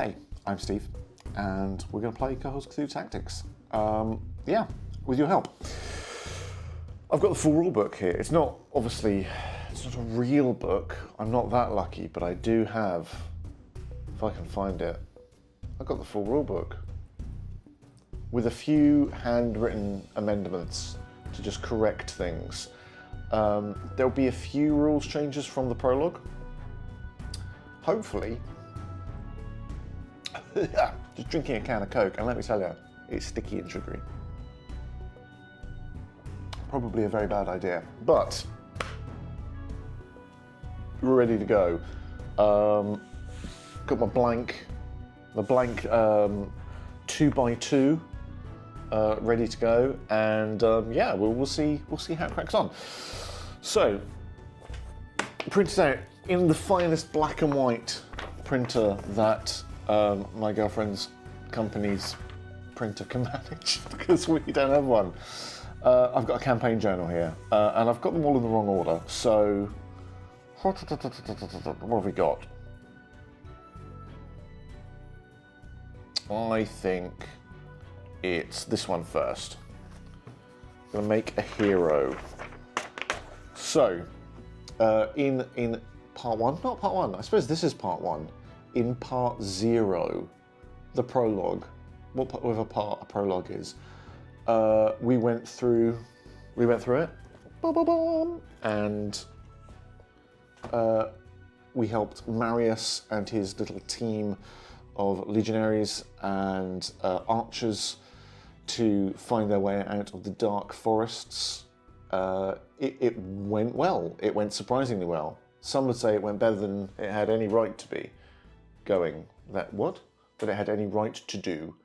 Hey, I'm Steve, and we're going to play Cohors Cthulhu Tactics. Yeah, with your help. I've got the full rulebook here. It's not a real book. I'm not that lucky, but I do have, if I can find it, I've got the full rulebook with a few handwritten amendments to just correct things. There'll be a few rules changes from the prologue. Hopefully. Just drinking a can of Coke, and let me tell you, it's sticky and sugary. Probably a very bad idea, but we're ready to go. Got my blank 2x2 ready to go, and yeah, we'll see how it cracks on. So, printed out in the finest black and white printer that my girlfriend's company's printer can manage, because we don't have one. I've got a campaign journal here, and I've got them all in the wrong order. So, what have we got? I think it's this one first. I'm gonna make a hero. So, in part one, not part one, I suppose this is part one. In part 0, the prologue, whatever part a prologue is, we went through it, and we helped Marius and his little team of legionaries and archers to find their way out of the dark forests. It went well. It went surprisingly well. Some would say it went better than it had any right to be going. That it had any right to do.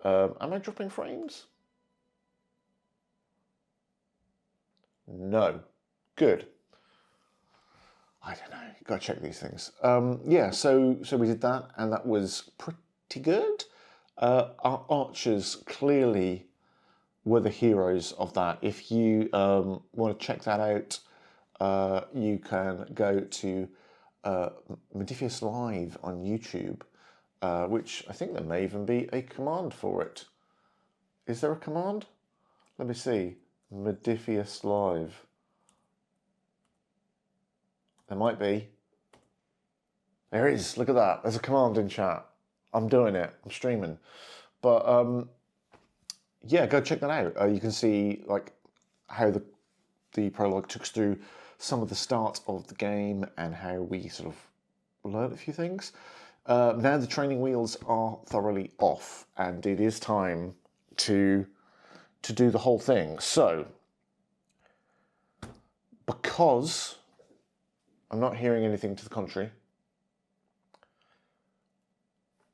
Am I dropping frames? No. Good. I don't know. You've got to check these things. Yeah, so we did that, and that was pretty good. Our archers clearly were the heroes of that. If you want to check that out, you can go to Modiphius Live on YouTube, which I think there may even be a command for it. Is there a command? Let me see. Modiphius Live. There might be. There is. Look at that. There's a command in chat. I'm doing it. I'm streaming. But yeah, go check that out. You can see like how the prologue took us through some of the start of the game and how we sort of learned a few things. Now the training wheels are thoroughly off, and it is time to do the whole thing. So, because I'm not hearing anything to the contrary,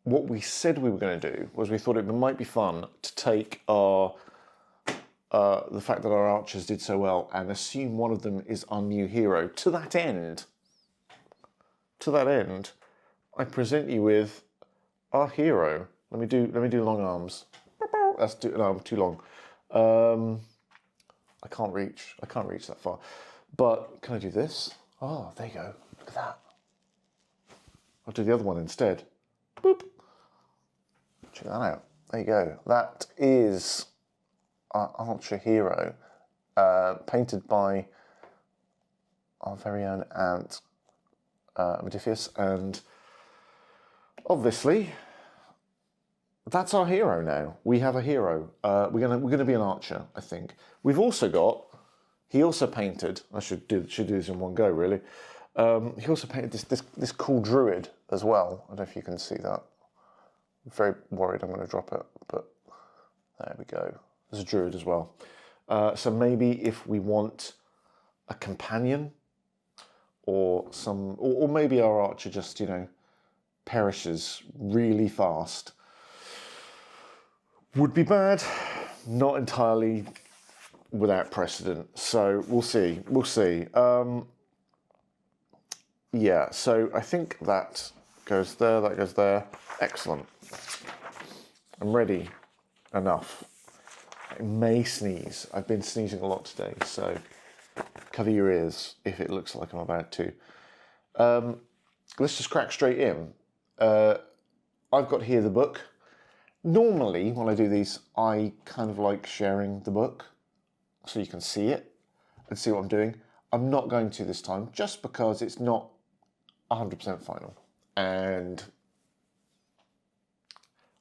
what we said we were going to do was we thought it might be fun to take our the fact that our archers did so well and assume one of them is our new hero. To that end, I present you with our hero. Let me do long arms. That's too long. I can't reach that far. But can I do this? Oh, there you go. Look at that. I'll do the other one instead. Boop. Check that out. There you go. That is our archer hero, painted by our very own aunt Modiphius, and obviously that's our hero now. We have a hero. We're gonna be an archer, I think. We've also got. He also painted. I should do this in one go, really. He also painted this cool druid as well. I don't know if you can see that. I'm very worried I'm going to drop it, but there we go. There's a druid as well. So maybe if we want a companion, or maybe our archer just perishes really fast, would be bad. Not entirely without precedent. So we'll see. Yeah. So I think that goes there. That goes there. Excellent. I'm ready. Enough. I may sneeze. I've been sneezing a lot today, so cover your ears if it looks like I'm about to. Let's just crack straight in. I've got here the book. Normally, when I do these, I kind of like sharing the book so you can see it and see what I'm doing. I'm not going to this time just because it's not 100% final. And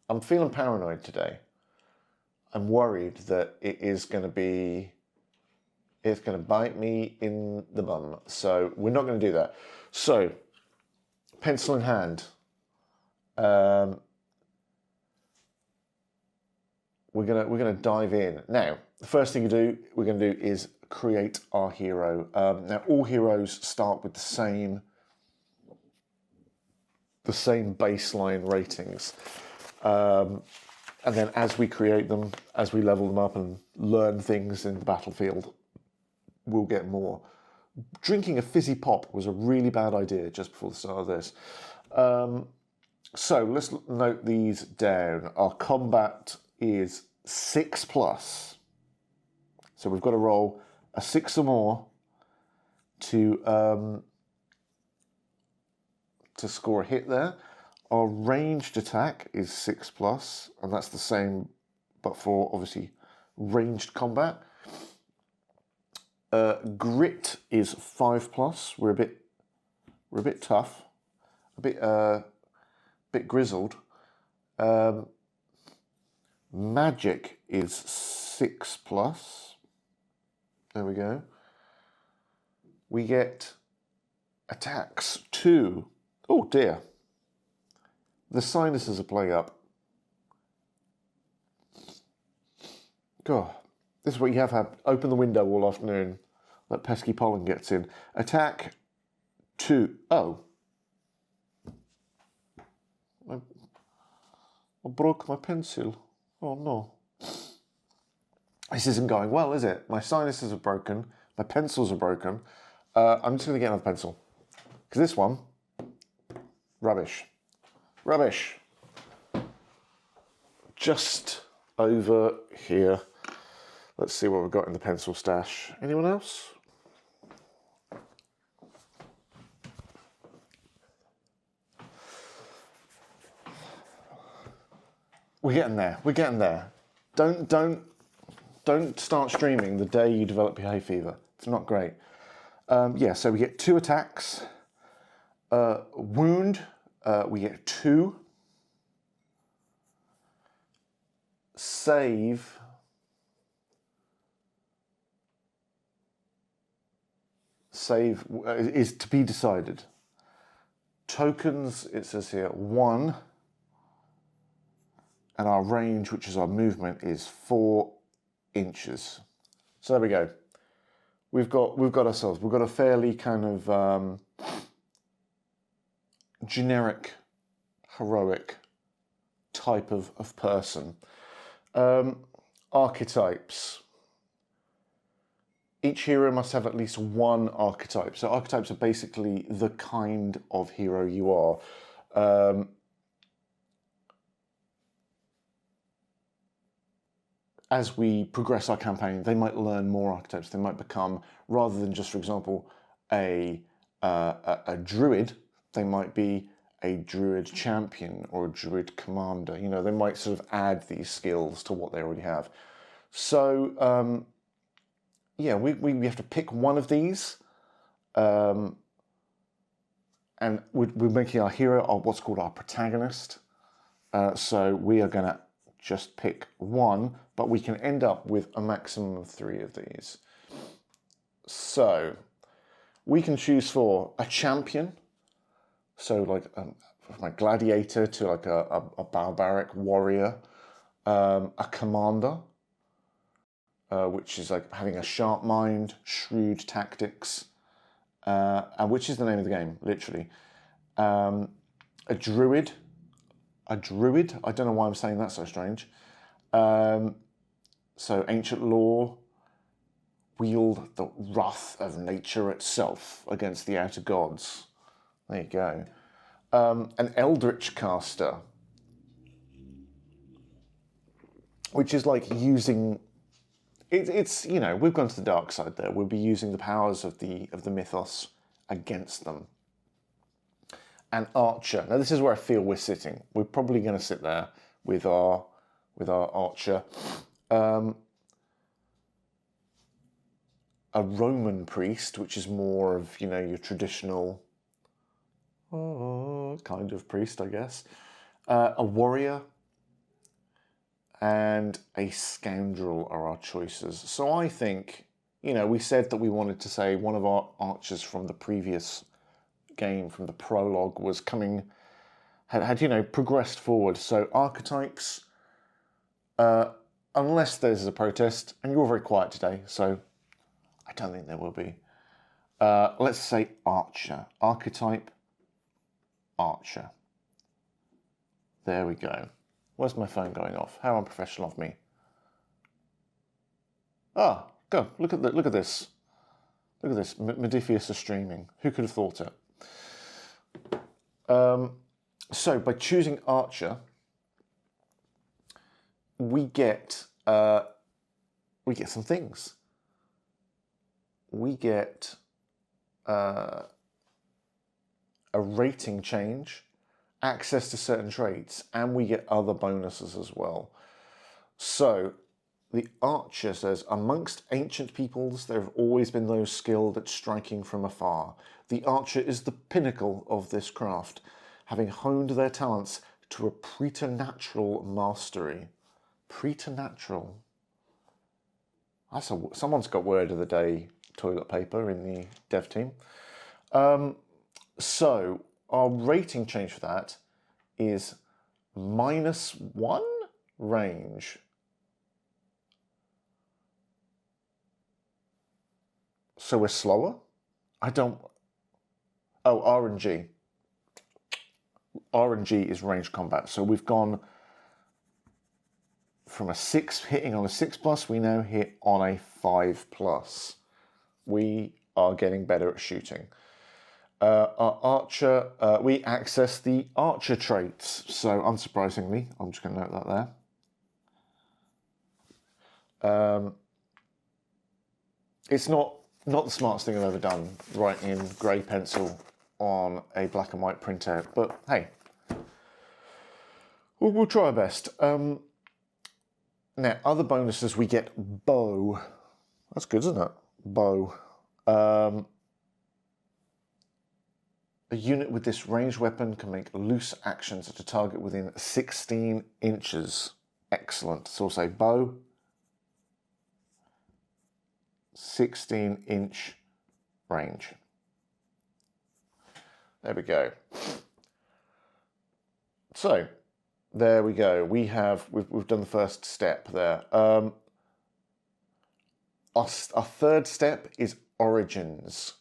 I'm feeling paranoid today. I'm worried that it's going to bite me in the bum. So we're not going to do that. So, pencil in hand. We're gonna dive in. Now, the first thing we're going to do is create our hero. Now, all heroes start with the same baseline ratings. And then as we create them, as we level them up and learn things in the battlefield, we'll get more. Drinking a fizzy pop was a really bad idea just before the start of this. So let's note these down. Our combat is 6+. So we've got to roll a 6 or more to score a hit there. Our ranged attack is 6+, and that's the same, but for obviously ranged combat. Grit is 5+. We're a bit tough, a bit grizzled. Magic is 6+. There we go. We get attacks 2. Oh dear. The sinuses are playing up. God, this is what you have had. Open the window all afternoon. That pesky pollen gets in. Attack 2. Oh. I broke my pencil. Oh no. This isn't going well, is it? My sinuses are broken. My pencils are broken. I'm just going to get another pencil. Because this one, rubbish. Rubbish. Just over here. Let's see what we've got in the pencil stash. Anyone else? We're getting there. We're getting there. Don't start streaming the day you develop your hay fever. It's not great. Yeah, so we get 2 attacks. Wound, we get 2. Save. Save is to be decided. Tokens, it says here, 1. And our range, which is our movement, is 4 inches. So there we go. We've got a fairly kind of generic, heroic type of person. Archetypes. Each hero must have at least 1 archetype. So archetypes are basically the kind of hero you are. As we progress our campaign, they might learn more archetypes. They might become, rather than just, for example, a druid, they might be a druid champion or a druid commander. You know, they might sort of add these skills to what they already have. So, yeah, we have to pick one of these, and we're making our hero what's called our protagonist. So we are going to just pick one, but we can end up with a maximum of 3 of these. So we can choose for a champion, so like from a gladiator to like a barbaric warrior, a commander, which is like having a sharp mind, shrewd tactics, and which is the name of the game, literally. A druid. I don't know why I'm saying that so strange. So ancient lore, wield the wrath of nature itself against the outer gods. There you go. An eldritch caster, which is like using. It's you know, we've gone to the dark side there. We'll be using the powers of the mythos against them. and archer. Now this is where I feel we're sitting. We're probably going to sit there with our archer. A Roman priest, which is more of, you know, your traditional kind of priest, I guess. A warrior and a scoundrel are our choices. So I think, you know, we said that we wanted to say one of our archers from the previous game, from the prologue, was coming, had you know, progressed forward. So archetypes, unless there's a protest, and you're very quiet today, so I don't think there will be. Let's say archer. Archetype, archer. There we go. Where's my phone going off? How unprofessional of me. Ah, go. Look at this. Look at this. Modiphius is streaming. Who could have thought it? So by choosing archer, we get some things. We get a rating change, access to certain traits, and we get other bonuses as well. So the archer says, amongst ancient peoples, there have always been those skilled at striking from afar. The archer is the pinnacle of this craft, having honed their talents to a preternatural mastery. Preternatural. Someone's got word of the day toilet paper in the dev team. So our rating change for that is -1 range. So we're slower? Oh, RNG. RNG is range combat. So we've gone from a 6, hitting on a 6+, we now hit on a 5+. We are getting better at shooting. Our archer, we access the archer traits. So unsurprisingly, I'm just going to note that there. It's not the smartest thing I've ever done, writing in grey pencil on a black and white printout, but hey, we'll try our best. Now, other bonuses, we get bow. That's good, isn't it? Bow. A unit with this ranged weapon can make loose actions at a target within 16 inches. Excellent. So we'll say bow. 16-inch range. There we go. So, there we go. We've done the first step there. Our third step is origins.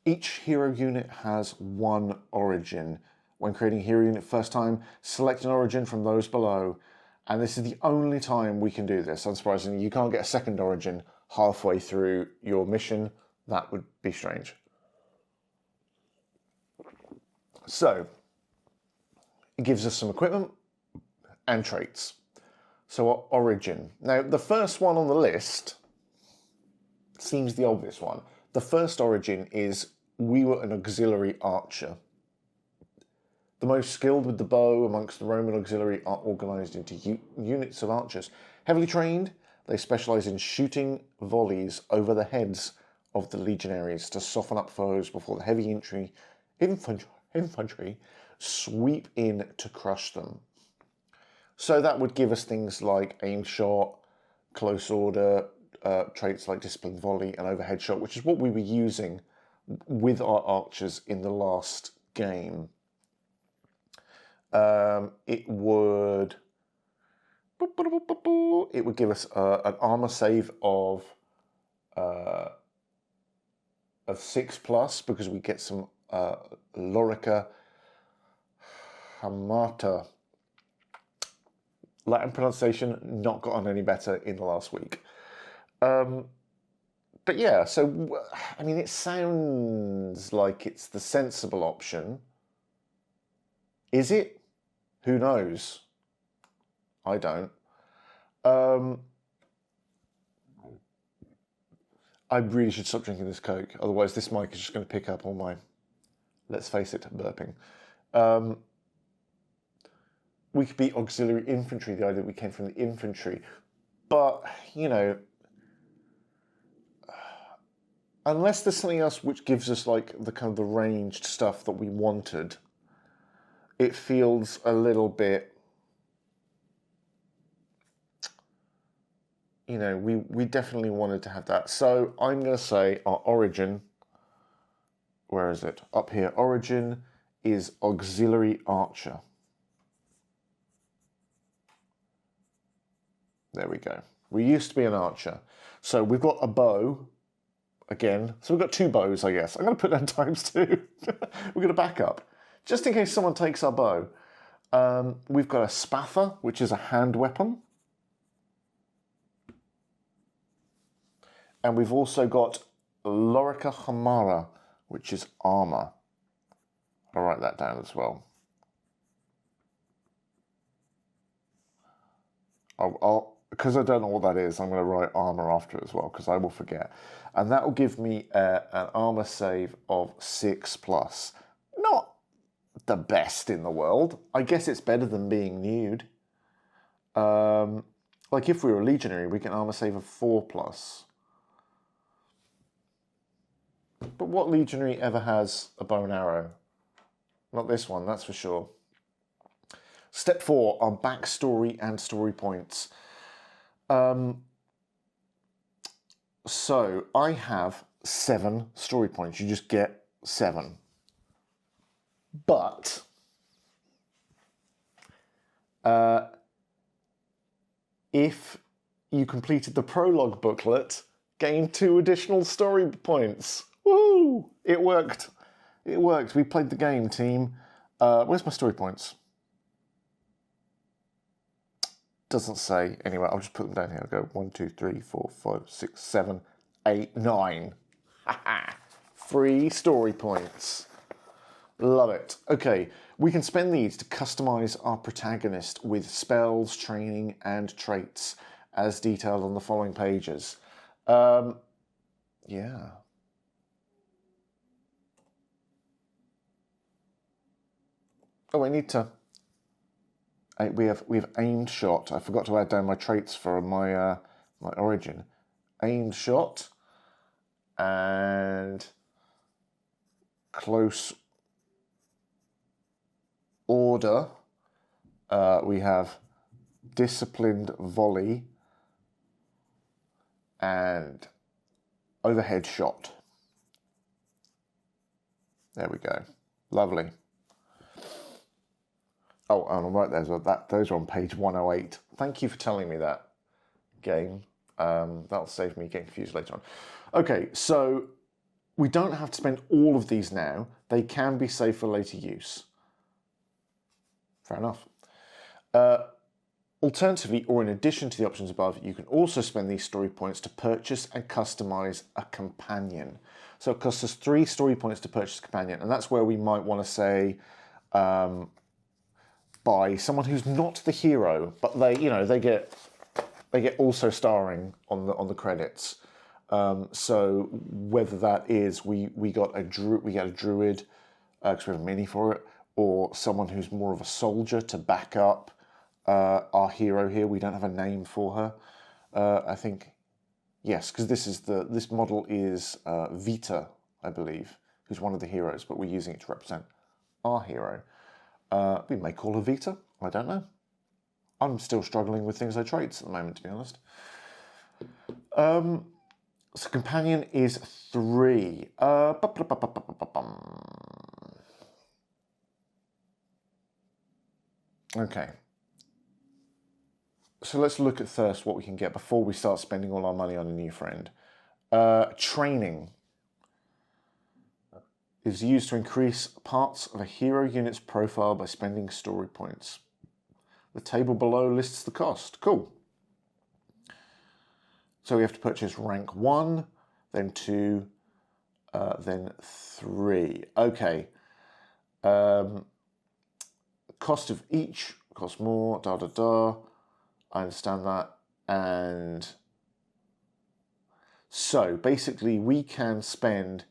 Each hero unit has one origin. When creating a hero unit first time, select an origin from those below. And this is the only time we can do this. Unsurprisingly, you can't get a second origin halfway through your mission. That would be strange. So, it gives us some equipment and traits. So our origin. Now, the first one on the list seems the obvious one. The first origin is we were an auxiliary archer. The most skilled with the bow amongst the Roman auxiliary are organised into units of archers. Heavily trained, they specialise in shooting volleys over the heads of the legionaries to soften up foes before the heavy infantry sweep in to crush them. So that would give us things like aim shot, close order, traits like disciplined volley and overhead shot, which is what we were using with our archers in the last game. It would give us an armor save of 6+ because we get some Lorica Hamata. Latin pronunciation not gotten any better in the last week. But yeah, so, I mean, it sounds like it's the sensible option. Is it? Who knows? I don't. I really should stop drinking this Coke. Otherwise, this mic is just going to pick up all my let's face it, burping. We could be auxiliary infantry, the idea that we came from the infantry. But, you know, unless there's something else which gives us like the kind of the ranged stuff that we wanted, it feels a little bit, you know, we definitely wanted to have that. So I'm going to say our origin, where is it? Up here. Origin is auxiliary archer. There we go. We used to be an archer. So we've got a bow again. So we've got 2 bows, I guess. I'm going to put that times 2. We're going to back up. Just in case someone takes our bow. We've got a spatha, which is a hand weapon. And we've also got lorica hamara, which is armor. I'll write that down as well. Because I don't know what that is, I'm going to write armor after it as well, because I will forget. And that will give me an armor save of 6+. Not the best in the world. I guess it's better than being nude. Like if we were a legionary, we get an armor save of 4+. But what legionary ever has a bow and arrow? Not this one, that's for sure. Step 4, our backstory and story points. So I have 7 story points. You just get 7. But if you completed the prologue booklet, gain 2 additional story points. Woo! It worked. It worked. We played the game, team. Where's my story points? Doesn't say. Anyway, I'll just put them down here. I'll go 1, 2, 3, 4, 5, 6, 7, 8, 9. 3 story points. Love it. Okay, we can spend these to customize our protagonist with spells, training, and traits, as detailed on the following pages. Yeah. Oh, I need to. We have aimed shot. I forgot to add down my traits for my my origin. Aimed shot and close order. We have disciplined volley and overhead shot. There we go. Lovely. Oh, and I'm right there as well. Those are on page 108. Thank you for telling me that, game. That'll save me getting confused later on. Okay, so we don't have to spend all of these now. They can be saved for later use. Fair enough. Alternatively, or in addition to the options above, you can also spend these story points to purchase and customize a companion. So it costs us 3 story points to purchase a companion, and that's where we might want to say, by someone who's not the hero, but they get also starring on the credits. So whether that is we get a druid because we have a mini for it, or someone who's more of a soldier to back up our hero here. We don't have a name for her. I think yes, because this model is Vita, I believe, who's one of the heroes, but we're using it to represent our hero. We may call her Vita. I don't know. I'm still struggling with things like traits at the moment, to be honest. So companion is 3. Okay. So let's look at first what we can get before we start spending all our money on a new friend. Training is used to increase parts of a hero unit's profile by spending story points. The table below lists the cost. Cool. So we have to purchase rank 1, then 2, then 3. Okay. Cost of each costs more, I understand that. And so basically we can spend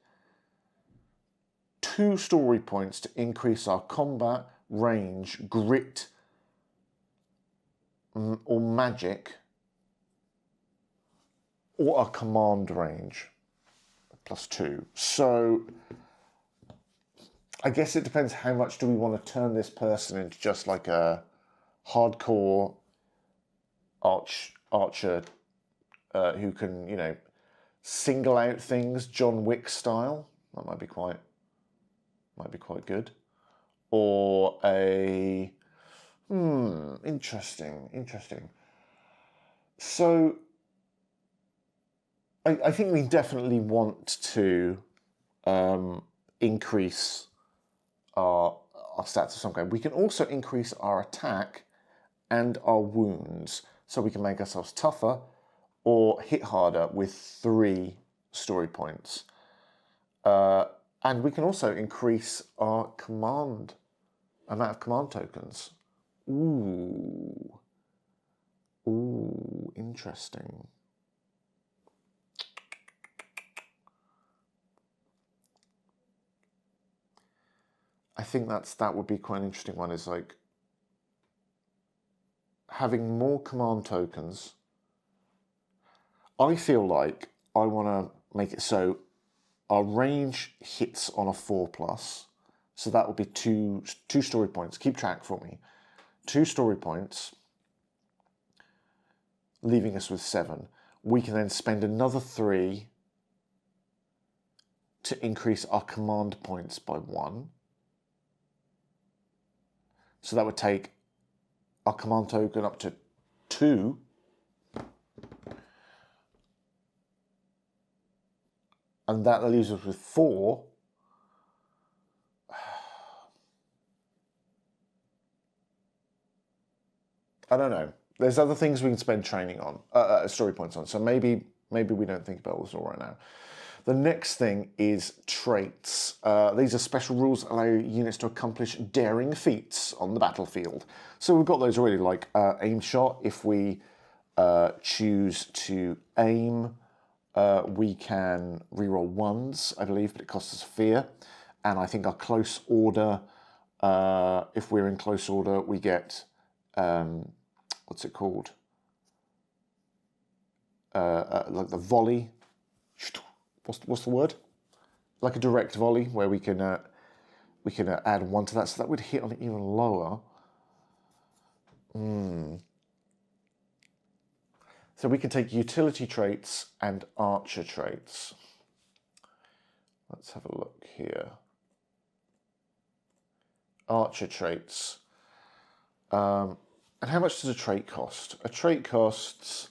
2 story points to increase our combat, range, grit, or magic, or our command range, +2. So I guess it depends how much do we want to turn this person into just like a hardcore archer who can, you know, single out things John Wick style. That might be quite good. Or a interesting. So I think we definitely want to increase our stats of some kind. We can also increase our attack and our wounds, so we can make ourselves tougher or hit harder with 3 story points. And we can also increase our amount of command tokens. Ooh, interesting. I think that would be quite an interesting one, is like having more command tokens. I feel like I want to make it so our range hits on a 4+, so that would be two story points. Keep track for me. 2 story points, leaving us with 7. We can then spend another 3 to increase our command points by 1. So that would take our command token up to 2. And that leaves us with 4. I don't know. There's other things we can spend training on, story points on. So maybe we don't think about this all right now. The next thing is traits. These are special rules that allow units to accomplish daring feats on the battlefield. So we've got those already, like aim shot. If we choose to aim, we can reroll 1s, I believe, but it costs us fear. And I think our close order, if we're in close order, we get, what's it called? Like the volley. What's the word? Like a direct volley, where we can add 1 to that, so that would hit on it even lower. So we can take utility traits and archer traits. Let's have a look here. Archer traits. And how much does a trait cost? A trait costs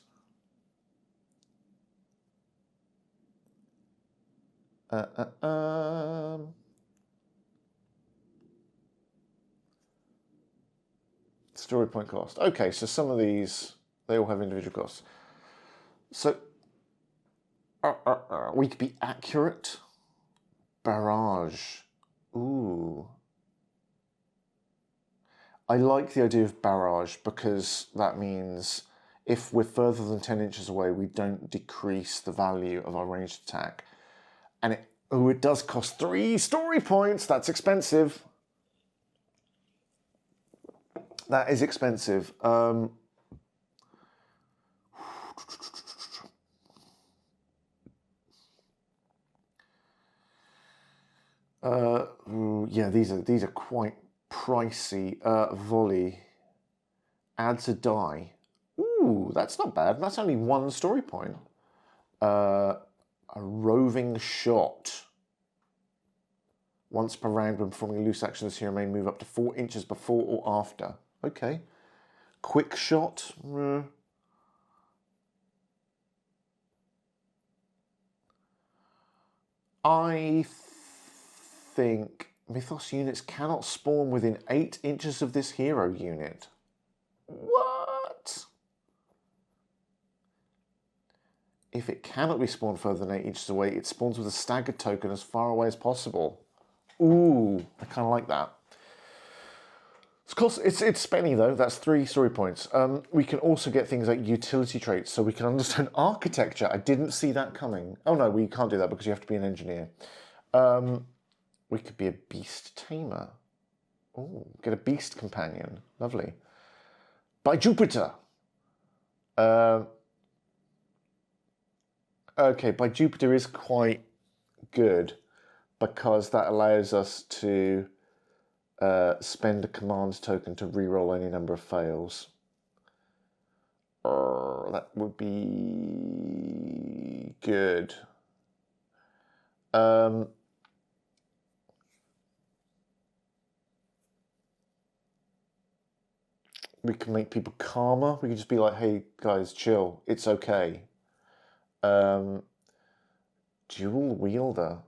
story point cost. Okay, so some of these, they all have individual costs. So we could be accurate. Barrage. Ooh. I like the idea of barrage, because that means if we're further than 10 inches away, we don't decrease the value of our ranged attack. And it does cost 3 story points. That's expensive. That is expensive. Yeah, these are quite pricey. Volley adds a die. Ooh, that's not bad. That's only 1 story point. A roving shot. Once per round when performing a loose action, this hero may move up to 4 inches before or after. Okay. Quick shot. I think Mythos units cannot spawn within 8 inches of this hero unit. What? If it cannot be spawned further than 8 inches away, it spawns with a staggered token as far away as possible. Ooh, I kind of like that. Of course, it's spenny though. That's 3 story points. We can also get things like utility traits, so we can understand architecture. I didn't see that coming. Oh no, we can't do that because you have to be an engineer. We could be a beast tamer. Oh, get a beast companion. Lovely. By Jupiter. Okay, by Jupiter is quite good because that allows us to spend a command token to reroll any number of fails. That would be good. We can make people calmer. We can just be like, hey, guys, chill. It's okay. Dual wielder.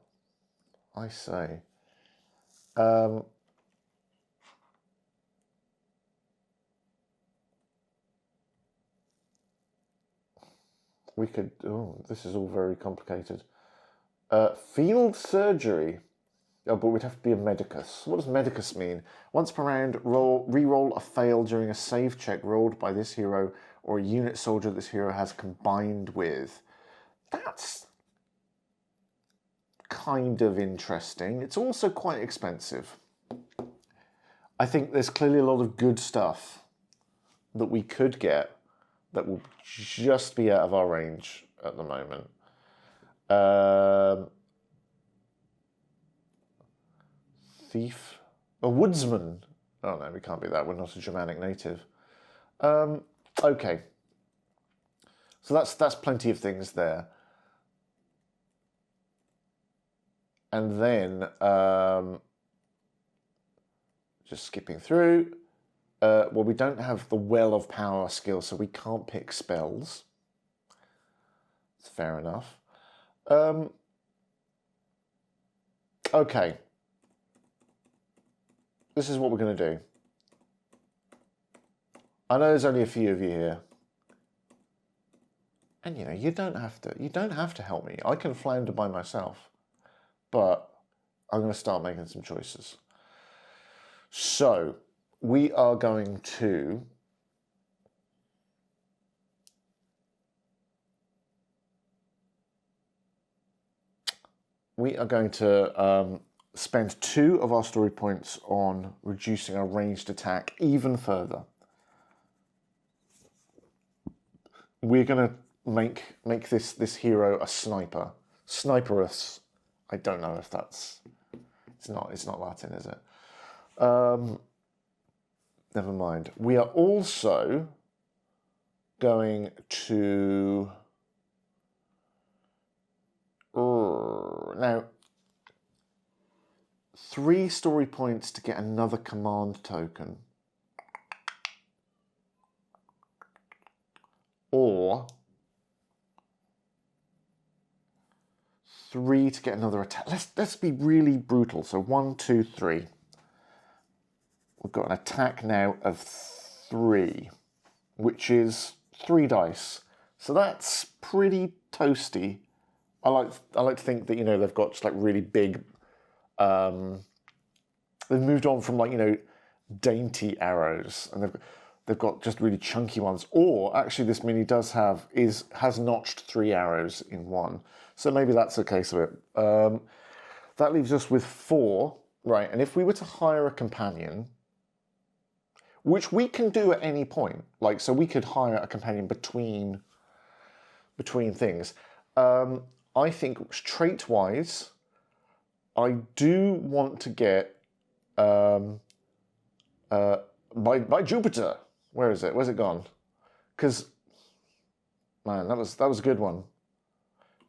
I say. We could... Oh, this is all very complicated. Field surgery. Oh, but we'd have to be a medicus. What does medicus mean? Once per round, re-roll a fail during a save check rolled by this hero or a unit soldier this hero has combined with. That's kind of interesting. It's also quite expensive. I think there's clearly a lot of good stuff that we could get that will just be out of our range at the moment. Thief, a woodsman. Oh no, we can't be that. We're not a Germanic native. Okay, so that's plenty of things there. And then just skipping through. Well, we don't have the Well of Power skill, so we can't pick spells. It's fair enough. Okay. This is what we're going to do. I know there's only a few of you here. And you know, you don't have to help me. I can flounder by myself. But I'm going to start making some choices. So, we are going to spend 2 of our story points on reducing our ranged attack even further. We're going to make this hero a sniper. Sniperus. I don't know if that's... It's not Latin, is it? Never mind. We are also going to... Now, 3 story points to get another command token. Or 3 to get another attack. Let's be really brutal. So 1, 2, 3. We've got an attack now of 3, which is 3 dice. So that's pretty toasty. I like to think that, you know, they've got just like really big. They've moved on from, like, you know, dainty arrows, and they've got just really chunky ones. Or actually, this mini has notched 3 arrows in one. So maybe that's the case of it. That leaves us with 4, right? And if we were to hire a companion, which we can do at any point, like, so we could hire a companion between things. I think trait-wise, I do want to get by Jupiter. Where is it? Where's it gone? Because, man, that was a good one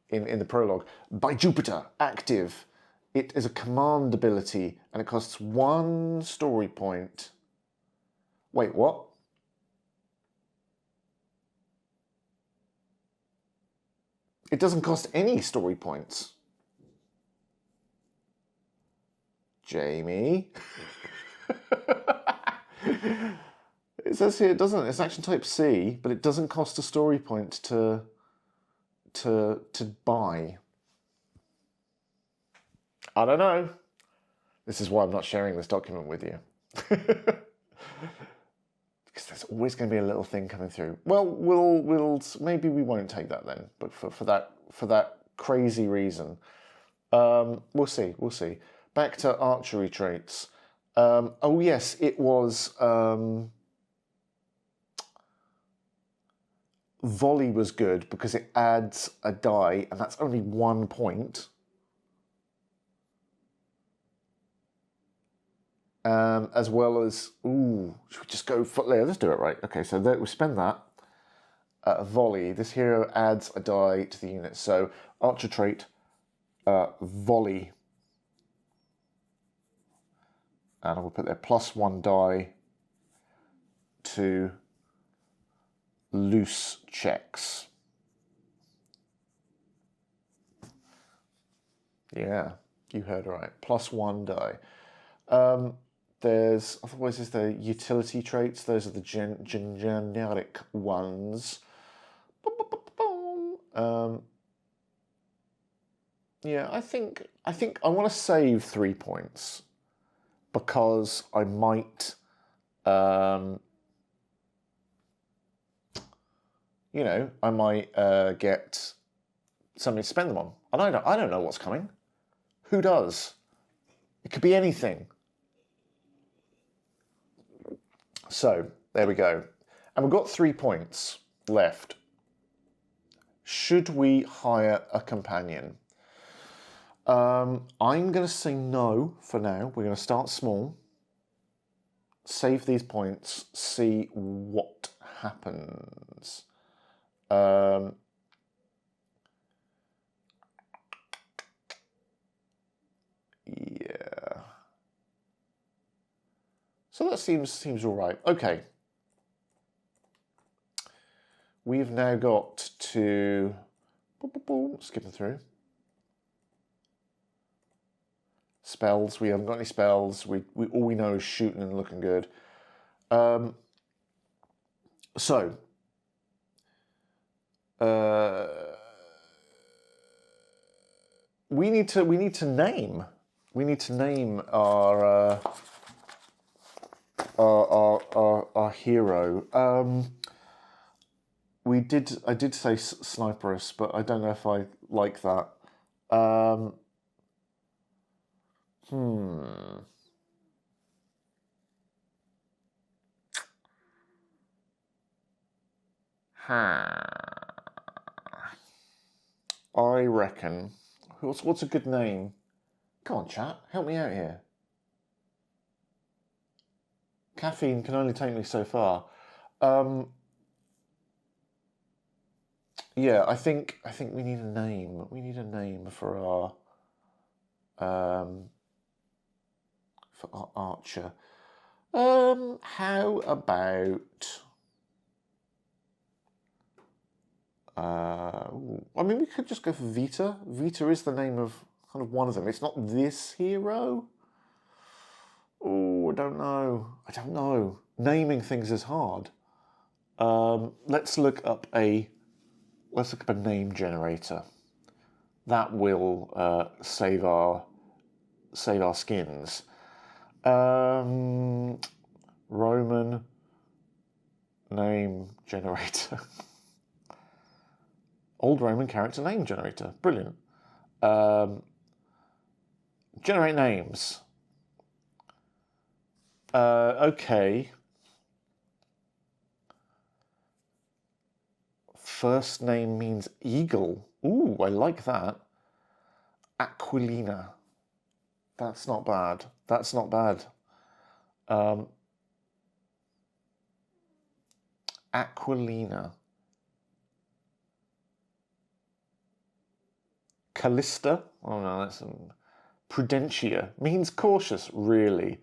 in the prologue. By Jupiter, active. It is a command ability, and it costs 1 story point. Wait, what? It doesn't cost any story points. Jamie. It says here it doesn't. It's action type C, but it doesn't cost a story point to buy. I don't know. This is why I'm not sharing this document with you. Because there's always going to be a little thing coming through. Well, we'll maybe we won't take that then. But for that crazy reason, we'll see. Back to archery traits. Oh yes, it was volley was good because it adds a die, and that's only 1 point. As well as, ooh, should we just go for, let's do it right. Okay, so we spend that. Volley, this hero adds a die to the unit. So archer trait, volley. And I will put there +1 die to loose checks. Yeah, you heard right. +1 die. Otherwise there's the utility traits. Those are the generic ones. Yeah, I think I want to save 3 points because I might, I might get something to spend them on. And I don't know what's coming. Who does? It could be anything. So, there we go. And we've got 3 points left. Should we hire a companion? I'm going to say no for now. We're going to start small. Save these points. See what happens. Yeah. So that seems all right. Okay. We've now got to skipping through spells. We haven't got any spells. We all we know is shooting and looking good. So we need to name our hero. I did say Sniperus, but I don't know if I like that. I reckon. What's a good name? Come on, chat, help me out here. Caffeine can only take me so far. Yeah, I think we need a name. We need a name for our archer. How about? I mean, we could just go for Vita. Vita is the name of kind of one of them. It's not this hero. Oh, I don't know. Naming things is hard. Let's look up a name generator. That will save our skins. Roman name generator. Old Roman character name generator. Brilliant. Generate names. Okay. First name means eagle. Ooh, I like that. Aquilina. That's not bad. Aquilina. Callista. Oh no, that's Prudentia. Means cautious, really.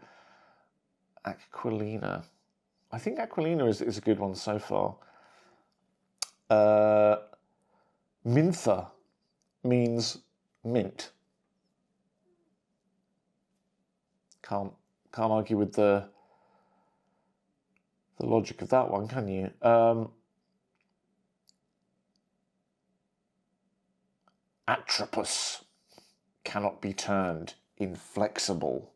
Aquilina. I think Aquilina is a good one so far. Mintha means mint. Can't argue with the logic of that one, can you? Atropus. Cannot be turned. Inflexible.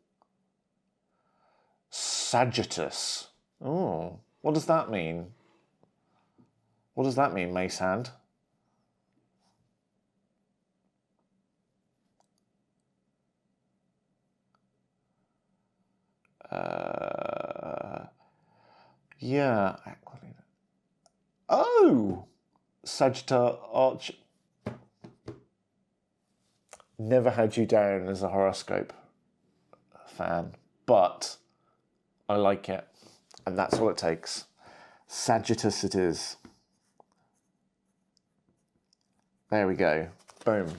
Sagittus. Oh, what does that mean? What does that mean, Mace Hand? Yeah. Oh! Sagittus Arch. Never had you down as a horoscope fan, but I like it. And that's all it takes. Sagittus it is. There we go. Boom.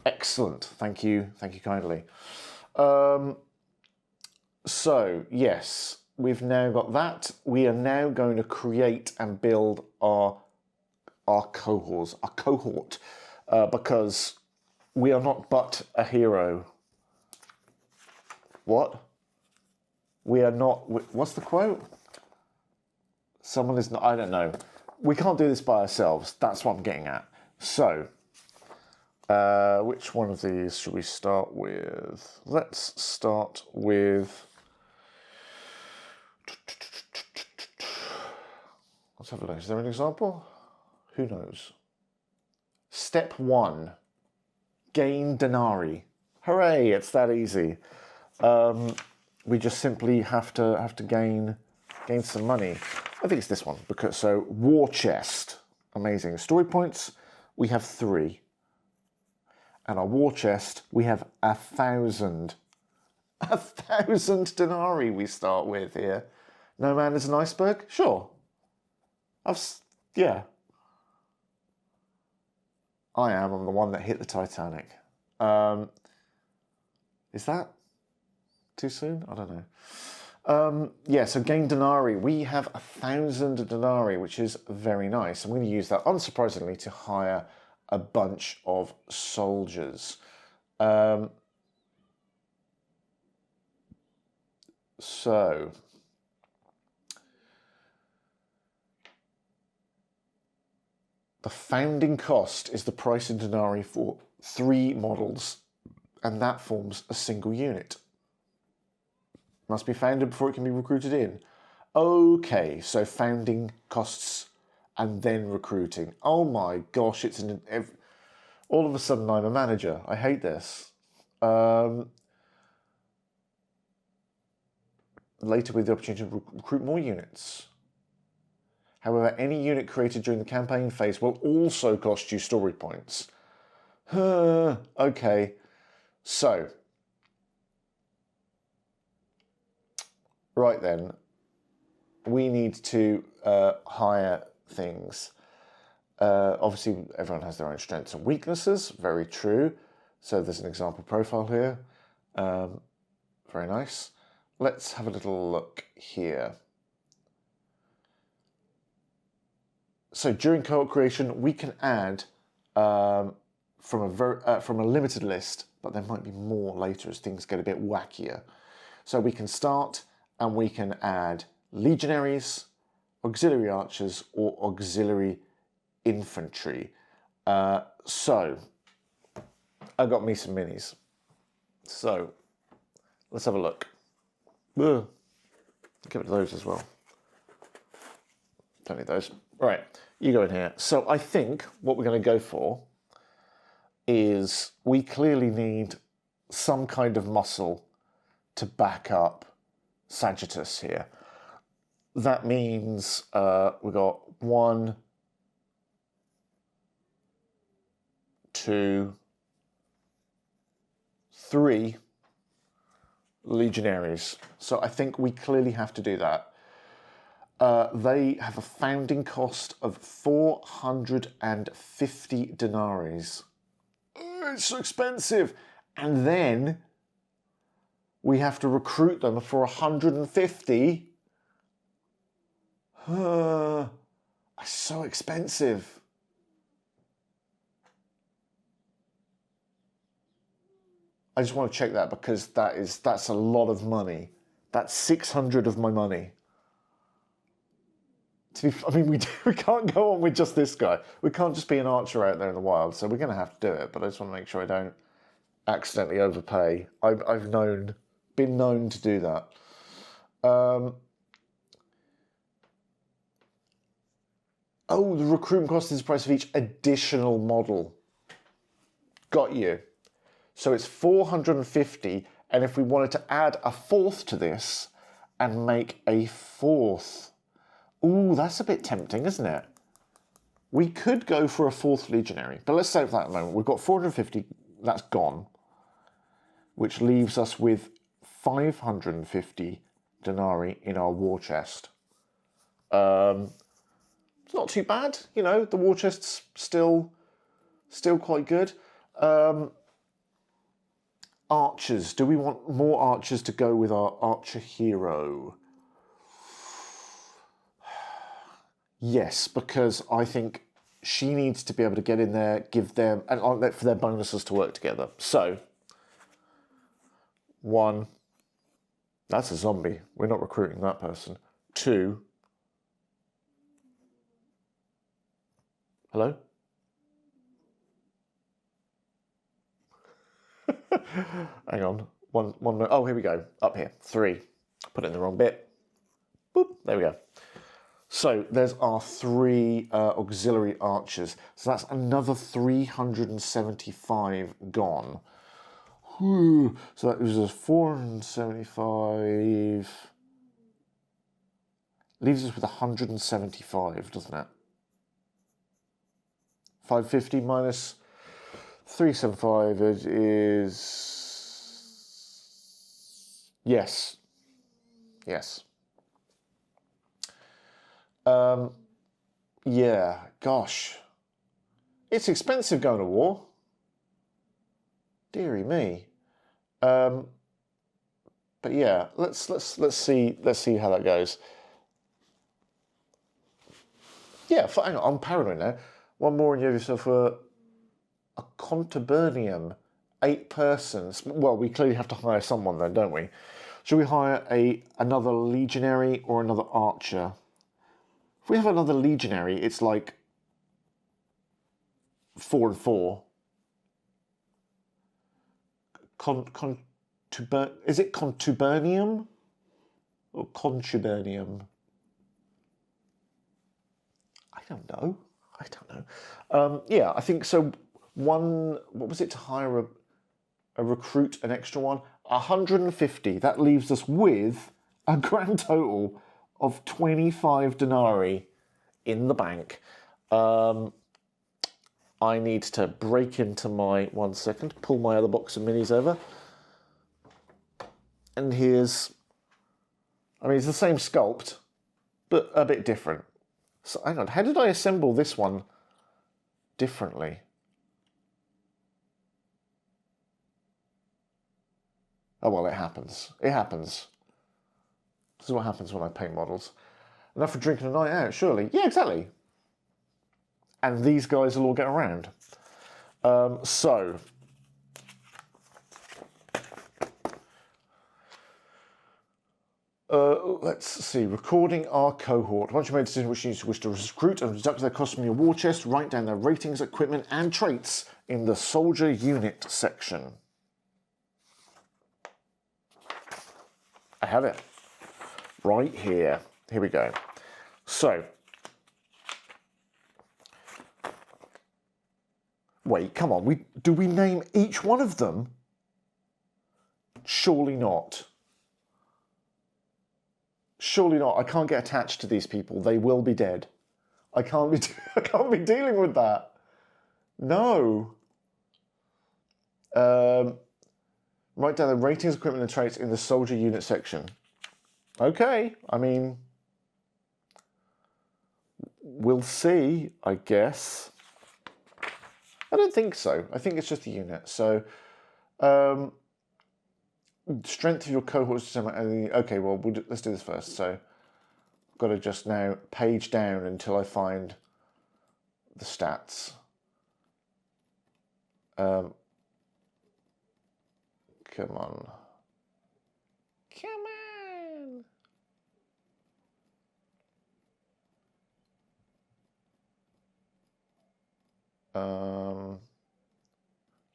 Excellent. Thank you. Thank you kindly. So, yes, we've now got that. We are now going to create and build our cohorts, our cohort, because we are not but a hero. What? We are not... What's the quote? Someone is not... I don't know. We can't do this by ourselves. That's what I'm getting at. So, which one of these should we start with? Let's start with... Let's have a look. Is there an example? Who knows? Step 1. Gain denarii. Hooray, it's that easy. We just simply have to gain some money. I think it's this one. Because so war chest. Amazing. Story points, we have 3. And our war chest, we have 1,000. 1,000 denarii we start with here. No man is an iceberg? Sure. Yeah. I am. I'm the one that hit the Titanic. Is that too soon? I don't know. Yeah, so gain denarii. We have 1,000 denarii, which is very nice. I'm going to use that, unsurprisingly, to hire a bunch of soldiers. So... The founding cost is the price in denarii for 3 models, and that forms a single unit. Must be founded before it can be recruited in. Okay, so founding costs and then recruiting. Oh my gosh, it's all of a sudden I'm a manager. I hate this. Later with the opportunity to recruit more units. However, any unit created during the campaign phase will also cost you story points. Okay, so. Right then, we need to hire things. Obviously, everyone has their own strengths and weaknesses, very true. So there's an example profile here. Very nice. Let's have a little look here. So during cohort creation, we can add from a limited list, but there might be more later as things get a bit wackier. So we can start and we can add legionaries, auxiliary archers, or auxiliary infantry. So I got me some minis. So let's have a look. Ugh. Give it those as well. Don't need those. Right, you go in here. So I think what we're going to go for is we clearly need some kind of muscle to back up Sagittus here. That means we've got 1, 2, 3 legionaries. So I think we clearly have to do that. They have a founding cost of 450 denarii. It's so expensive. And then we have to recruit them for 150. It's so expensive. I just want to check that because that's a lot of money. That's 600 of my money. I mean, we can't go on with just this guy. We can't just be an archer out there in the wild, so we're going to have to do it. But I just want to make sure I don't accidentally overpay. I've been known to do that. Oh, the recruitment cost is the price of each additional model. Got you. So it's 450, And if we wanted to add a fourth to this and make a fourth, ooh, that's a bit tempting, isn't it? We could go for a fourth legionary, but let's save that at the moment. We've got 450, that's gone, which leaves us with 550 denarii in our war chest. It's not too bad, you know, the war chest's still quite good. Archers, do we want more archers to go with our archer hero? Yes, because I think she needs to be able to get in there, give them, and for their bonuses to work together. So, 1, that's a zombie. We're not recruiting that person. 2, hello? Hang on. One. Oh, here we go. Up here. 3. Put it in the wrong bit. Boop. There we go. So there's our 3 auxiliary archers. So that's another 375 gone. Whew. So that was 475. Leaves us with 175, doesn't it? 550 minus 375 is... Yes. Yes. Yeah, gosh. It's expensive going to war. Dearie me. But yeah, let's see how that goes. Yeah, hang on, I'm paranoid now. One more and you have yourself a Contubernium, 8 persons. Well, we clearly have to hire someone then, don't we? Should we hire another legionary or another archer? If we have another legionary, it's like 4 and 4. Is it Contubernium or Contubernium? I don't know. Yeah, I think so. What was it to hire a recruit, an extra one? 150. That leaves us with a grand total of 25 denarii in the bank. I need to break into my, 1 second, pull my other box of minis over. And here's, I mean, it's the same sculpt, but a bit different. So hang on, how did I assemble this one differently? Oh, well, it happens. It happens. This is what happens when I paint models. Enough for drinking a night out, surely. Yeah, exactly. And these guys will all get around. Let's see. Recording our cohort. Once you've made a decision which you wish to recruit and deduct their cost from your war chest, write down their ratings, equipment, and traits in the soldier unit section. I have it. Right here. Here we go. So, wait, come on. Do we name each one of them? Surely not. Surely not. I can't get attached to these people. They will be dead. I can't be dealing with that. No. Write down the ratings, equipment, and traits in the soldier unit section. Okay. I mean, we'll see, I guess. I don't think so. I think it's just a unit. So, strength of your cohorts. Okay, well, let's do this first. So, I've got to just now page down until I find the stats. Come on.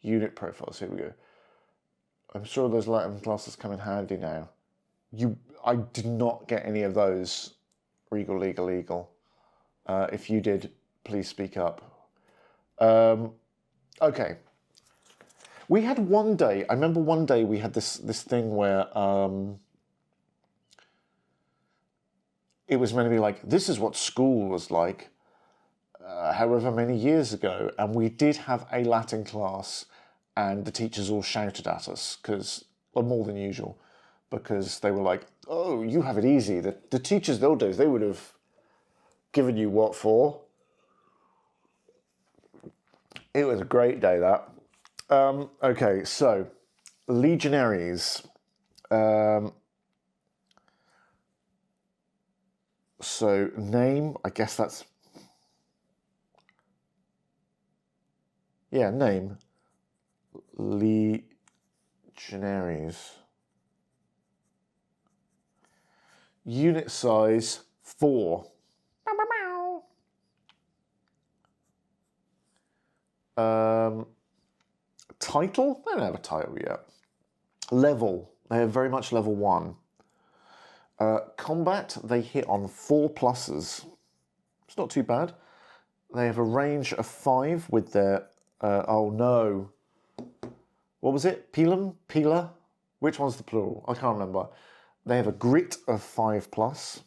Unit profiles, here we go. I'm sure those Latin classes come in handy now. I did not get any of those. Regal, legal, legal. If you did, please speak up. Okay. We had one day, I remember one day we had this thing where it was meant to be like, this is what school was like however many years ago. And we did have a Latin class and the teachers all shouted at us, well, more than usual, because they were like, oh, you have it easy. The teachers nowadays, they would have given you what for? It was a great day, that. Okay, so legionaries. So name, I guess that's... Yeah, name. Legionaries. Unit size 4. Title? They don't have a title yet. Level. They are very much level 1. Combat, they hit on 4 pluses. It's not too bad. They have a range of 5 with their... oh no. What was it? Pilum? Pila? Which one's the plural? I can't remember. They have a grit of 5 plus.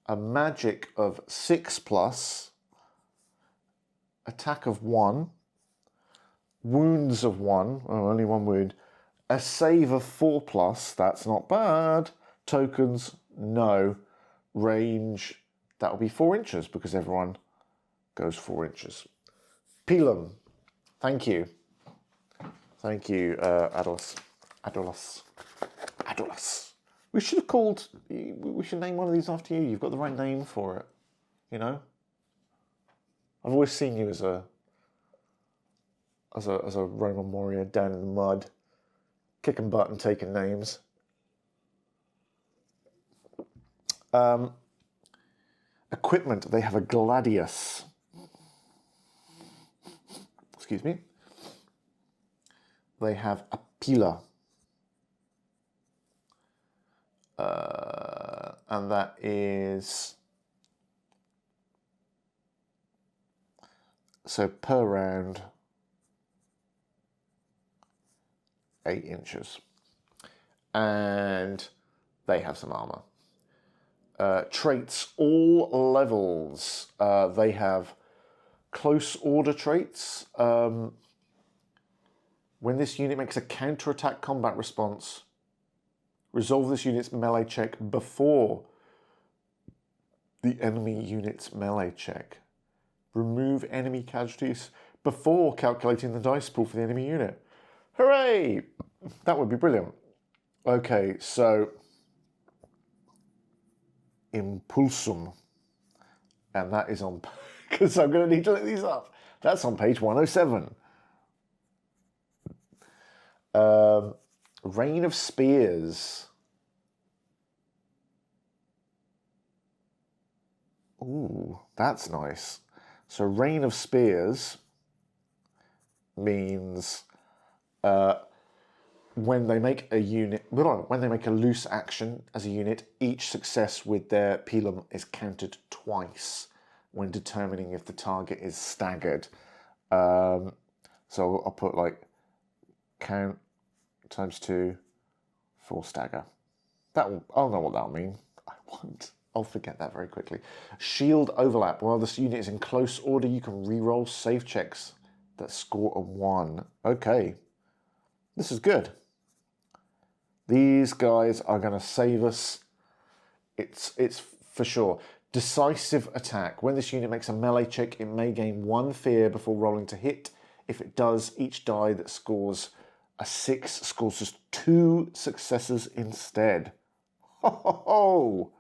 A magic of 6 plus. Attack of 1. Wounds of 1. Oh, only 1 wound. A save of 4 plus. That's not bad. Tokens, no. Range, that will be 4 inches because everyone goes 4 inches. Pilum, thank you. Thank you, Adolos. We should have called, we should name one of these after you. You've got the right name for it, you know? I've always seen you as a Roman warrior down in the mud, kicking butt and taking names. Equipment, they have a gladius. Excuse me. They have a pila. And that is... So per round, 8 inches. And they have some armor. Traits, all levels. They have close order traits. When this unit makes a counter-attack combat response, resolve this unit's melee check before the enemy unit's melee check. Remove enemy casualties before calculating the dice pool for the enemy unit. Hooray! That would be brilliant. Okay, so... Impulsum. And that is on... Because I'm going to need to look these up. That's on page 107. Rain of Spears. Ooh, that's nice. So Rain of Spears means when they make a unit, when they make a loose action as a unit, each success with their pilum is counted twice when determining if the target is staggered. So I'll put like count times 2 for stagger. I'll know what that'll mean. I won't. I'll forget that very quickly. Shield overlap. While this unit is in close order, you can reroll save checks that score a 1. Okay. This is good. These guys are going to save us. It's for sure. Decisive attack. When this unit makes a melee check, it may gain 1 fear before rolling to hit. If it does, each die that scores a 6 scores just 2 successes instead. Ho ho ho!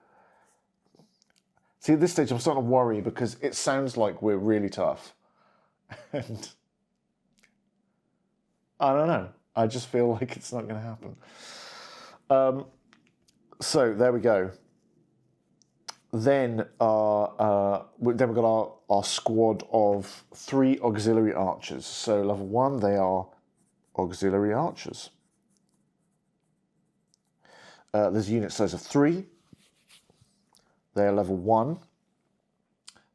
See, at this stage, I'm starting to worry because it sounds like we're really tough. And I don't know. I just feel like it's not going to happen. So there we go. Then we've got our squad of 3 auxiliary archers. So level 1, they are auxiliary archers. There's a unit size of 3. They are level 1.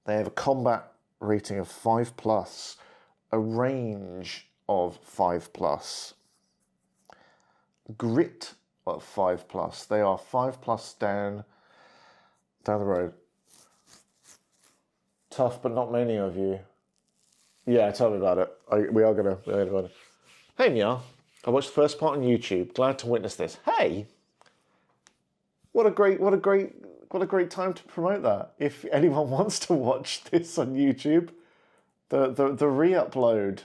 They have a combat rating of 5+, a range of 5+. Grit of 5+. They are 5+ down the road. Tough, but not many of you. Yeah, tell me about it. We are gonna about it. Hey, Nya. I watched the first part on YouTube. Glad to witness this. Hey, what a great time to promote that. If anyone wants to watch this on YouTube, the re-upload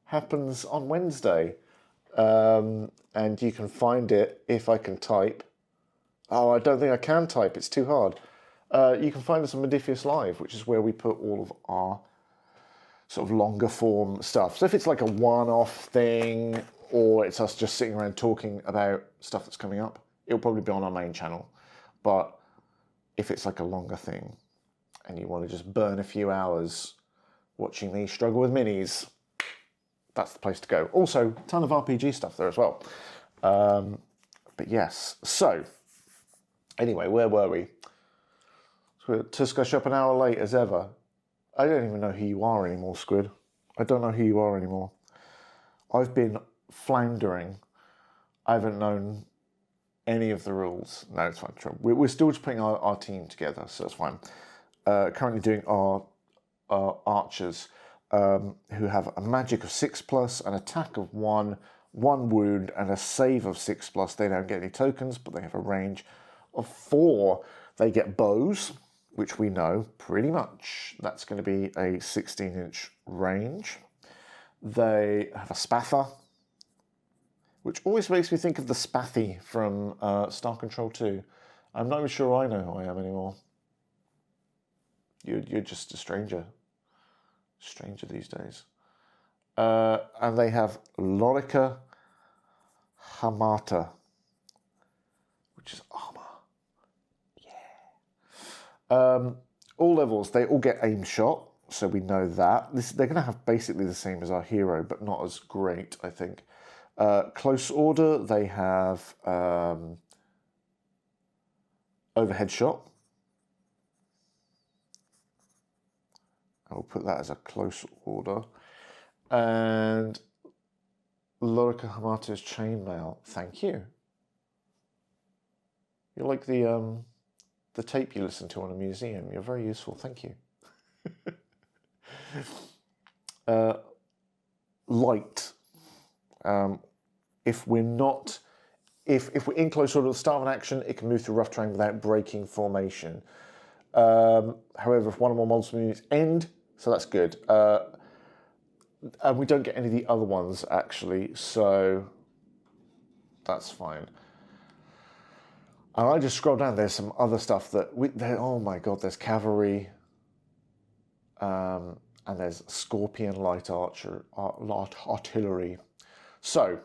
happens on Wednesday, and you can find it if I can type. Oh, I don't think I can type. It's too hard. You can find us on Modiphius Live, which is where we put all of our sort of longer form stuff. So if it's like a one-off thing, or it's us just sitting around talking about stuff that's coming up, it'll probably be on our main channel. But if it's like a longer thing, and you want to just burn a few hours watching me struggle with minis, that's the place to go. Also, a ton of RPG stuff there as well. But yes, so anyway, where were we? So Tuskash up an hour late as ever. I don't even know who you are anymore, Squid. I don't know who you are anymore. I've been floundering. I haven't known any of the rules. No, it's fine. We're still just putting our team together, so it's fine. Currently doing our archers, who have a magic of 6+, an attack of 1, 1 wound, and a save of 6+. They don't get any tokens, but they have a range of 4. They get bows, which we know pretty much. That's going to be a 16-inch range. They have a spather, which always makes me think of the Spathy from Star Control 2. I'm not even sure I know who I am anymore. You're just a stranger. Stranger these days. And they have Lorica Hamata, which is armor. Yeah. All levels, they all get aim shot, so we know that. They're going to have basically the same as our hero, but not as great, I think. Close order, they have overhead shot. I'll put that as a close order. And Lorica Hamata's chainmail. Thank you. You're like the tape you listen to on a museum. You're very useful. Thank you. Light. If we're in close order at the start of an action, it can move through rough terrain without breaking formation. However, if one or more multiple units end, so that's good. And we don't get any of the other ones, actually, so that's fine. And I just scroll down, there's some other stuff that, oh my god, there's cavalry, and there's Scorpion light artillery. So,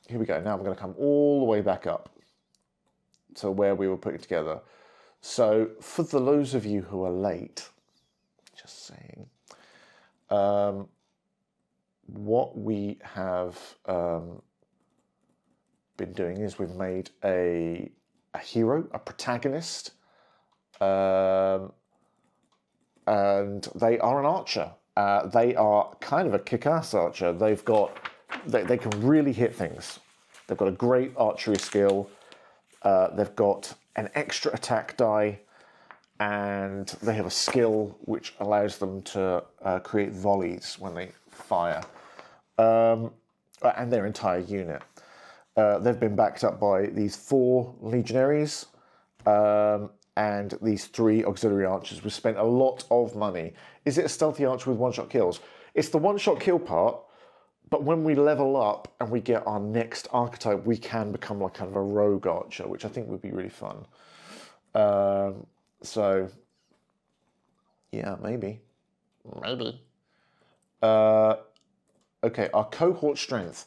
here we go. Now I'm going to come all the way back up to where we were putting together. So, for those of you who are late, just saying, what we have been doing is we've made a hero, a protagonist, and they are an archer. They are kind of a kick-ass archer. They can really hit things. They've got a great archery skill. They've got an extra attack die, and they have a skill which allows them to create volleys when they fire, and their entire unit. They've been backed up by these 4 legionaries and these 3 auxiliary archers. We've spent a lot of money. Is it a stealthy archer with one-shot kills? It's the one-shot kill part, but when we level up and we get our next archetype, we can become like kind of a rogue archer, which I think would be really fun. So, yeah, maybe. Okay, our cohort strength.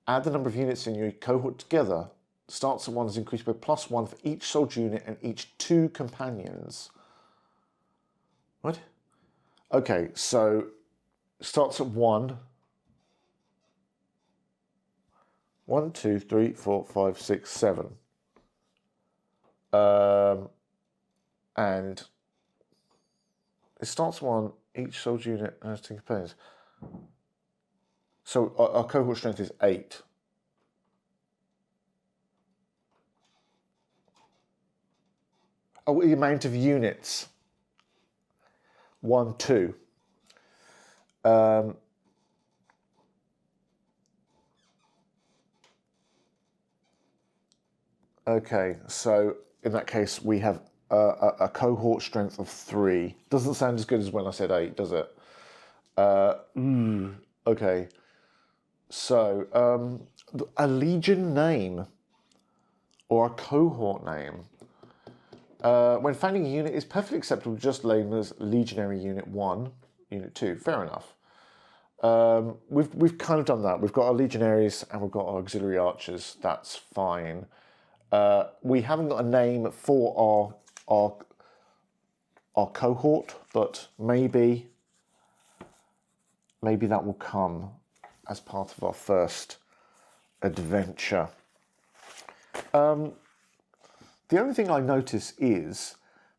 Add the number of units in your cohort together. Starts at 1 is increased by +1 for each soldier unit and each 2 companions. What? Okay, so starts at 1. 1, 2, 3, 4, 5, 6, 7. And it starts 1, each soldier unit has 2 companions. So our cohort strength is 8. Oh, the amount of units. 1, 2. Okay, so in that case, we have a cohort strength of 3. Doesn't sound as good as when I said 8, does it? Okay. So, a legion name or a cohort name. When founding a unit, it's perfectly acceptable to just label as Legionary Unit 1, Unit 2. Fair enough. We've kind of done that. We've got our Legionaries and we've got our Auxiliary Archers. That's fine. We haven't got a name for our cohort, but maybe that will come as part of our first adventure. The only thing I notice is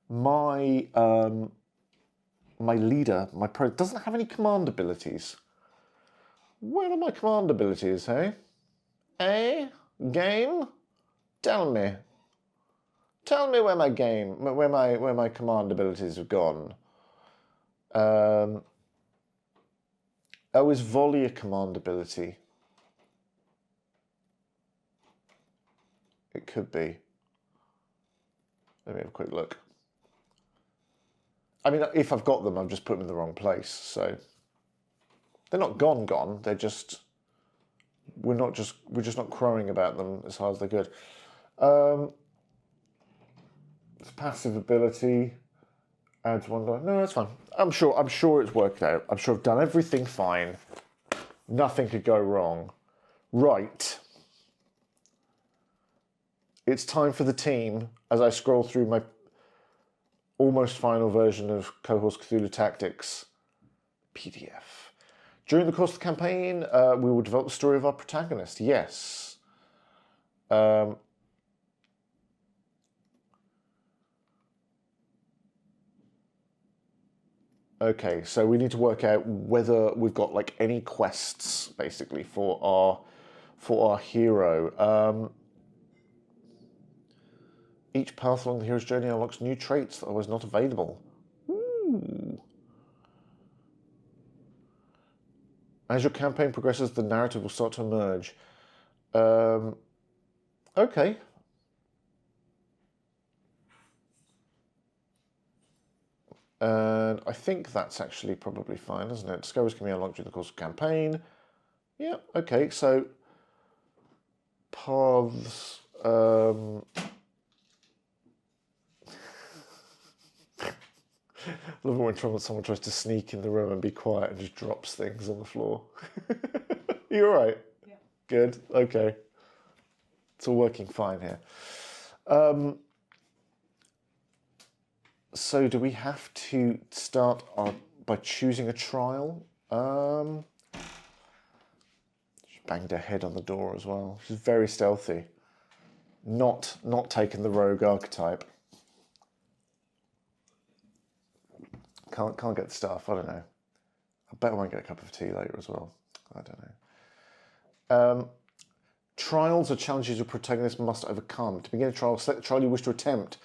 my leader, my pro, doesn't have any command abilities. Where are my command abilities, hey? Game? Tell me. Tell me where my command abilities have gone. Oh, is volley a command ability? It could be. Let me have a quick look. I mean, if I've got them, I've just put them in the wrong place. So they're not gone. They're just we're just not crowing about them as hard as they could. It's passive ability. Adds 1 die. No, that's fine. I'm sure it's worked out. I'm sure I've done everything fine. Nothing could go wrong. Right. It's time for the team as I scroll through my almost final version of Cohors Cthulhu Tactics PDF. During the course of the campaign, we will develop the story of our protagonist. Yes. Okay, so we need to work out whether we've got like any quests basically for our hero. Each path along the hero's journey unlocks new traits that was not available. Ooh. As your campaign progresses, the narrative will start to emerge. Okay. And I think that's actually probably fine, isn't it? Discoveries can be unlocked during the course of the campaign. Yeah, okay, so paths. I love it when someone tries to sneak in the room and be quiet and just drops things on the floor. You all right? Yeah. Good, okay. It's all working fine here. So do we have to start by choosing a trial? She banged her head on the door as well. She's very stealthy. Not taking the rogue archetype. Can't get the stuff. I don't know. I bet I might get a cup of tea later as well. I don't know. Trials are challenges your protagonist must overcome. To begin a trial, select the trial you wish to attempt.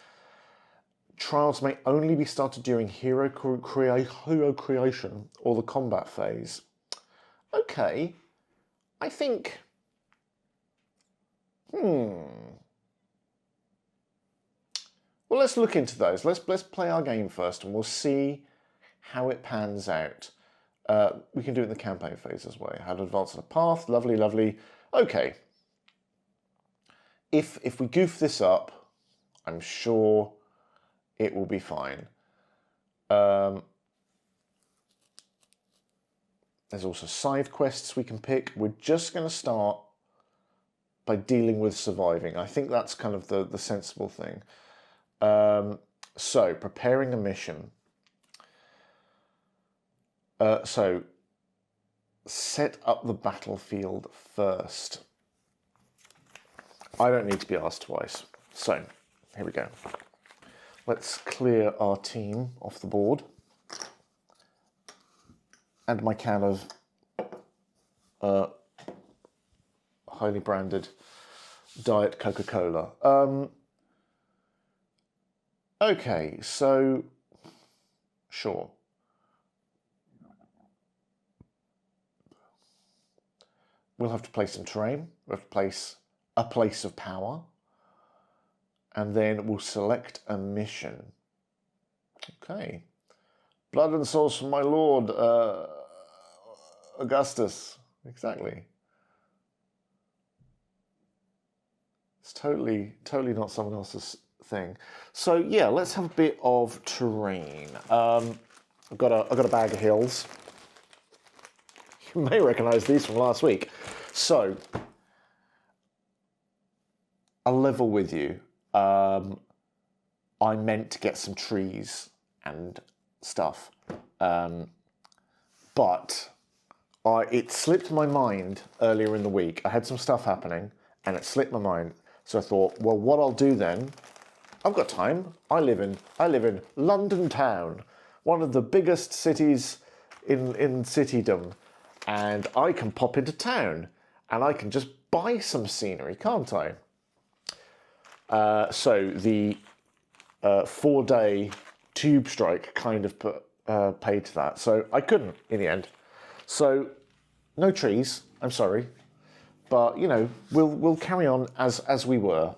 Trials may only be started during hero creation or the combat phase. Okay. I think... Well, let's look into those. Let's play our game first and we'll see how it pans out. We can do it in the campaign phase as well. How to advance on a path. Lovely, lovely. Okay. If we goof this up, I'm sure it will be fine. There's also side quests we can pick. We're just going to start by dealing with surviving. I think that's kind of the sensible thing. So, preparing a mission. So, set up the battlefield first. I don't need to be asked twice. So, here we go. Let's clear our team off the board. And my can of highly branded Diet Coca-Cola. Okay, so sure. We'll have to place some terrain. We'll have to place a place of power. And then we'll select a mission. Okay. Blood and souls from my lord, Augustus. Exactly. It's totally not someone else's thing. So yeah, let's have a bit of terrain. I've got a bag of hills. You may recognise these from last week. So I'll level with you. I meant to get some trees and stuff, but it slipped my mind earlier in the week. I had some stuff happening, and it slipped my mind. So I thought, well, what I'll do then? I've got time. I live in London town, one of the biggest cities in citydom, and I can pop into town, and I can just buy some scenery, can't I? So the 4-day tube strike kind of paid to that. So I couldn't in the end. So no trees, I'm sorry. But, you know, we'll carry on as we were.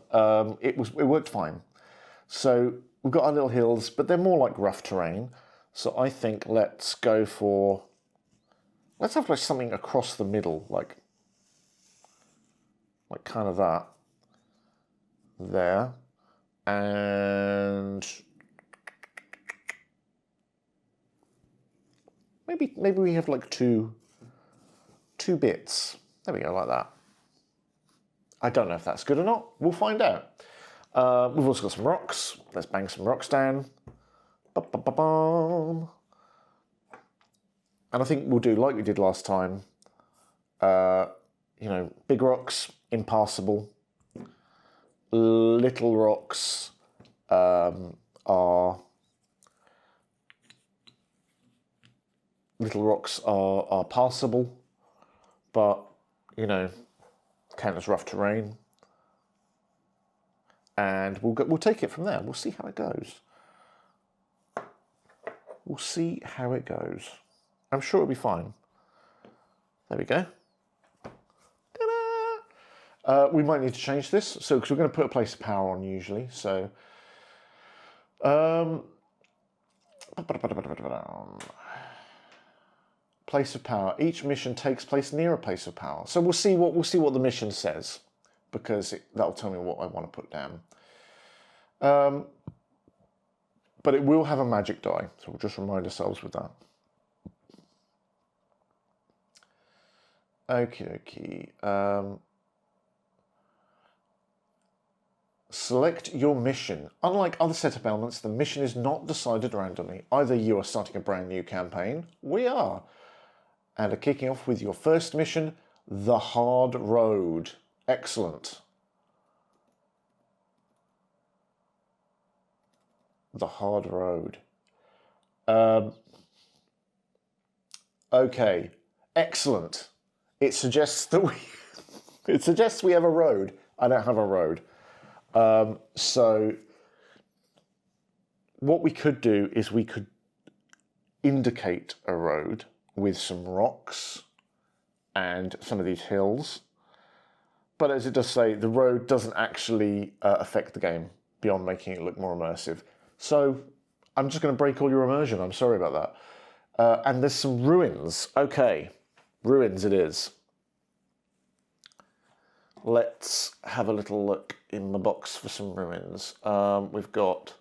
It worked fine. So we've got our little hills, but they're more like rough terrain. So I think let's have like something across the middle, like kind of that. There. And maybe we have like two bits. There we go, like that. I don't know if that's good or not. We'll find out. We've also got some rocks. Let's bang some rocks down. Ba-ba-ba-bam. And I think we'll do like we did last time. You know, big rocks, impassable. Little rocks are passable, but you know, count as rough terrain. And we'll take it from there. We'll see how it goes. We'll see how it goes. I'm sure it'll be fine. There we go. We might need to change this, so because we're going to put a place of power on usually. So, place of power. Each mission takes place near a place of power. So we'll see what the mission says, because that'll tell me what I want to put down. But it will have a magic die, so we'll just remind ourselves with that. Okie dokie. Select your mission. Unlike other setup elements, the mission is not decided randomly. Either you are starting a brand new campaign, we are, and are kicking off with your first mission, The Hard Road. Excellent. The Hard Road. Okay, excellent. It suggests that we have a road. I don't have a road. So what we could do is we could indicate a road with some rocks and some of these hills. But as it does say, the road doesn't actually affect the game beyond making it look more immersive. So I'm just going to break all your immersion. I'm sorry about that. And there's some ruins. Okay, ruins it is. Let's have a little look in the box for some ruins. We've got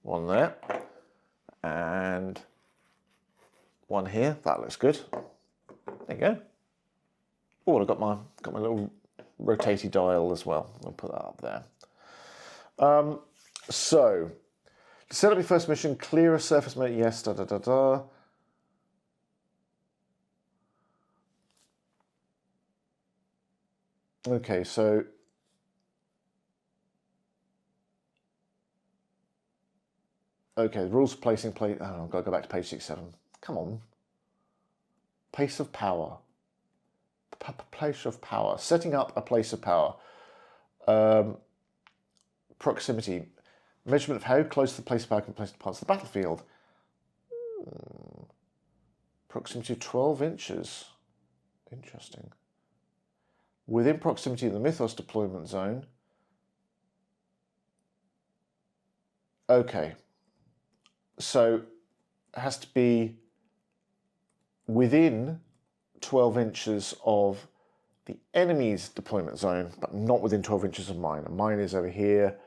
one there and one here. That looks good. There you go. Oh, I've got my little rotating dial as well. I'll put that up there. So, to set up your first mission, clear a surface mode. Yes, da da da da. Okay, so okay, the rules of placing plate. Oh, I've got to go back to page 67. Come on. Pace of power. place of power. Setting up a place of power. Proximity. Measurement of how close the place of power can place to parts of the battlefield. Proximity of 12 inches. Interesting. Within proximity of the Mythos deployment zone. Okay. So it has to be within 12 inches of the enemy's deployment zone, but not within 12 inches of mine. And mine is over here.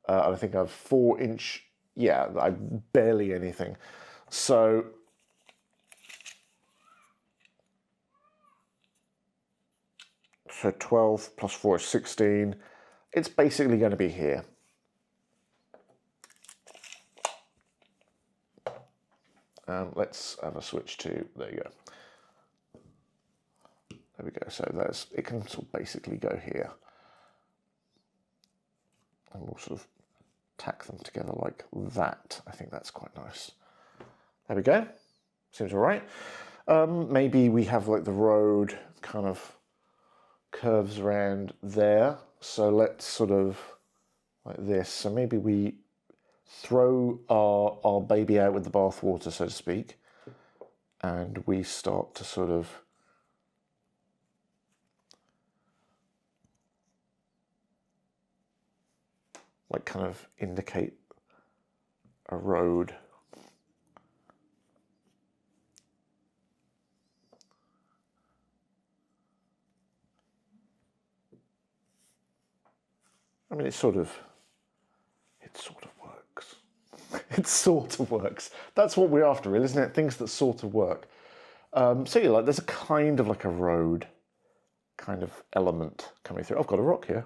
I think I have 4-inch. Yeah, I barely anything. So 12 plus 4 is 16. It's basically going to be here. Let's have a switch to, there you go. There we go. So it can sort of basically go here. And we'll sort of tack them together like that. I think that's quite nice. There we go. Seems all right. Maybe we have like the road kind of curves around there. So let's sort of like this. So maybe we throw our baby out with the bathwater, so to speak, and we start to sort of like kind of indicate a road. I mean, it sort of works. It sort of works. That's what we're after, really, isn't it? Things that sort of work. So yeah, like there's a kind of like a road kind of element coming through. I've got a rock here.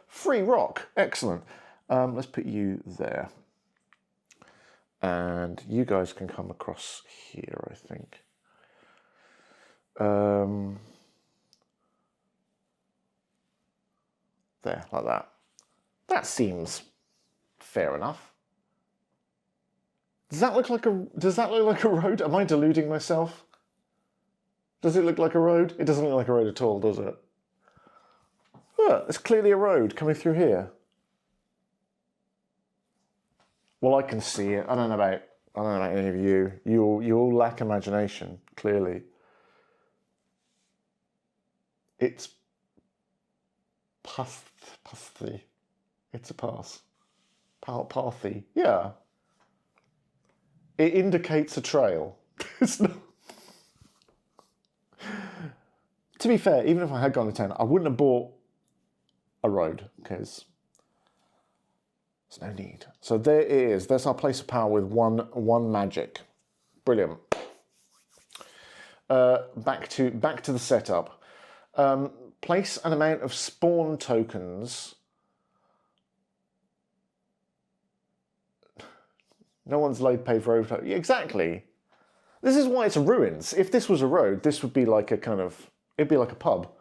Free rock. Excellent. Let's put you there. And you guys can come across here, I think. There, like that. That seems fair enough. Does that look like a road? Am I deluding myself? Does it look like a road? It doesn't look like a road at all, does it? Look, there's clearly a road coming through here. Well, I can see it. I don't know about any of you. You all lack imagination, clearly. It's pathy. It's a pass. Pathy. Yeah. It indicates a trail. It's not. To be fair, even if I had gone to town, I wouldn't have bought a road because there's no need. So there it is. There's our place of power with one magic. Brilliant. Back to the setup. Place an amount of spawn tokens. No one's laid paved road. Yeah, exactly. This is why it's ruins. If this was a road, this would be like a kind of, it'd be like a pub.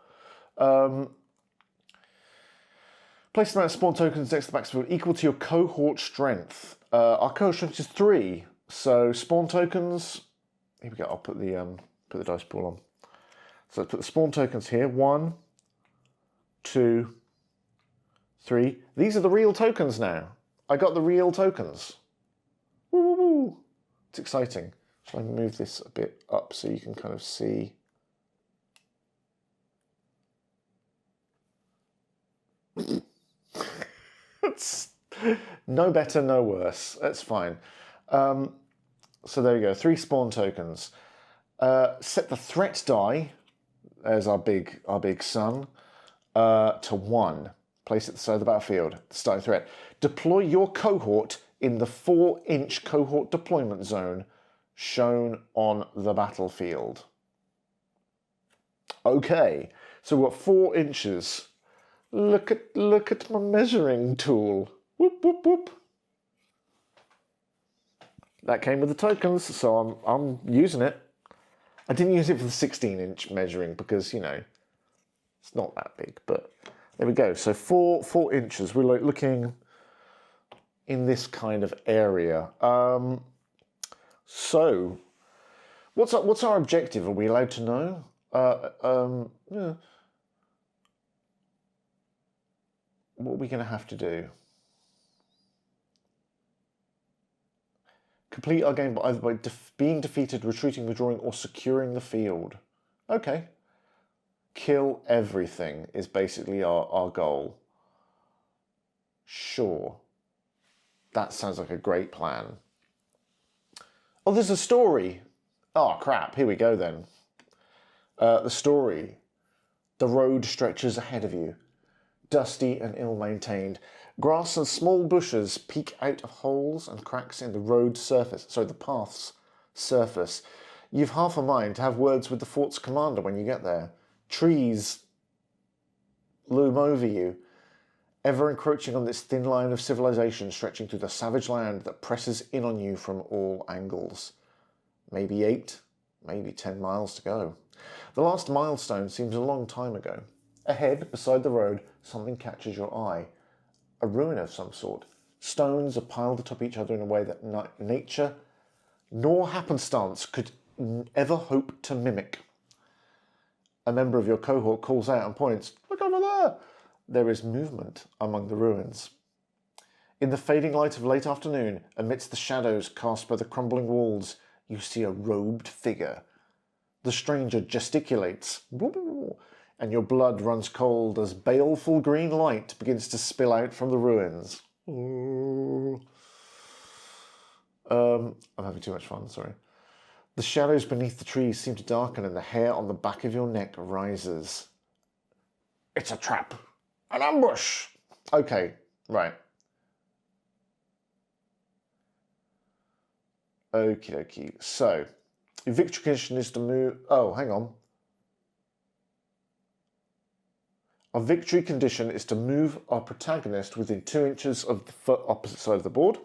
Place an amount of spawn tokens next to the battlefield equal to your cohort strength. Our cohort strength is 3. So spawn tokens. Here we go. I'll put the dice pool on. So let's put the spawn tokens here. 1, 2, 3. These are the real tokens now. I got the real tokens. Woo, woo, woo. It's exciting. Shall I move this a bit up so you can kind of see? It's no better, no worse. That's fine. So there we go. 3 spawn tokens. Set the threat die, as our big sun, to 1. Place it at the side of the battlefield. Starting threat. Deploy your cohort in the 4-inch cohort deployment zone shown on the battlefield. Okay, so we've got 4 inches. Look at my measuring tool. Whoop, whoop, whoop. That came with the tokens, so I'm using it. I didn't use it for the 16-inch measuring because, you know, it's not that big, but there we go. So 4 inches. We're like looking in this kind of area. So what's our objective? Are we allowed to know? Yeah. What are we going to have to do? Complete our game either by being defeated, retreating, withdrawing, or securing the field. Okay. Kill everything is basically our goal. Sure. That sounds like a great plan. Oh, there's a story. Oh, crap. Here we go then. The story. The road stretches ahead of you. Dusty and ill-maintained. Grass and small bushes peek out of holes and cracks in the road surface. Sorry, the path's surface. You've half a mind to have words with the fort's commander when you get there. Trees loom over you, ever encroaching on this thin line of civilization stretching through the savage land that presses in on you from all angles. Maybe 8, maybe 10 miles to go. The last milestone seems a long time ago. Ahead, beside the road, something catches your eye. A ruin of some sort. Stones are piled atop each other in a way that nature nor happenstance could ever hope to mimic. A member of your cohort calls out and points, "Look over there!" There is movement among the ruins. In the fading light of late afternoon, amidst the shadows cast by the crumbling walls, you see a robed figure. The stranger gesticulates, and your blood runs cold as baleful green light begins to spill out from the ruins. I'm having too much fun, sorry. The shadows beneath the trees seem to darken and the hair on the back of your neck rises. It's a trap. An ambush! Okay, right. Okie dokie. So, your victory condition is to move... Oh, hang on. Our victory condition is to move our protagonist within 2 inches of the opposite side of the board.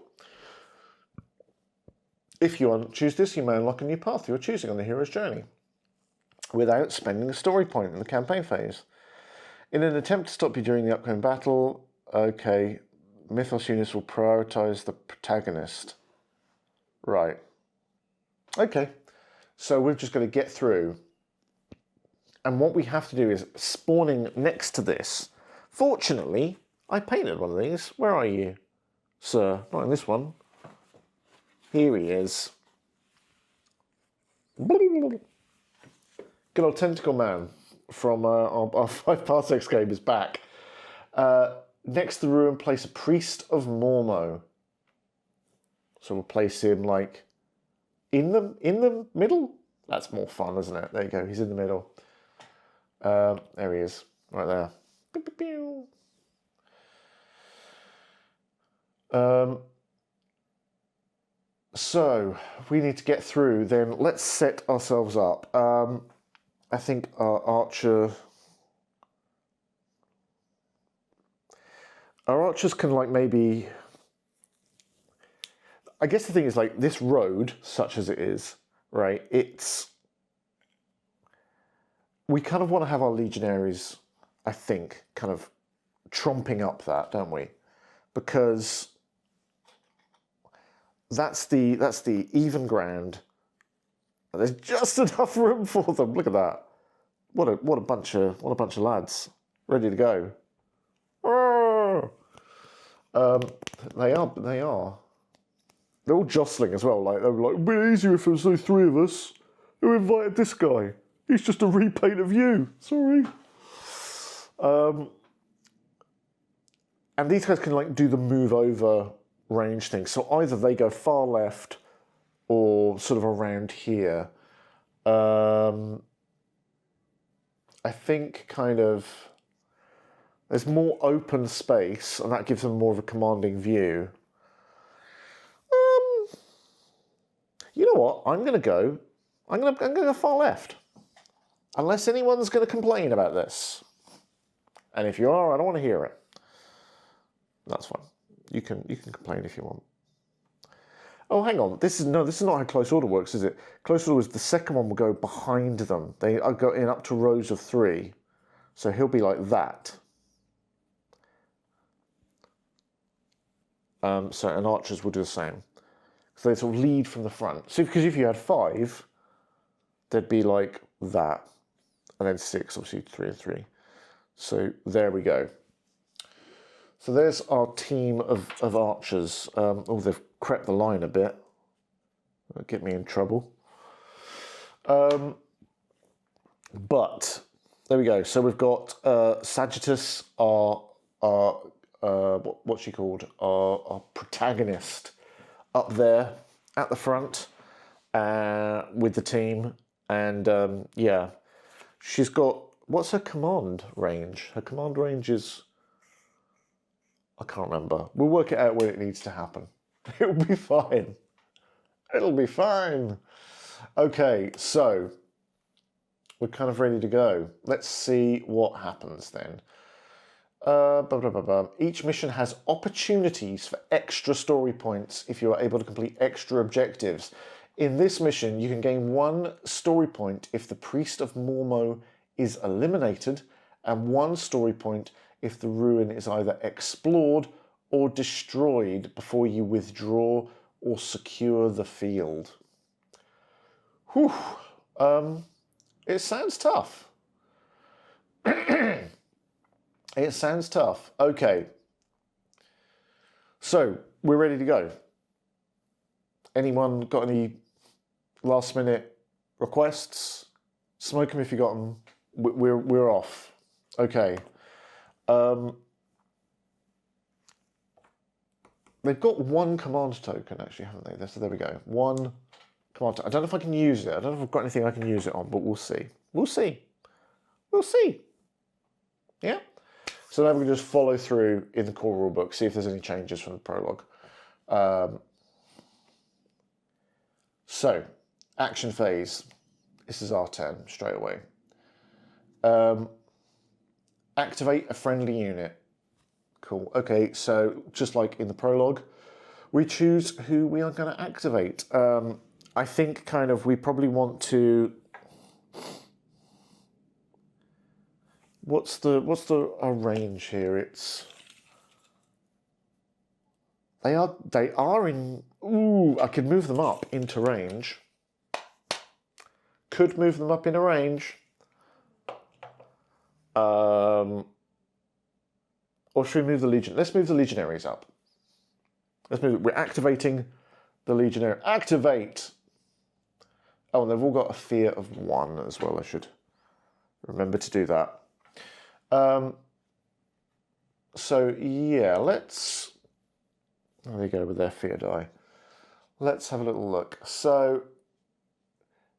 If you choose this, you may unlock a new path you are choosing on the hero's journey, without spending a story point in the campaign phase. In an attempt to stop you during the upcoming battle, okay, Mythos units will prioritise the protagonist. Right. Okay, so we've just got to get through. And what we have to do is, spawning next to this, fortunately, I painted one of these. Where are you, sir? Not in this one. Here he is. Good old Tentacle Man from our 5 Parsecs game is back. Next to the ruin, place a Priest of Mormo. So we'll place him like in the middle. That's more fun, isn't it? There you go. He's in the middle. There he is, right there. So we need to get through. Then let's set ourselves up. I think our archers can like maybe. I guess the thing is like this road, such as it is, right? We kind of want to have our legionaries, I think, kind of tromping up that, don't we? Because that's the even ground. There's just enough room for them. Look at that. What a bunch of lads ready to go. They are. They're all jostling as well. Like they're like, it'd be easier if there was only 3 of us. Who invited this guy? He's just a repaint of you. Sorry. And these guys can like do the move over range thing. So either they go far left or sort of around here. I think kind of there's more open space and that gives them more of a commanding view. You know what? I'm gonna go far left. Unless anyone's going to complain about this. And if you are, I don't want to hear it. That's fine. You can complain if you want. Oh, hang on. This is not how close order works, is it? Close order is the second one will go behind them. They go in up to rows of 3. So he'll be like that. So and archers will do the same. So they sort of lead from the front. So because if you had 5, they'd be like that. and then 6, obviously 3 and 3. So there we go. So there's our team of archers. Oh, they've crept the line a bit. That'll get me in trouble. But there we go. So we've got Sagittus, what's she called? Our protagonist up there at the front with the team. And yeah, she's got, what's her command range? Her command range is, I can't remember. We'll work it out when it needs to happen. It'll be fine. It'll be fine. Okay, so we're kind of ready to go. Let's see what happens then. Each mission has opportunities for extra story points if you are able to complete extra objectives. In this mission, you can gain 1 story point if the Priest of Mormo is eliminated, and 1 story point if the ruin is either explored or destroyed before you withdraw or secure the field. Whew. It sounds tough. It sounds tough. Okay. So, we're ready to go. Anyone got any last minute requests? Smoke them if you got them. We're off. Okay. They've got 1 command token, actually, haven't they? So there we go. 1 command token. I don't know if I can use it. I don't know if I've got anything I can use it on, but we'll see. We'll see. We'll see. Yeah? So now we can just follow through in the core rulebook, see if there's any changes from the prologue. So, action phase. This is our turn, straight away. Activate a friendly unit. Cool. Okay, so just like in the prologue, we choose who we are going to activate. I think kind of we probably want to... What's our range here? It's... They are in... Ooh, I could move them up into range. Could move them up in a range. Or should we move the Legion? Let's move the Legionaries up. Let's move. We're activating the Legionary. Activate! Oh, and they've all got a fear of 1 as well. I should remember to do that. So, yeah, let's... There we go with their fear die. Let's have a little look. So,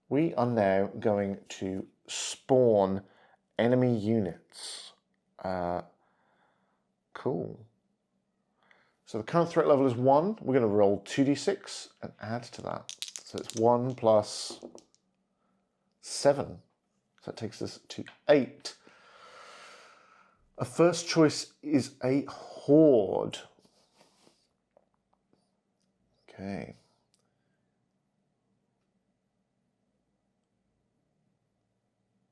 we are now going to spawn enemy units. Cool. So the current threat level is 1. We're going to roll 2d6 and add to that. So it's 1 plus 7. So that takes us to 8. A first choice is a horde. Okay.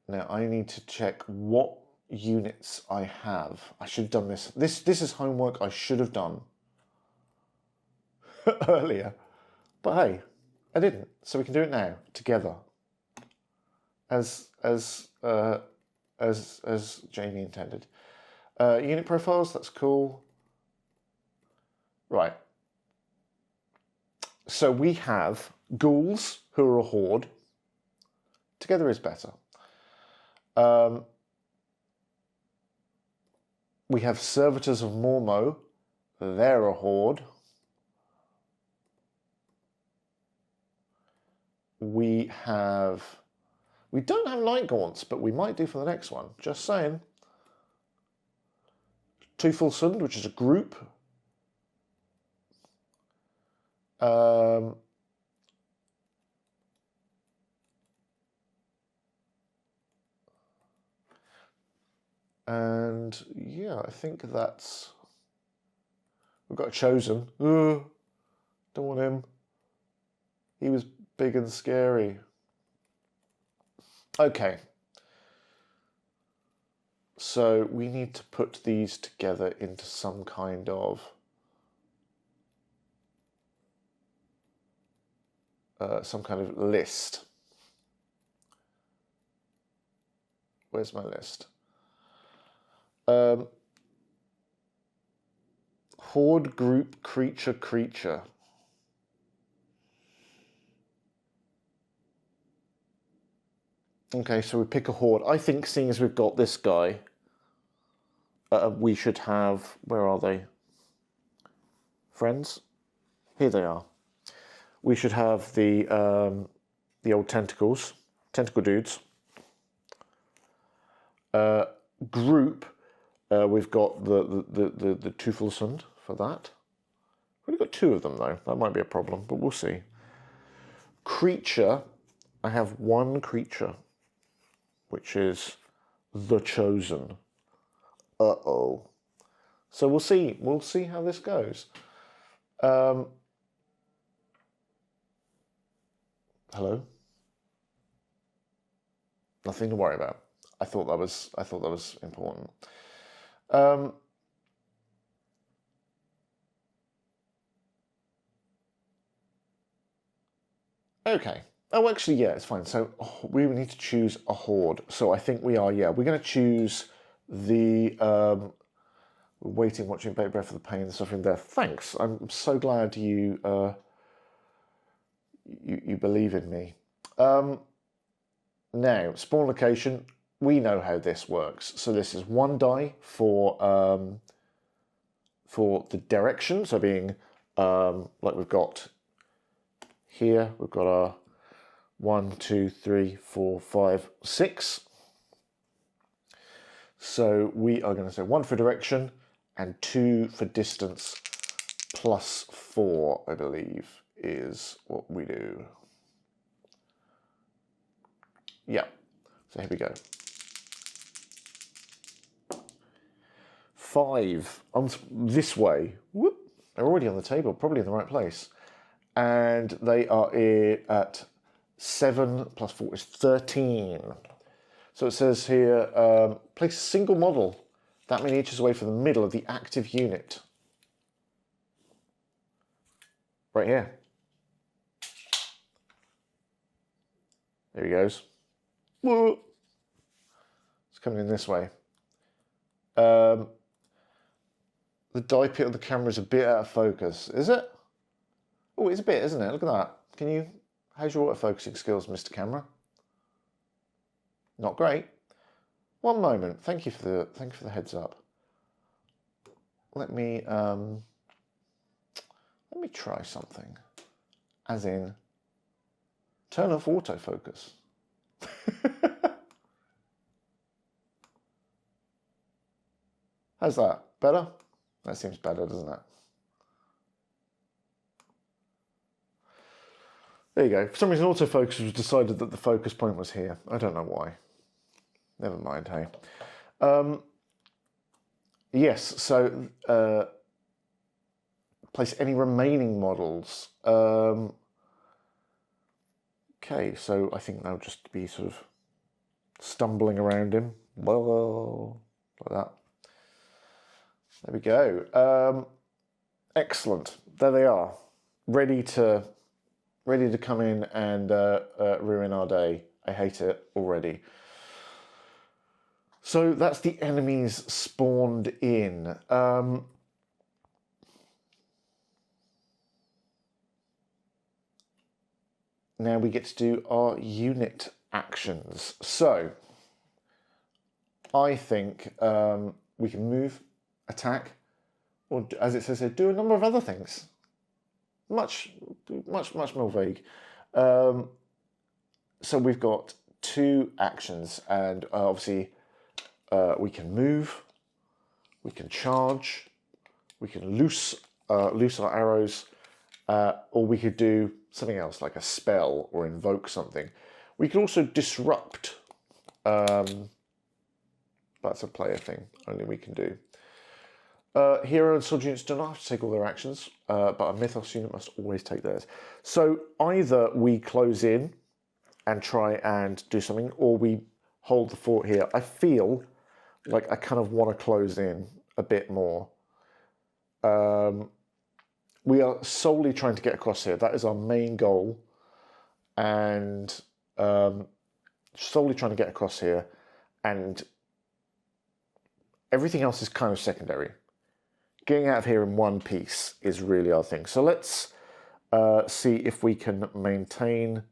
Now I need to check what units I have. I should have done this. This is homework I should have done earlier. But hey, I didn't. So we can do it now together. As Jamie intended. Unit profiles, that's cool. Right. So we have ghouls who are a horde. Together is better. We have servitors of Mormo. They're a horde. We don't have Night Gaunts, but we might do for the next one. Just saying. Tufelsund, which is a group. And yeah, I think that's... We've got a Chosen. Don't want him. He was big and scary. Okay. So we need to put these together into some kind of list. Where's my list? Horde, group, creature. Okay, so we pick a horde. I think seeing as we've got this guy, we should have... Where are they? Friends? Here they are. We should have the old tentacle dudes. Group, we've got the Teufelsund for that. We've only got 2 of them though. That might be a problem, but we'll see. Creature, I have 1 creature, which is the Chosen. Uh-oh. So we'll see. We'll see how this goes. Hello? Nothing to worry about. I thought that was important. Okay. Oh, actually, yeah, it's fine. So we need to choose a horde. So I think we are, yeah. We're going to choose the... waiting, watching, bated breath for the pain and suffering there. Thanks. I'm so glad you you believe in me. Now, spawn location. We know how this works. So this is 1 die for the direction. So being like we've got here, we've got our 1, 2, 3, 4, 5, 6. So we are going to say 1 for direction and 2 for distance plus 4, I believe, is what we do. Yeah. So here we go. 5 on this way. Whoop. They're already on the table, probably in the right place. And they are at 7 plus 4 is 13. So it says here, place a single model that many inches away from the middle of the active unit. Right here. There he goes. Whoa. It's coming in this way. The die pit of the camera is a bit out of focus. Is it? Oh, it's a bit, isn't it? Look at that. Can you... How's your autofocusing skills, Mr. Camera? Not great. One moment. Thank you for the heads up. Let me try something. As in, turn off autofocus. How's that? Better? That seems better, doesn't it? There you go. For some reason, autofocus was decided that the focus point was here. I don't know why. Never mind, hey. Yes, so place any remaining models. Okay, so I think they'll just be sort of stumbling around him. Whoa, like that. There we go. Excellent. There they are, ready to come in and ruin our day. I hate it already. So that's the enemies spawned in. Now we get to do our unit actions. So I think we can move, attack, or as it says here, do a number of other things. Much more vague. So we've got 2 actions, and obviously we can move, we can charge, we can loose our arrows, or we could do something else like a spell or invoke something. We can also disrupt. That's a player thing, only we can do. Hero and sword units do not have to take all their actions, but a Mythos unit must always take theirs. So either we close in and try and do something, or we hold the fort here. I feel like I kind of want to close in a bit more. We are solely trying to get across here. That is our main goal. And solely trying to get across here and everything else is kind of secondary. Getting out of here in one piece is really our thing. So let's see if we can maintain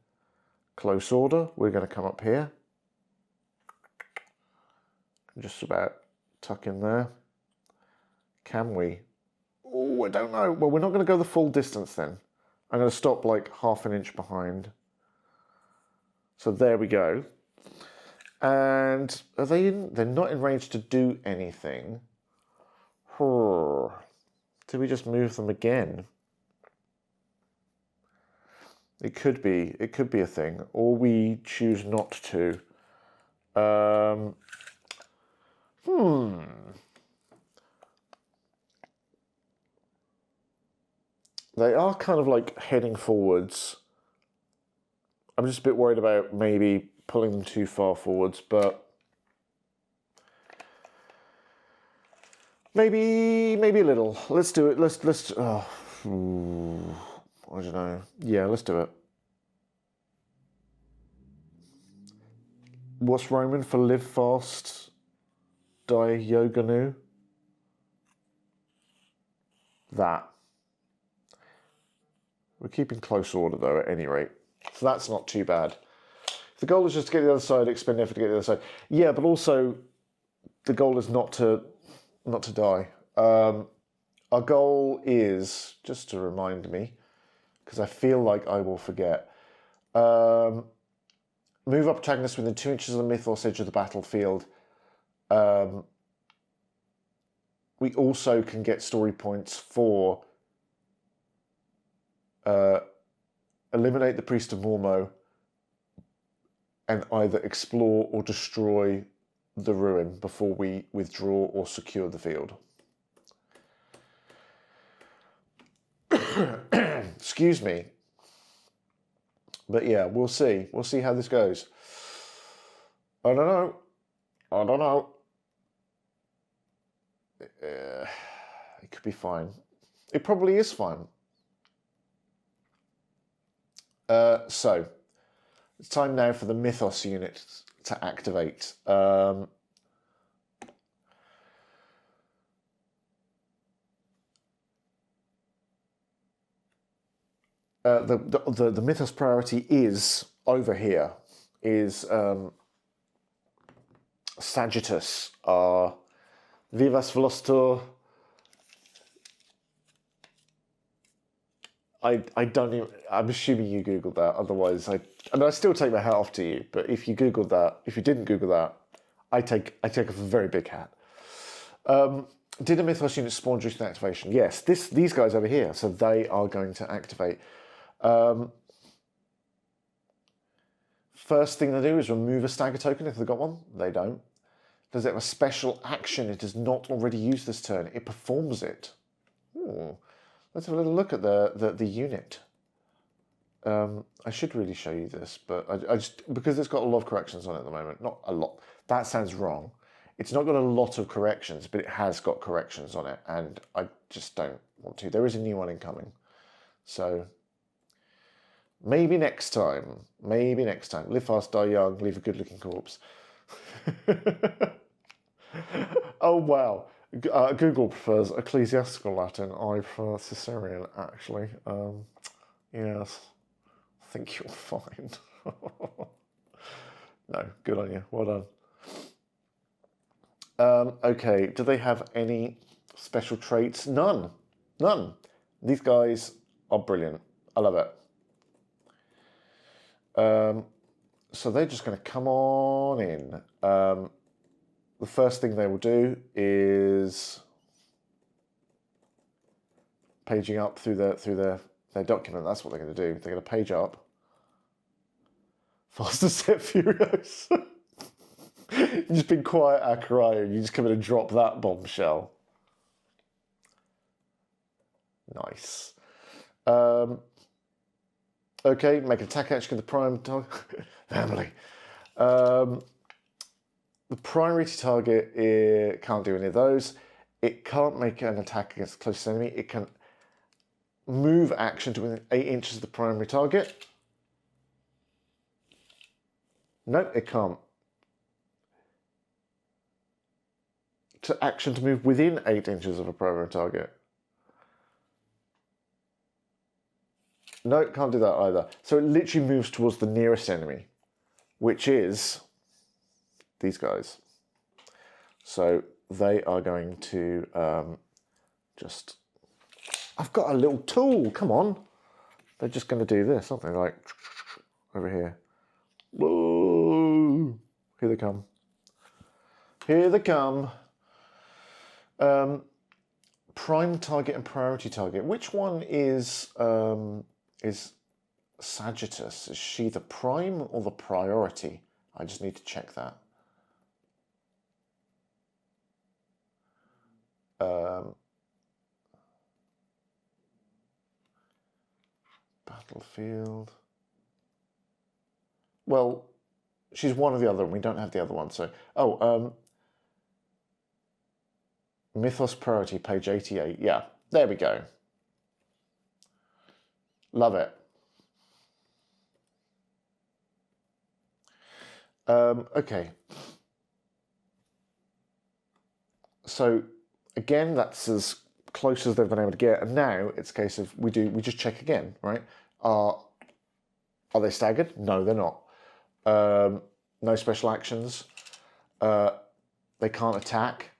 close order. We're going to come up here. Just about tuck in there. Can we? Oh, I don't know. Well, we're not going to go the full distance then. I'm going to stop like half an inch behind. So there we go. And are they in? They're not in range to do anything. Do we just move them again? It could be a thing, or we choose not to. They are kind of like heading forwards. I'm just a bit worried about maybe pulling them too far forwards, but maybe a little. Let's do it. Let's. I don't know. Yeah, let's do it. What's Roman for live fast, die yoganu? That. We're keeping close order though, at any rate. So that's not too bad. If the goal is just to get to the other side, expend effort to get to the other side. Yeah, but also the goal is not to die. Our goal is, just to remind me, because I feel like I will forget, move up protagonists within 2 inches of the mythos edge of the battlefield. We also can get story points for eliminate the Priest of Mormo and either explore or destroy the ruin before we withdraw or secure the field. Excuse me. But yeah, we'll see. We'll see how this goes. I don't know. It could be fine. It probably is fine. So, it's time now for the Mythos unit to activate. The Mythos priority is over here, is Sagittus, Vivas Velocitor. I don't even, I'm assuming you Googled that, otherwise I still take my hat off to you, but if you Googled that, if you didn't Google that, I take a very big hat. Did a Mythos unit spawn during activation? Yes, these guys over here, so they are going to activate. First thing they do is remove a stagger token if they've got one. They don't. Does it have a special action it has not already used this turn? It performs it. Ooh. Let's have a little look at the unit. I should really show you this, but I just, because it's got a lot of corrections on it at the moment. Not a lot. That sounds wrong. It's not got a lot of corrections, but it has got corrections on it, and I just don't want to. There is a new one incoming. So maybe next time. Maybe next time. Live fast, die young, leave a good-looking corpse. Oh, wow. Google prefers ecclesiastical Latin. I prefer Cicercian, actually. Yes, I think you'll find. No, good on you. Well done. Okay, do they have any special traits? None. None. These guys are brilliant. I love it. So they're just going to come on in. The first thing they will do is paging up through their document. That's what they're going to do. They're going to page up. Faster set Furios. You've just been quiet, Akarai, and you just come in and drop that bombshell. Nice. Okay, make an attack action to the prime target. Family. The primary target, it can't do any of those. It can't make an attack against the closest enemy. It can move action to within 8 inches of the primary target. No, it can't. action to move within 8 inches of a primary target. No, can't do that either. So it literally moves towards the nearest enemy, which is these guys. So they are going to just... I've got a little tool, come on. They're just going to do this, aren't they? Like, over here. Whoa! Here they come. Here they come. Prime target and priority target. Which one is Sagittus? Is she the prime or the priority? I just need to check that. Battlefield. Well, she's one or the other, and we don't have the other one. So, Mythos priority, page 88. Yeah, there we go. Love it. Okay. So again, that's as close as they've been able to get, and now it's a case of we just check again, right? Are they staggered? No, they're not. No special actions. They can't attack.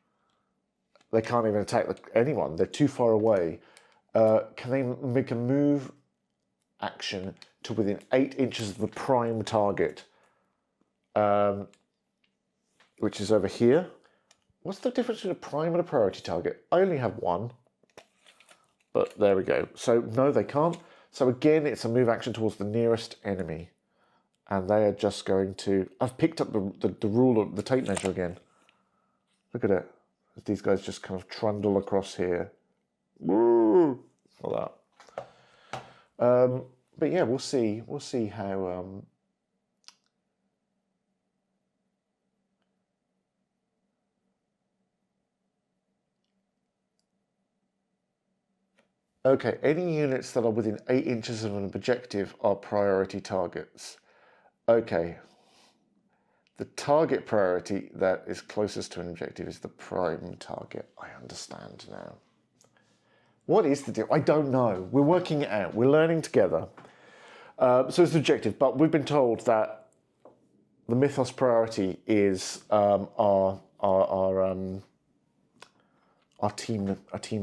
They can't even attack anyone. They're too far away. Can they make a move action to within 8 inches of the prime target, which is over here? What's the difference between a prime and a priority target? I only have one, but there we go. So no, they can't. So again, it's a move action towards the nearest enemy, and they are just going to... I've picked up the rule of the tape measure again. Look at it. These guys just kind of trundle across here. Woo! For that. But yeah, we'll see. We'll see how... Okay, any units that are within 8 inches of an objective are priority targets. Okay. The target priority that is closest to an objective is the prime target. I understand now. What is the deal? I don't know. We're working it out. We're learning together. So it's the objective, but we've been told that the Mythos priority is our team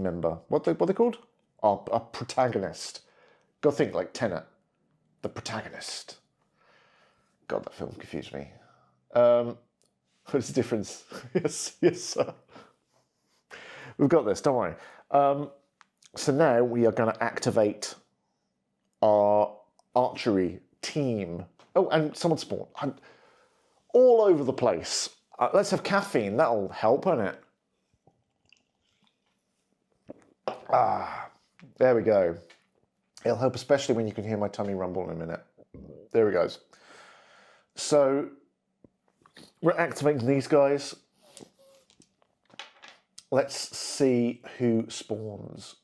member. What are they called? Our protagonist. Got to think like Tenet. The protagonist. God, that film confused me. What's the difference? yes, sir. We've got this, don't worry. So now we are going to activate our archery team. Oh, and someone spawned. I'm all over the place. Let's have caffeine. That'll help, won't it? There we go. It'll help, especially when you can hear my tummy rumble in a minute. There he goes. So we're activating these guys. Let's see who spawns.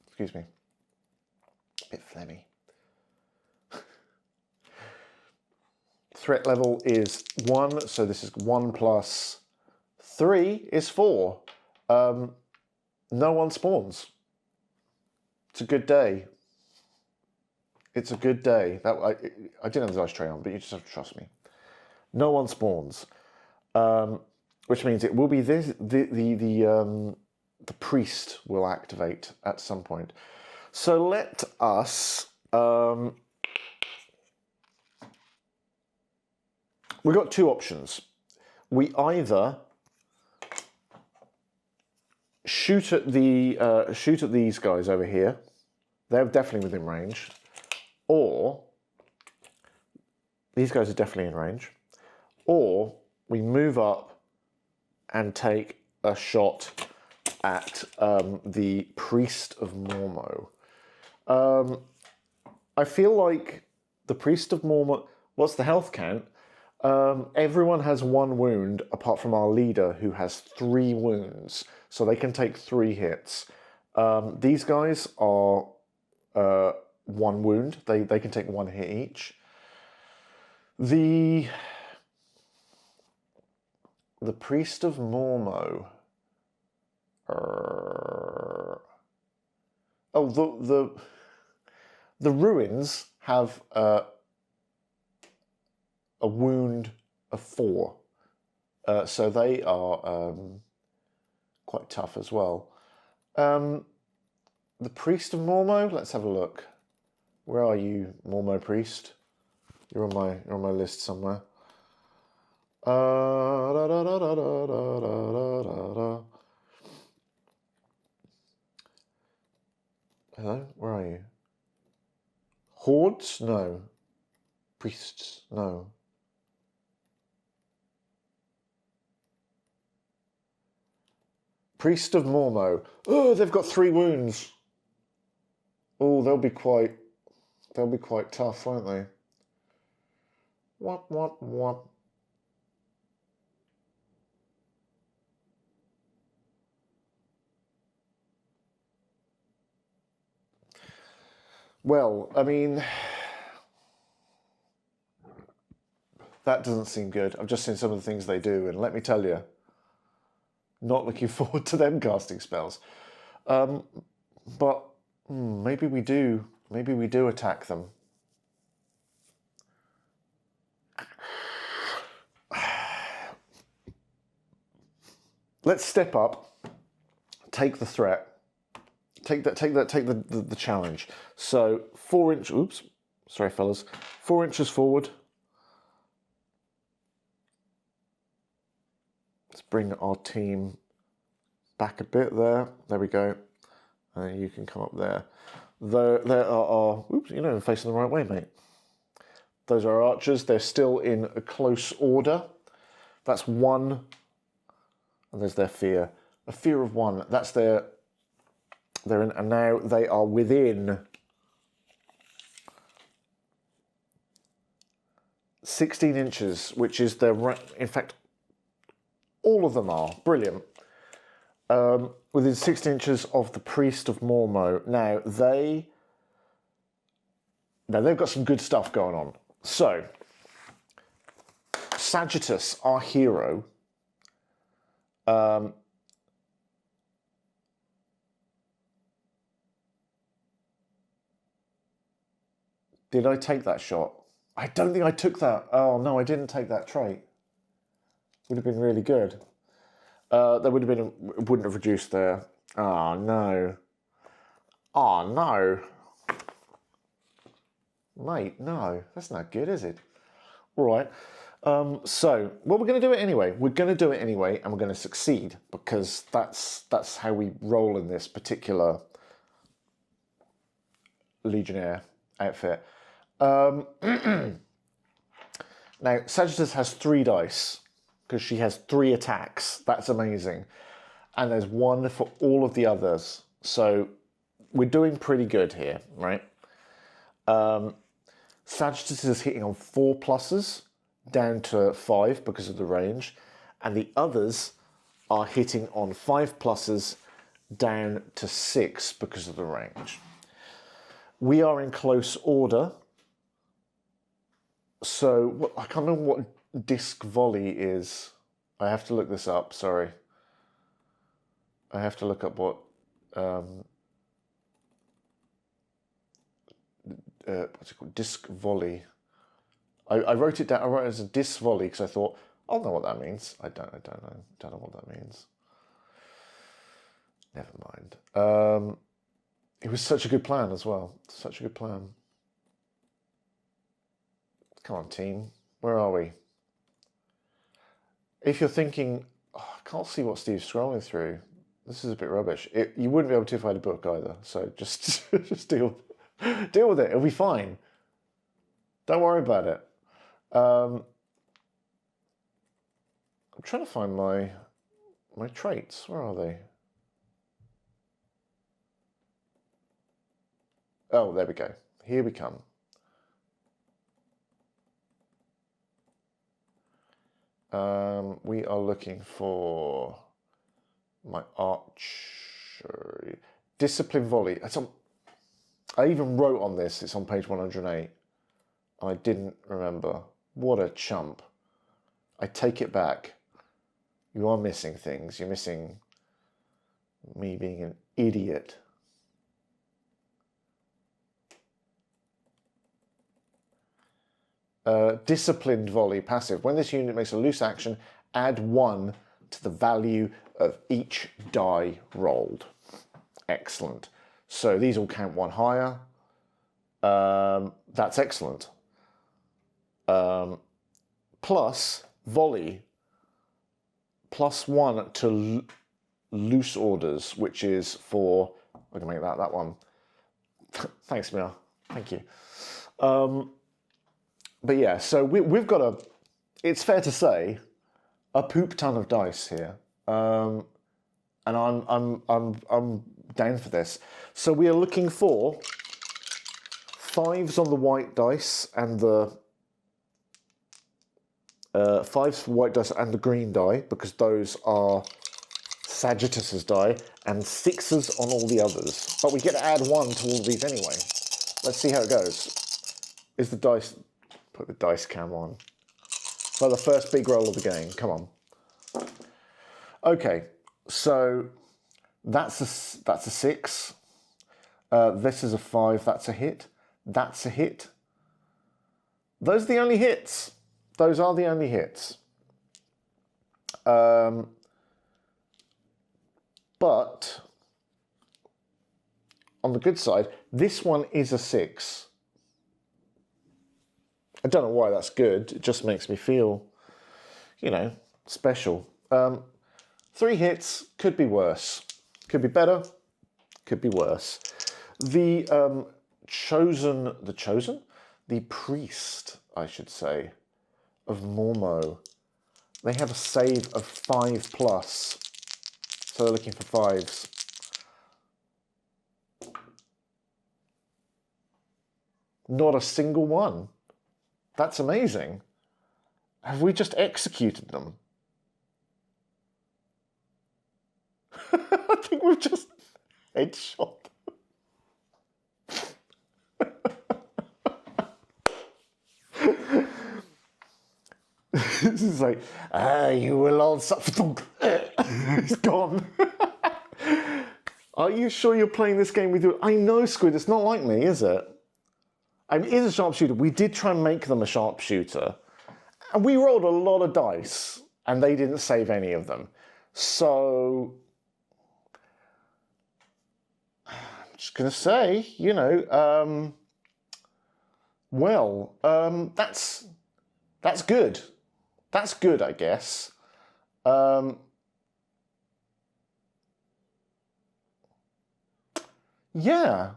Excuse me. A bit phlegmy. Threat level is 1, so this is 1 plus 3 is 4. No one spawns. It's a good day. It's a good day. I didn't have the dice tray on, but you just have to trust me. No one spawns, which means it will be this. The priest will activate at some point. So let us. We've got two options. We either shoot at these guys over here. They're definitely within range. Or these guys are definitely in range. Or we move up and take a shot at the Priest of Mormo. I feel like the Priest of Mormo... What's the health count? Everyone has 1 wound apart from our leader, who has 3 wounds. So they can take 3 hits. These guys are 1 wound. They can take 1 hit each. The the Priest of Mormo. Oh, the ruins have a wound of 4, so they are quite tough as well. The Priest of Mormo. Let's have a look. Where are you, Mormo Priest? You're on my list somewhere. Hello, where are you? Hordes? No. Priests? No. Priest of Mormo. Oh, they've got 3 wounds. Oh, they'll be quite tough, won't they? What? Well, I mean, that doesn't seem good. I've just seen some of the things they do, and let me tell you, not looking forward to them casting spells. But maybe we do. Maybe we do attack them. Let's step up. Take the threat. Take the challenge. So 4 inch. Oops, sorry, fellas. 4 inches forward. Let's bring our team back a bit there. There we go. And you can come up there. There are our. Oops, you're not even facing the right way, mate. Those are our archers. They're still in a close order. That's 1. And there's their fear. A fear of 1. That's their. They're in, and now they are within 16 inches, which is their. In fact, all of them are brilliant. Within 16 inches of the Priest of Mormo. Now they've got some good stuff going on. So, Sagittus, our hero. Did I take that shot? I don't think I took that. Oh, no, I didn't take that trait. Would have been really good. That would have been, wouldn't have reduced there. Oh, no. Oh, no. Mate, no. That's not good, is it? All right. So, well, we're going to do it anyway. We're going to do it anyway, and we're going to succeed, because that's how we roll in this particular Legionnaire outfit. Now, Sagittus has 3 dice, because she has 3 attacks. That's amazing. And there's 1 for all of the others. So we're doing pretty good here, right? Sagittus is hitting on 4 pluses, down to 5 because of the range. And the others are hitting on 5 pluses, down to 6 because of the range. We are in close order. So, I can't remember what disc volley is. I have to look this up, sorry. I have to look up what... what's it called? Disc volley. I wrote it down. I wrote it as a disc volley because I thought, I'll know what that means. I don't know what that means. Never mind. It was such a good plan as well. Such a good plan. Come on, team. Where are we? If you're thinking, oh, I can't see what Steve's scrolling through. This is a bit rubbish. You wouldn't be able to if I had a book either. So just deal with it. It'll be fine. Don't worry about it. I'm trying to find my traits. Where are they? Oh, there we go. Here we come. We are looking for my archery. Discipline volley. I even wrote on this. It's on page 108. I didn't remember. What a chump. I take it back. You are missing things. You're missing me being an idiot. Disciplined volley, passive. When this unit makes a loose action, add 1 to the value of each die rolled. Excellent. So these all count 1 higher. That's excellent. Plus volley, +1 to loose orders, which is for, I can make that one. Thanks, Mia. Thank you. But yeah, so we've got it's fair to say, a poop ton of dice here. And I'm down for this. So we are looking for 5s on the white dice and the 5s for white dice and the green die, because those are Sagittus's die, and 6s on all the others. But we get to add 1 to all of these anyway. Let's see how it goes. Is the dice... Put the dice cam on. For the first big roll of the game. Come on. Okay, so that's a 6. This is a 5. That's a hit. That's a hit. Those are the only hits. Those are the only hits. But on the good side, this one is a 6. I don't know why that's good. It just makes me feel, you know, special. 3 hits, could be worse. Could be better, could be worse. The priest, I should say, of Mormo, they have a save of 5+. So they're looking for 5s. Not a single one. That's amazing. Have we just executed them? I think we've just headshot them. This is like, you will all suffer. He's gone. Are you sure you're playing this game with you? I know, Squid, it's not like me, is it? I mean, it is a sharpshooter. We did try and make them a sharpshooter. And we rolled a lot of dice, and they didn't save any of them. So, I'm just going to say, you know, that's good. That's good, I guess. Yeah.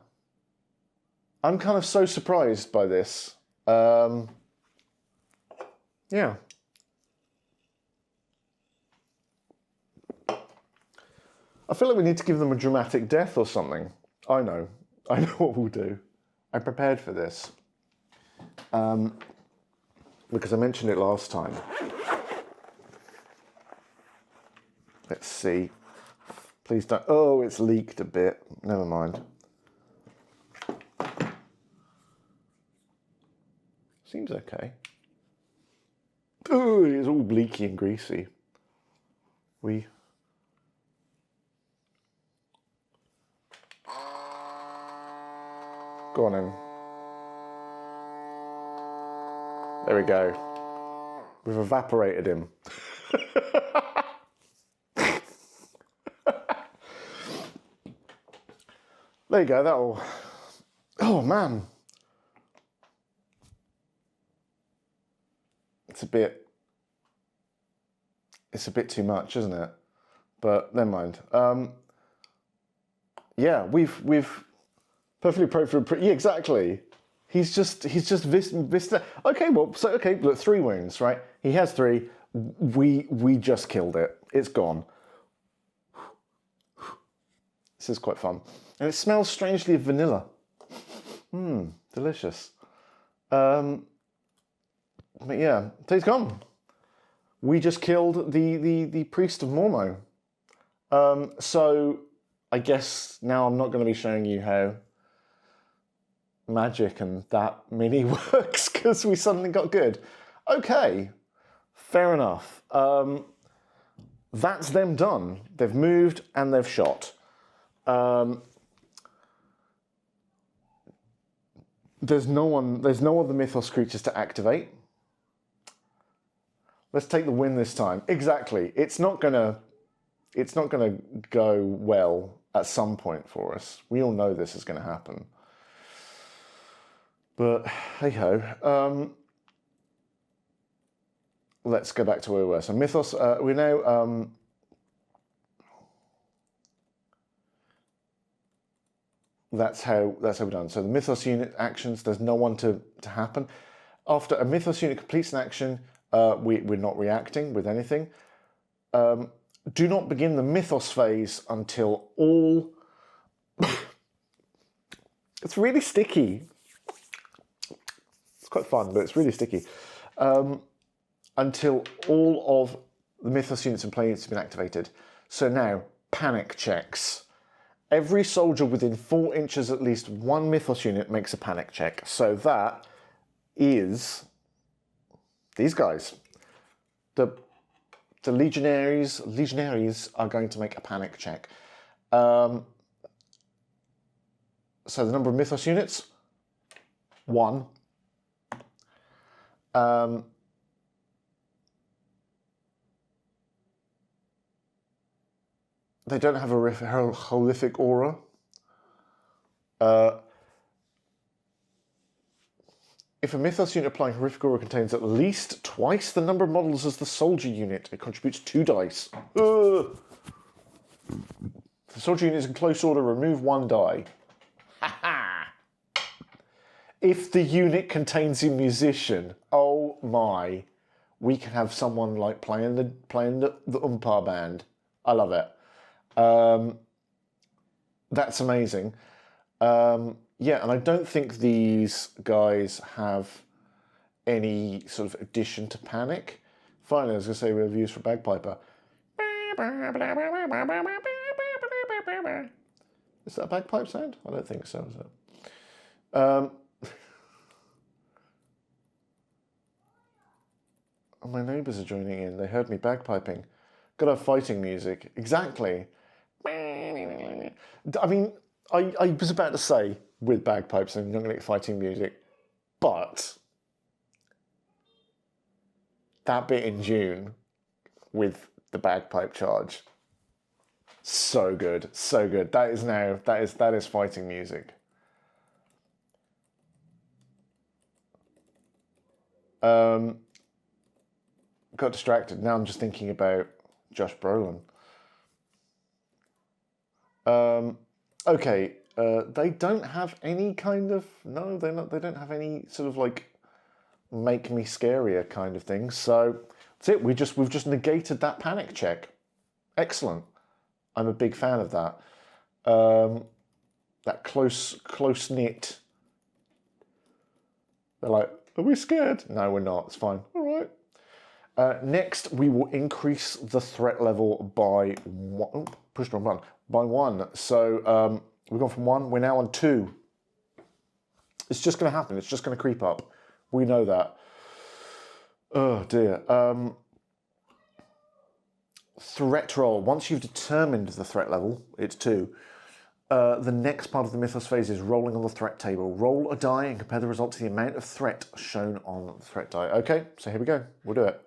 I'm kind of so surprised by this. Yeah. I feel like we need to give them a dramatic death or something. I know what we'll do. I prepared for this. Because I mentioned it last time. Let's see. Please don't... Oh, it's leaked a bit. Never mind. Seems okay. Oh, it's all bleaky and greasy. Go on in. There we go. We've evaporated him. There you go, that'll... Oh, man. It's a bit too much, isn't it? But never mind. Yeah, we've perfectly appropriate. Yeah, exactly. He's just Vista. Okay, well, so okay, look, 3 wounds, right? He has 3. We just killed it. It's gone. This is quite fun, and it smells strangely of vanilla. Delicious. But yeah, so he's gone. We just killed the priest of Mormo. So I guess now I'm not going to be showing you how magic and that mini works because we suddenly got good. Okay, fair enough. that's them done. They've moved and they've shot. There's no other Mythos creatures to activate. Let's take the win this time. Exactly. It's not gonna go well at some point for us. We all know this is gonna happen. But hey ho. Let's go back to where we were. So Mythos, we now that's how we're done. So the Mythos unit actions, there's no one to happen. After a Mythos unit completes an action, we're not reacting with anything. Do not begin the Mythos phase until all... It's really sticky. It's quite fun, but it's really sticky. Until all of the Mythos units in play units have been activated. So now, panic checks. Every soldier within 4 inches at least one Mythos unit makes a panic check. So that is these guys. The legionaries are going to make a panic check. So the number of Mythos units, 1. They don't have a horrific aura. If a Mythos unit applying horrific aura contains at least twice the number of models as the soldier unit, it contributes 2 dice. If the soldier unit is in close order, remove 1 die. If the unit contains a musician, oh my, we can have someone like playing the umpar band. I love it. That's amazing. Yeah, and I don't think these guys have any sort of addition to panic. Finally, I was going to say we have views for Bagpiper. Is that a bagpipe sound? I don't think so, is it? My neighbours are joining in. They heard me bagpiping. Got to have fighting music. Exactly. I mean, I was about to say with bagpipes and I'm going to get fighting music, but that bit in June with the bagpipe charge, so good, so good. That is fighting music. Got distracted. Now I'm just thinking about Josh Brolin. Okay, they don't have any kind of... No, they don't have any sort of like make me scarier kind of thing. So that's it. We've just negated that panic check. Excellent. I'm a big fan of that. That close knit. They're like, are we scared? No, we're not. It's fine. All right. Next, we will increase the threat level by 1. Oh, push the wrong button. By 1. So we've gone from 1. We're now on 2. It's just going to happen. It's just going to creep up. We know that. Oh dear. Threat roll. Once you've determined the threat level, it's 2. The next part of the Mythos phase is rolling on the threat table. Roll a die and compare the result to the amount of threat shown on the threat die. Okay, so here we go. We'll do it.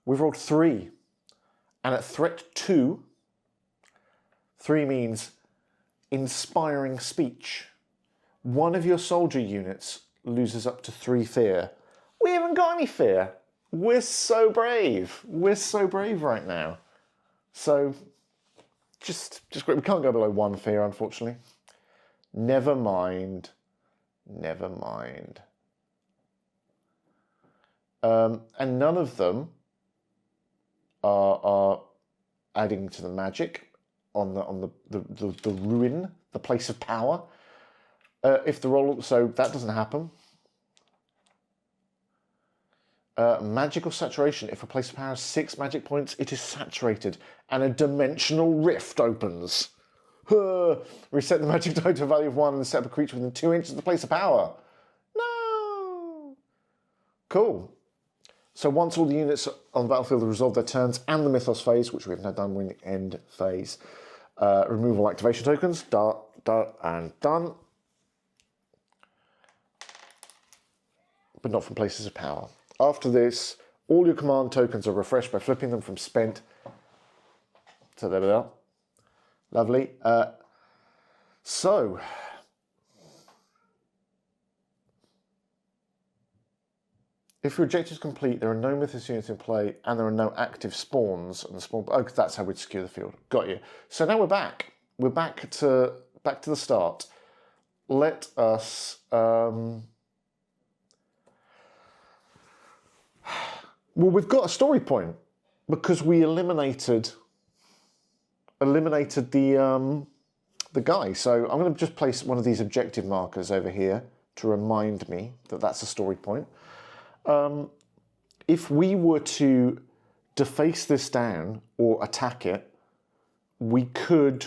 We've rolled 3. And at threat 2, 3 means inspiring speech. One of your soldier units loses up to 3 fear. We haven't got any fear. We're so brave. We're so brave right now. So, just great. We can't go below 1 fear, unfortunately. Never mind. Never mind. And none of them are adding to the magic on the ruin, the place of power. If the roll, so that doesn't happen. Magical saturation. If a place of power has 6 magic points, it is saturated, and a dimensional rift opens. Reset the magic die to a value of 1 and set up a creature within 2 inches of the place of power. No. Cool. So once all the units on the battlefield have resolved their turns and the Mythos phase, which we've now done, we're in the end phase. Removal activation tokens, and done. But not from places of power. After this, all your command tokens are refreshed by flipping them from spent. So there we are. Lovely. So, if your objective is complete, there are no Mythos units in play, and there are no active spawns. And the spawn. Oh, that's how we'd secure the field. Got you. So now we're back. We're back to the start. Let us. Well, we've got a story point because we eliminated the guy. So I'm going to just place one of these objective markers over here to remind me that that's a story point. If we were to deface this down or attack it, we could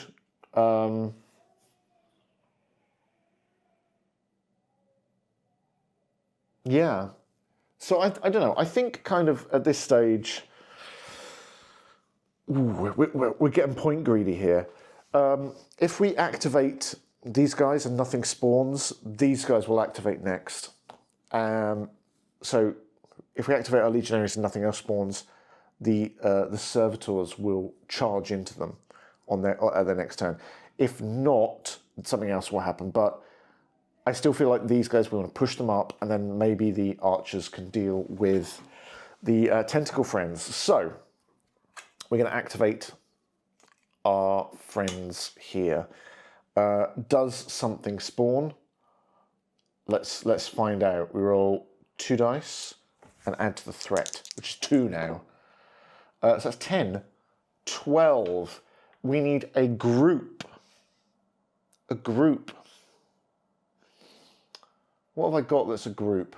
yeah. So I don't know. I think kind of at this stage, we're getting point greedy here. If we activate these guys and nothing spawns, these guys will activate next. So if we activate our legionaries and nothing else spawns, the servitors will charge into them at their next turn. If not, something else will happen. But I still feel like these guys, we want to push them up, and then maybe the archers can deal with the tentacle friends. So we're going to activate our friends here. Does something spawn? Let's find out. We roll 2 dice and add to the threat, which is 2 now. So that's 10, 12. We need a group. A group. What have I got that's a group?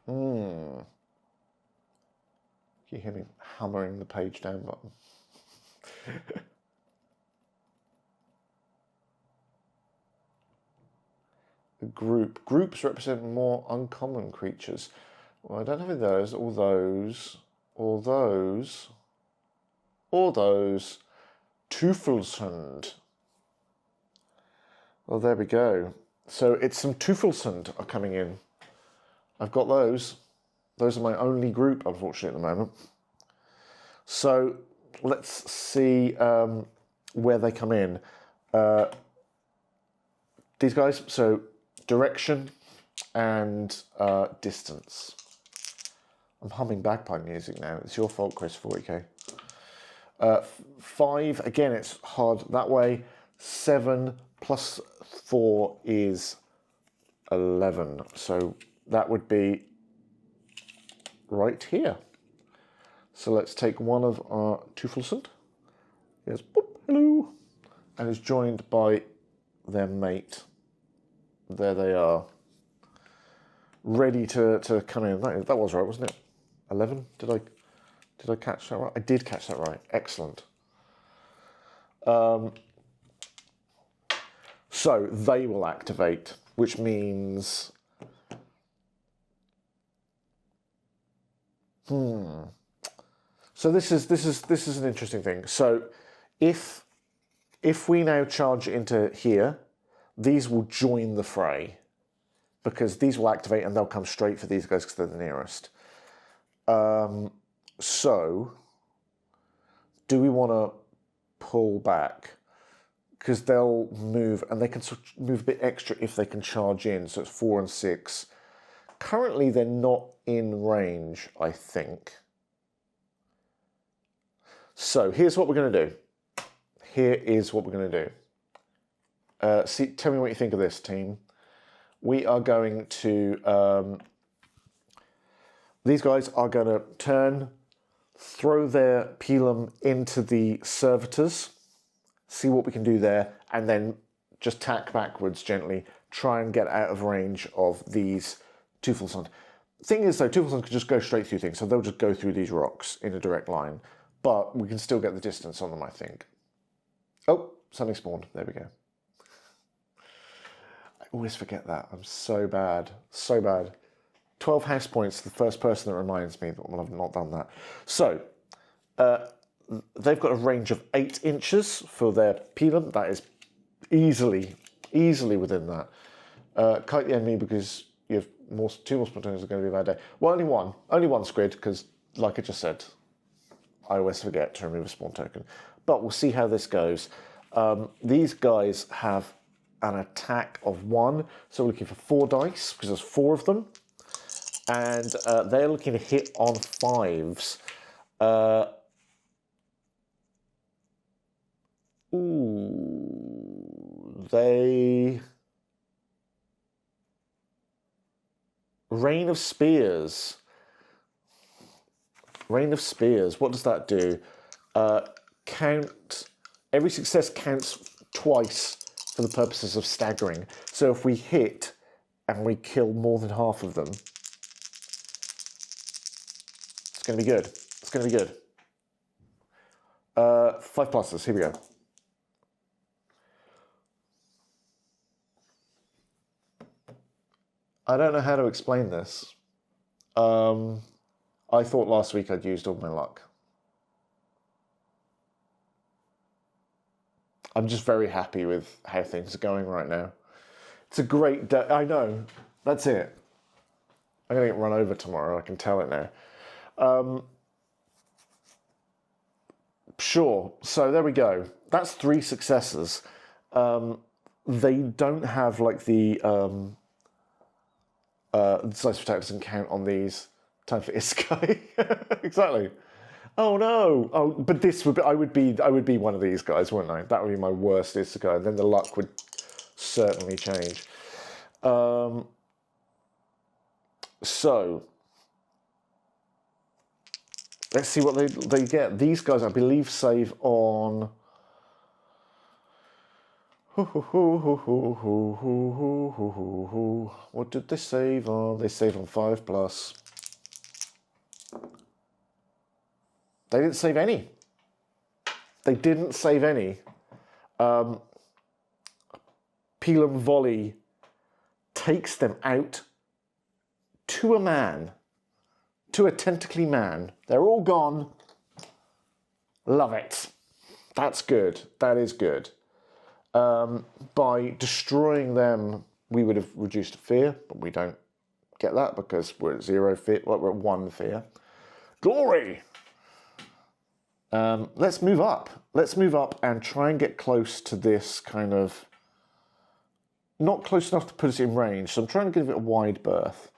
You hear me hammering the page down button. A group. Groups represent more uncommon creatures. Well, I don't have any of those, or those, or those, or those. Teufelsund. Well, there we go. So it's some Teufelsund are coming in. I've got those. Those are my only group, unfortunately, at the moment. So let's see where they come in. These guys, so direction and distance. I'm humming bagpipe music now. It's your fault, Chris, 40k. 5, again, it's hard that way. 7 plus 4 is 11. So that would be right here. So let's take one of our Teufelsund. Yes, boop, hello. And is joined by their mate. There they are. Ready to come in. That was right, wasn't it? 11? Did I catch that right? I did catch that right. Excellent. So they will activate, which means So this is an interesting thing. So if we now charge into here, these will join the fray because these will activate and they'll come straight for these guys because they're the nearest. So do we want to pull back? Because they'll move and they can move a bit extra if they can charge in. So it's 4 and 6. Currently, they're not in range, I think. So here's what we're going to do. Here is what we're going to do. Tell me what you think of this, team. We are going to... these guys are going to turn, throw their pilum into the servitors, see what we can do there, and then just tack backwards gently, try and get out of range of these Teufelsund. Thing is, though, Teufelsund can just go straight through things, so they'll just go through these rocks in a direct line. But we can still get the distance on them, I think. Oh, something spawned. There we go. I always forget that. I'm so bad. So bad. 12 house points, the first person that reminds me that I've not done that. So, they've got a range of 8 inches for their pelum. That is easily within that. Kite the enemy because you have two more spontaneous are going to be a bad day. Well, only one squid because, like I just said, I always forget to remove a spawn token. But we'll see how this goes. These guys have an attack of 1, so we're looking for 4 dice because there's 4 of them, and they're looking to hit on 5s. They Rain of Spears. Rain of Spears. What does that do? Every success counts twice for the purposes of staggering. So if we hit and we kill more than half of them, it's going to be good. It's going to be good. 5 pluses. Here we go. I don't know how to explain this. I thought last week I'd used all my luck. I'm just very happy with how things are going right now. It's a great day. I know. That's it. I'm going to get run over tomorrow. I can tell it now. Sure. So there we go. That's 3 successes. They don't have like the size attack doesn't count on these. Time for Iskai. Exactly. Oh no! Oh, but this would be, I would be one of these guys, wouldn't I? That would be my worst Iskai, and then the luck would certainly change. So let's see what they get. These guys, I believe, save on. What did they save on? They save on 5+. They didn't save any. They didn't save any. Pelum Volley takes them out to a man, to a tentacly man. They're all gone. Love it. That's good. That is good. By destroying them, we would have reduced fear, but we don't get that because we're at 0 fear. Well, we're at 1 fear. Glory! Let's move up. Let's move up and try and get close to this kind of... Not close enough to put us in range, so I'm trying to give it a wide berth.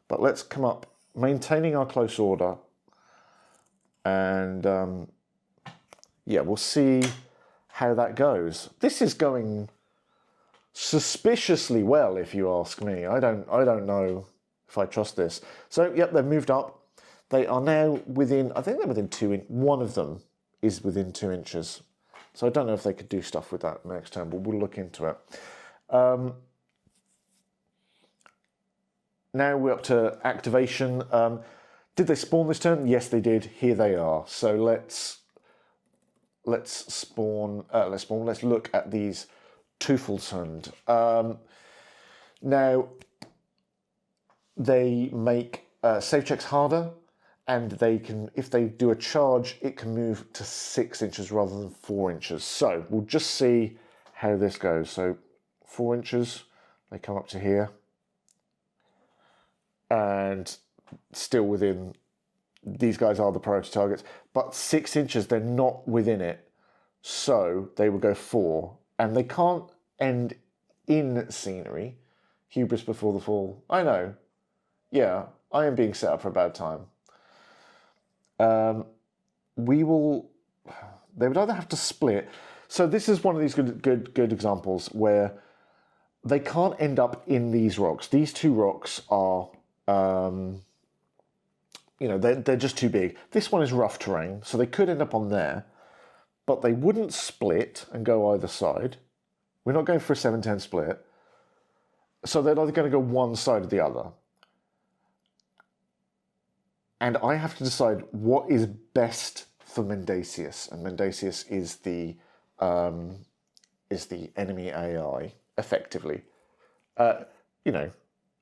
But let's come up, maintaining our close order. And, yeah, we'll see how that goes. This is going suspiciously well, if you ask me. I don't know if I trust this. So, yep, they've moved up. They are now within, I think they're within 2 inches. One of them is within 2 inches. So I don't know if they could do stuff with that next turn, but we'll look into it. Now we're up to activation. Did they spawn this turn? Yes, they did. Here they are. So let's spawn. Let's look at these Teufelshund. Now they make save checks harder. And they can, if they do a charge, it can move to 6 inches rather than 4 inches. So we'll just see how this goes. So 4 inches, they come up to here. And still within, these guys are the priority targets. But 6 inches, they're not within it. So they will go 4. And they can't end in scenery. Hubris before the fall. I know. Yeah, I am being set up for a bad time. They would either have to split. So this is one of these good examples where they can't end up in these rocks. These 2 rocks are, they're just too big. This one is rough terrain, so they could end up on there, but they wouldn't split and go either side. We're not going for a 7-10 split. So they're either going to go one side or the other. And I have to decide what is best for Mendacius. And Mendacius is the enemy AI, effectively. You know,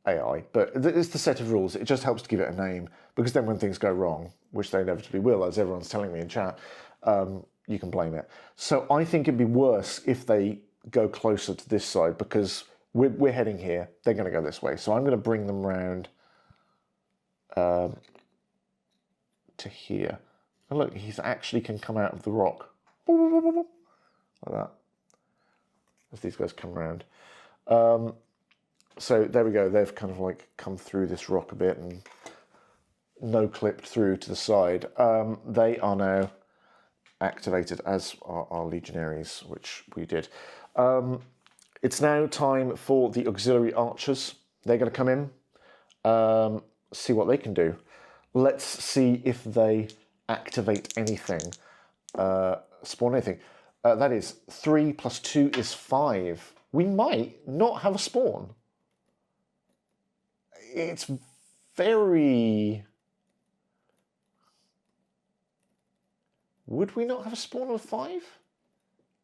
AI, but it's the set of rules. It just helps to give it a name, because then when things go wrong, which they inevitably will, as everyone's telling me in chat, you can blame it. So I think it'd be worse if they go closer to this side, because we're heading here. They're going to go this way. So I'm going to bring them round to here. And look, he actually can come out of the rock. Like that. As these guys come around. So there we go. They've kind of like come through this rock a bit and no-clipped through to the side. They are now activated, as are our legionaries, which we did. It's now time for the auxiliary archers. They're going to come in, see what they can do. Let's see if they activate anything, spawn anything. That is 3 + 2 is 5. We might not have a spawn. It's very... Would we not have a spawn on a 5?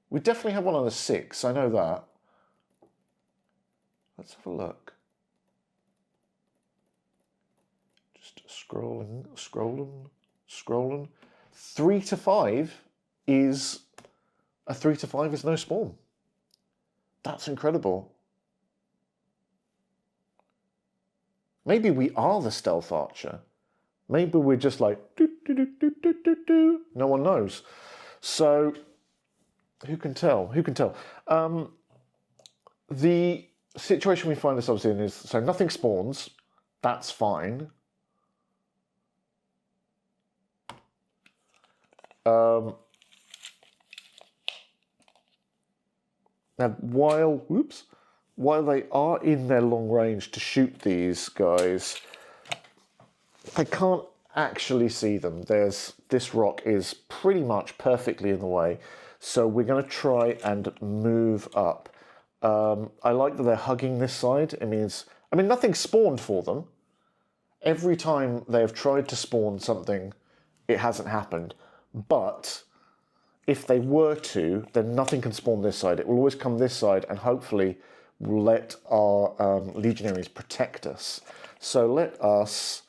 We definitely have one on a 6, I know that. Let's have a look. Just scrolling. 3 to 5 is... A 3 to 5 is no spawn. That's incredible. Maybe we are the stealth archer. Maybe we're just like, doo, doo, doo, doo, doo, doo, doo. No one knows. So, who can tell? Who can tell? The situation we find ourselves in is, so nothing spawns. That's fine. Now, while they are in their long range to shoot these guys, they can't actually see them. This rock is pretty much perfectly in the way, so we're going to try and move up. I like that they're hugging this side. It means, I mean, nothing spawned for them. Every time they have tried to spawn something, it hasn't happened. But if they were to, then nothing can spawn this side. It will always come this side, and hopefully we'll let our legionaries protect us. So let us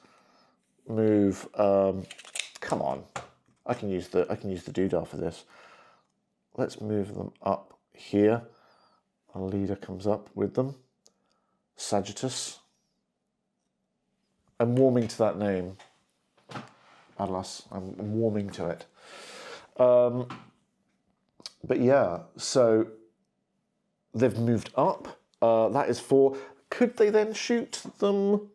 move. Come on, I can use the doodah for this. Let's move them up here. Our leader comes up with them. Sagittus. I'm warming to that name. Atlas. I'm warming to it. But yeah, so they've moved up. That is 4. Could they then shoot them?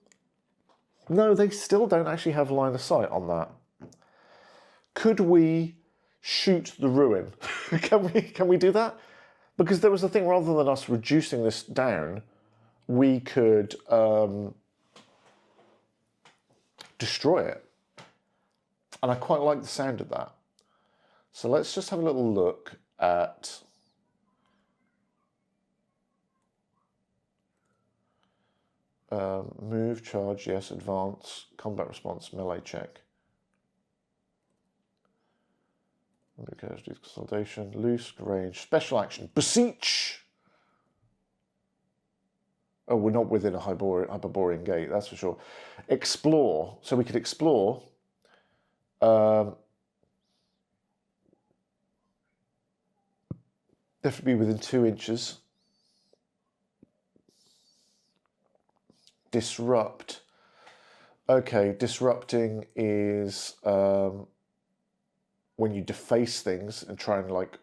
No, they still don't actually have line of sight on that. Could we shoot the ruin? Can we do that? Because there was a thing, rather than us reducing this down, we could destroy it. And I quite like the sound of that. So let's just have a little look at move, charge, yes, advance, combat response, melee check. Consolidation, loose, range, special action, beseech. Oh, we're not within a Hyperborean gate, that's for sure. Explore, so we could explore. Definitely within 2 inches. Disrupt. Okay, disrupting is when you deface things and try and like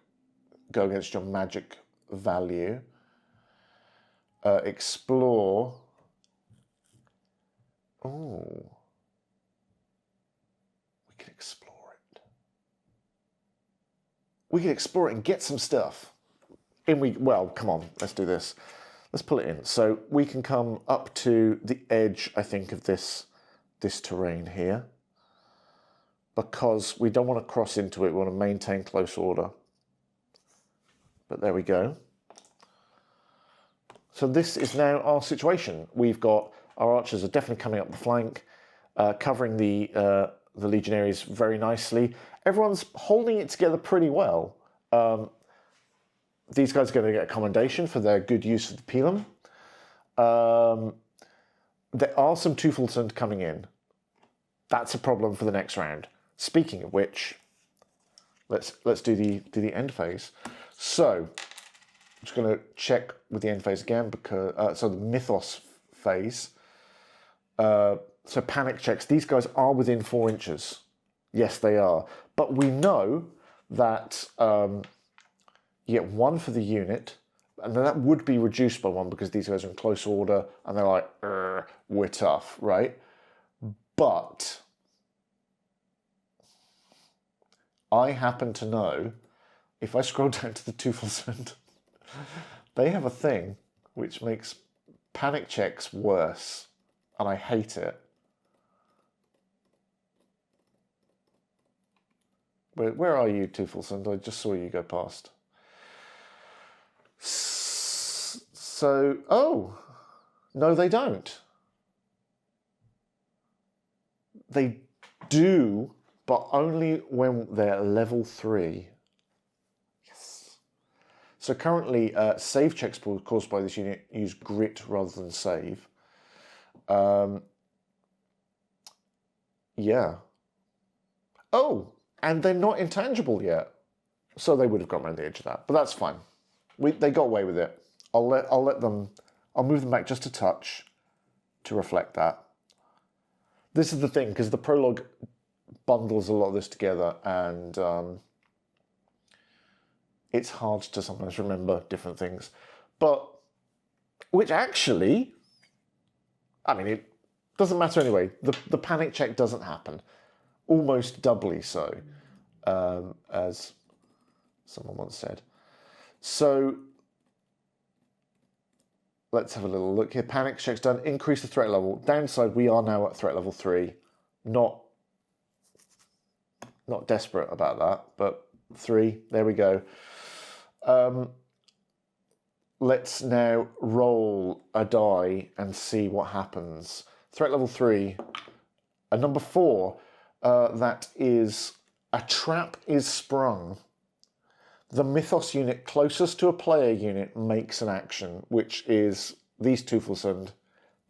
go against your magic value. Explore. Oh. We can explore it. We can explore it and get some stuff. Well, come on, let's do this. Let's pull it in. So we can come up to the edge, I think, of this terrain here. Because we don't want to cross into it, we want to maintain close order. But there we go. So this is now our situation. We've got, our archers are definitely coming up the flank, covering the legionaries very nicely. Everyone's holding it together pretty well. These guys are going to get a commendation for their good use of the pilum. There are some Teufelsund coming in. That's a problem for the next round. Speaking of which, let's do the end phase. So I'm just going to check with the end phase again because so the mythos phase. So panic checks. These guys are within 4 inches. Yes, they are. But we know that you get 1 for the unit, and then that would be reduced by 1 because these guys are in close order, and they're like, we're tough, right? But I happen to know, if I scroll down to the Teufelsund, they have a thing which makes panic checks worse, and I hate it. Where are you, Teufelsund? I just saw you go past. So, oh, no, they don't. They do, but only when they're level 3. Yes. So currently, save checks caused by this unit use grit rather than save. Yeah. Oh, and they're not intangible yet. So they would have gone around the edge of that, but that's fine. They got away with it. I'll move them back just a touch to reflect that. This is the thing, because the prologue bundles a lot of this together, and it's hard to sometimes remember different things. But, which actually, I mean, it doesn't matter anyway. The panic check doesn't happen. Almost doubly so, as someone once said. So, let's have a little look here. Panic check's done. Increase the threat level. Downside, we are now at threat level 3. Not desperate about that, but 3. There we go. Let's now roll a die and see what happens. Threat level 3. A number 4. That is a trap is sprung. The mythos unit closest to a player unit makes an action, which is these Teufelsund.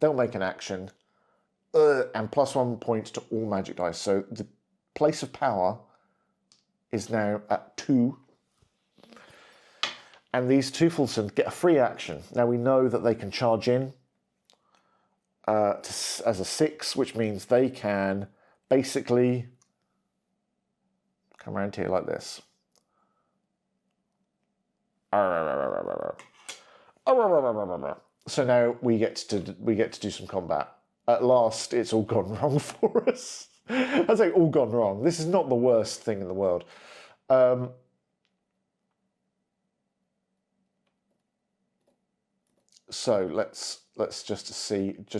They'll make an action, and +1 points to all magic dice. So the place of power is now at 2. And these Teufelsund get a free action. Now we know that they can charge in as a 6, which means they can basically come around here like this. So now we get to do some combat. At last, it's all gone wrong for us. I say all gone wrong. This is not the worst thing in the world. So let's just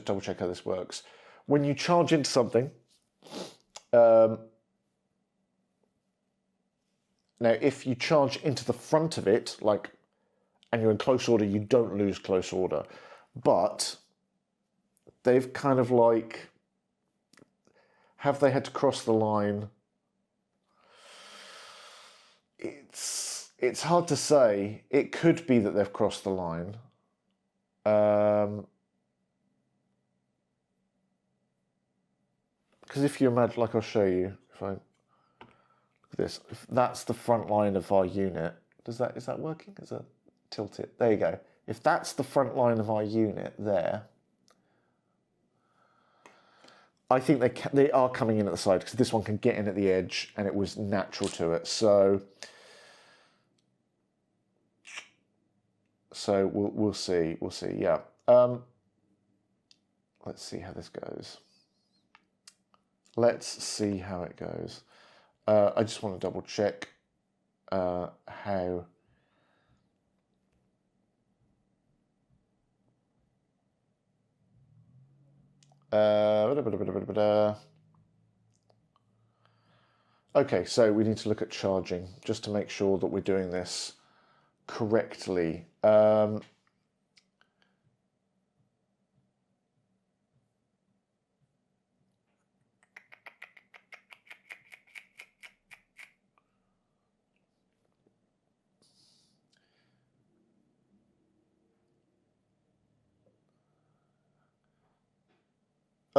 double check how this works. When you charge into something, now, if you charge into the front of it, and you're in close order, you don't lose close order. But they've kind of have they had to cross the line? It's hard to say. It could be that they've crossed the line. Because if you imagine, I'll show you. If I this, if that's the front line of our unit. Is that working? Is that tilt it? There you go. If that's the front line of our unit there, I think they are coming in at the side because this one can get in at the edge, and it was natural to it. So we'll see. Yeah. Let's see how this goes. Let's see how it goes. I just want to double check how. Okay, so we need to look at charging just to make sure that we're doing this correctly.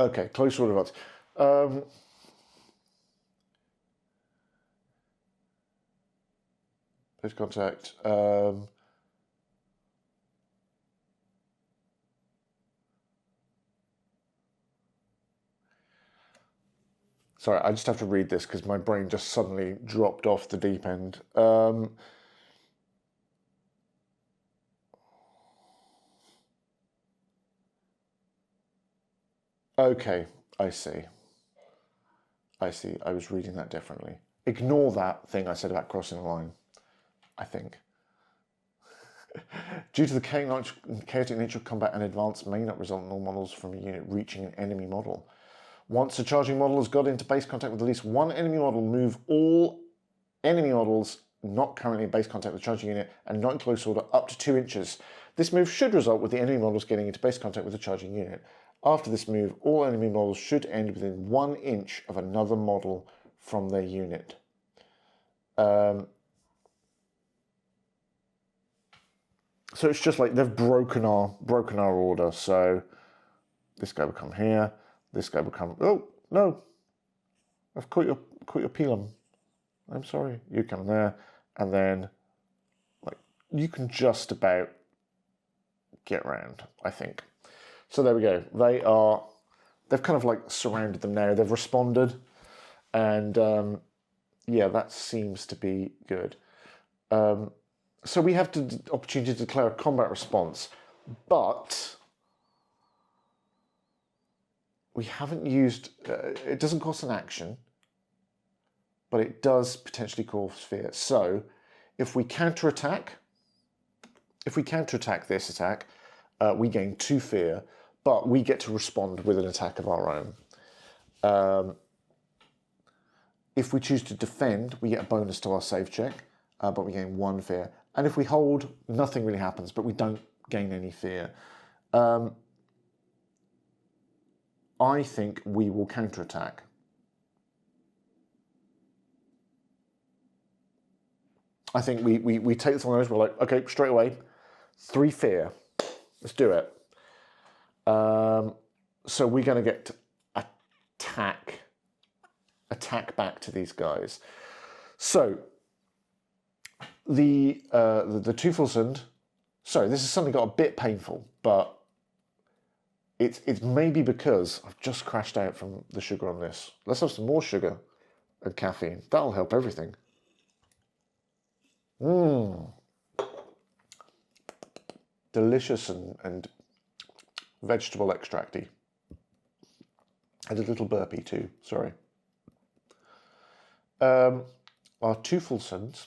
Okay, close order of Base contact. Sorry, I just have to read this because my brain just suddenly dropped off the deep end. Okay, I see. I see. I was reading that differently. Ignore that thing I said about crossing the line, I think. Due to the chaotic nature of combat, an advance may not result in all models from a unit reaching an enemy model. Once a charging model has got into base contact with at least one enemy model, move all enemy models not currently in base contact with the charging unit and not in close order up to 2 inches. This move should result with the enemy models getting into base contact with the charging unit. After this move, all enemy models should end within 1 inch of another model from their unit. So it's just like they've broken our order. So this guy will come here. This guy will come. Oh no! I've caught your pilum. I'm sorry. You come there, and then like you can just about get around, I think. So there we go. They've kind of like surrounded them now. They've responded, and yeah, that seems to be good. So we have the opportunity to declare a combat response, but we haven't used, it doesn't cost an action, but it does potentially cause fear. So if we counterattack this attack, we gain 2 fear, but we get to respond with an attack of our own. If we choose to defend, we get a bonus to our save check, but we gain 1 fear. And if we hold, nothing really happens, but we don't gain any fear. I think we will counterattack. I think we take this on those, we're like, okay, straight away, 3 fear. Let's do it. So we're going to get attack back to these guys. So the Teufelsund, sorry, this has suddenly got a bit painful, but it's maybe because I've just crashed out from the sugar on this. Let's have some more sugar and caffeine. That'll help everything. Delicious and vegetable extracty. I did a little burpee too, sorry. Our Teufelsunds,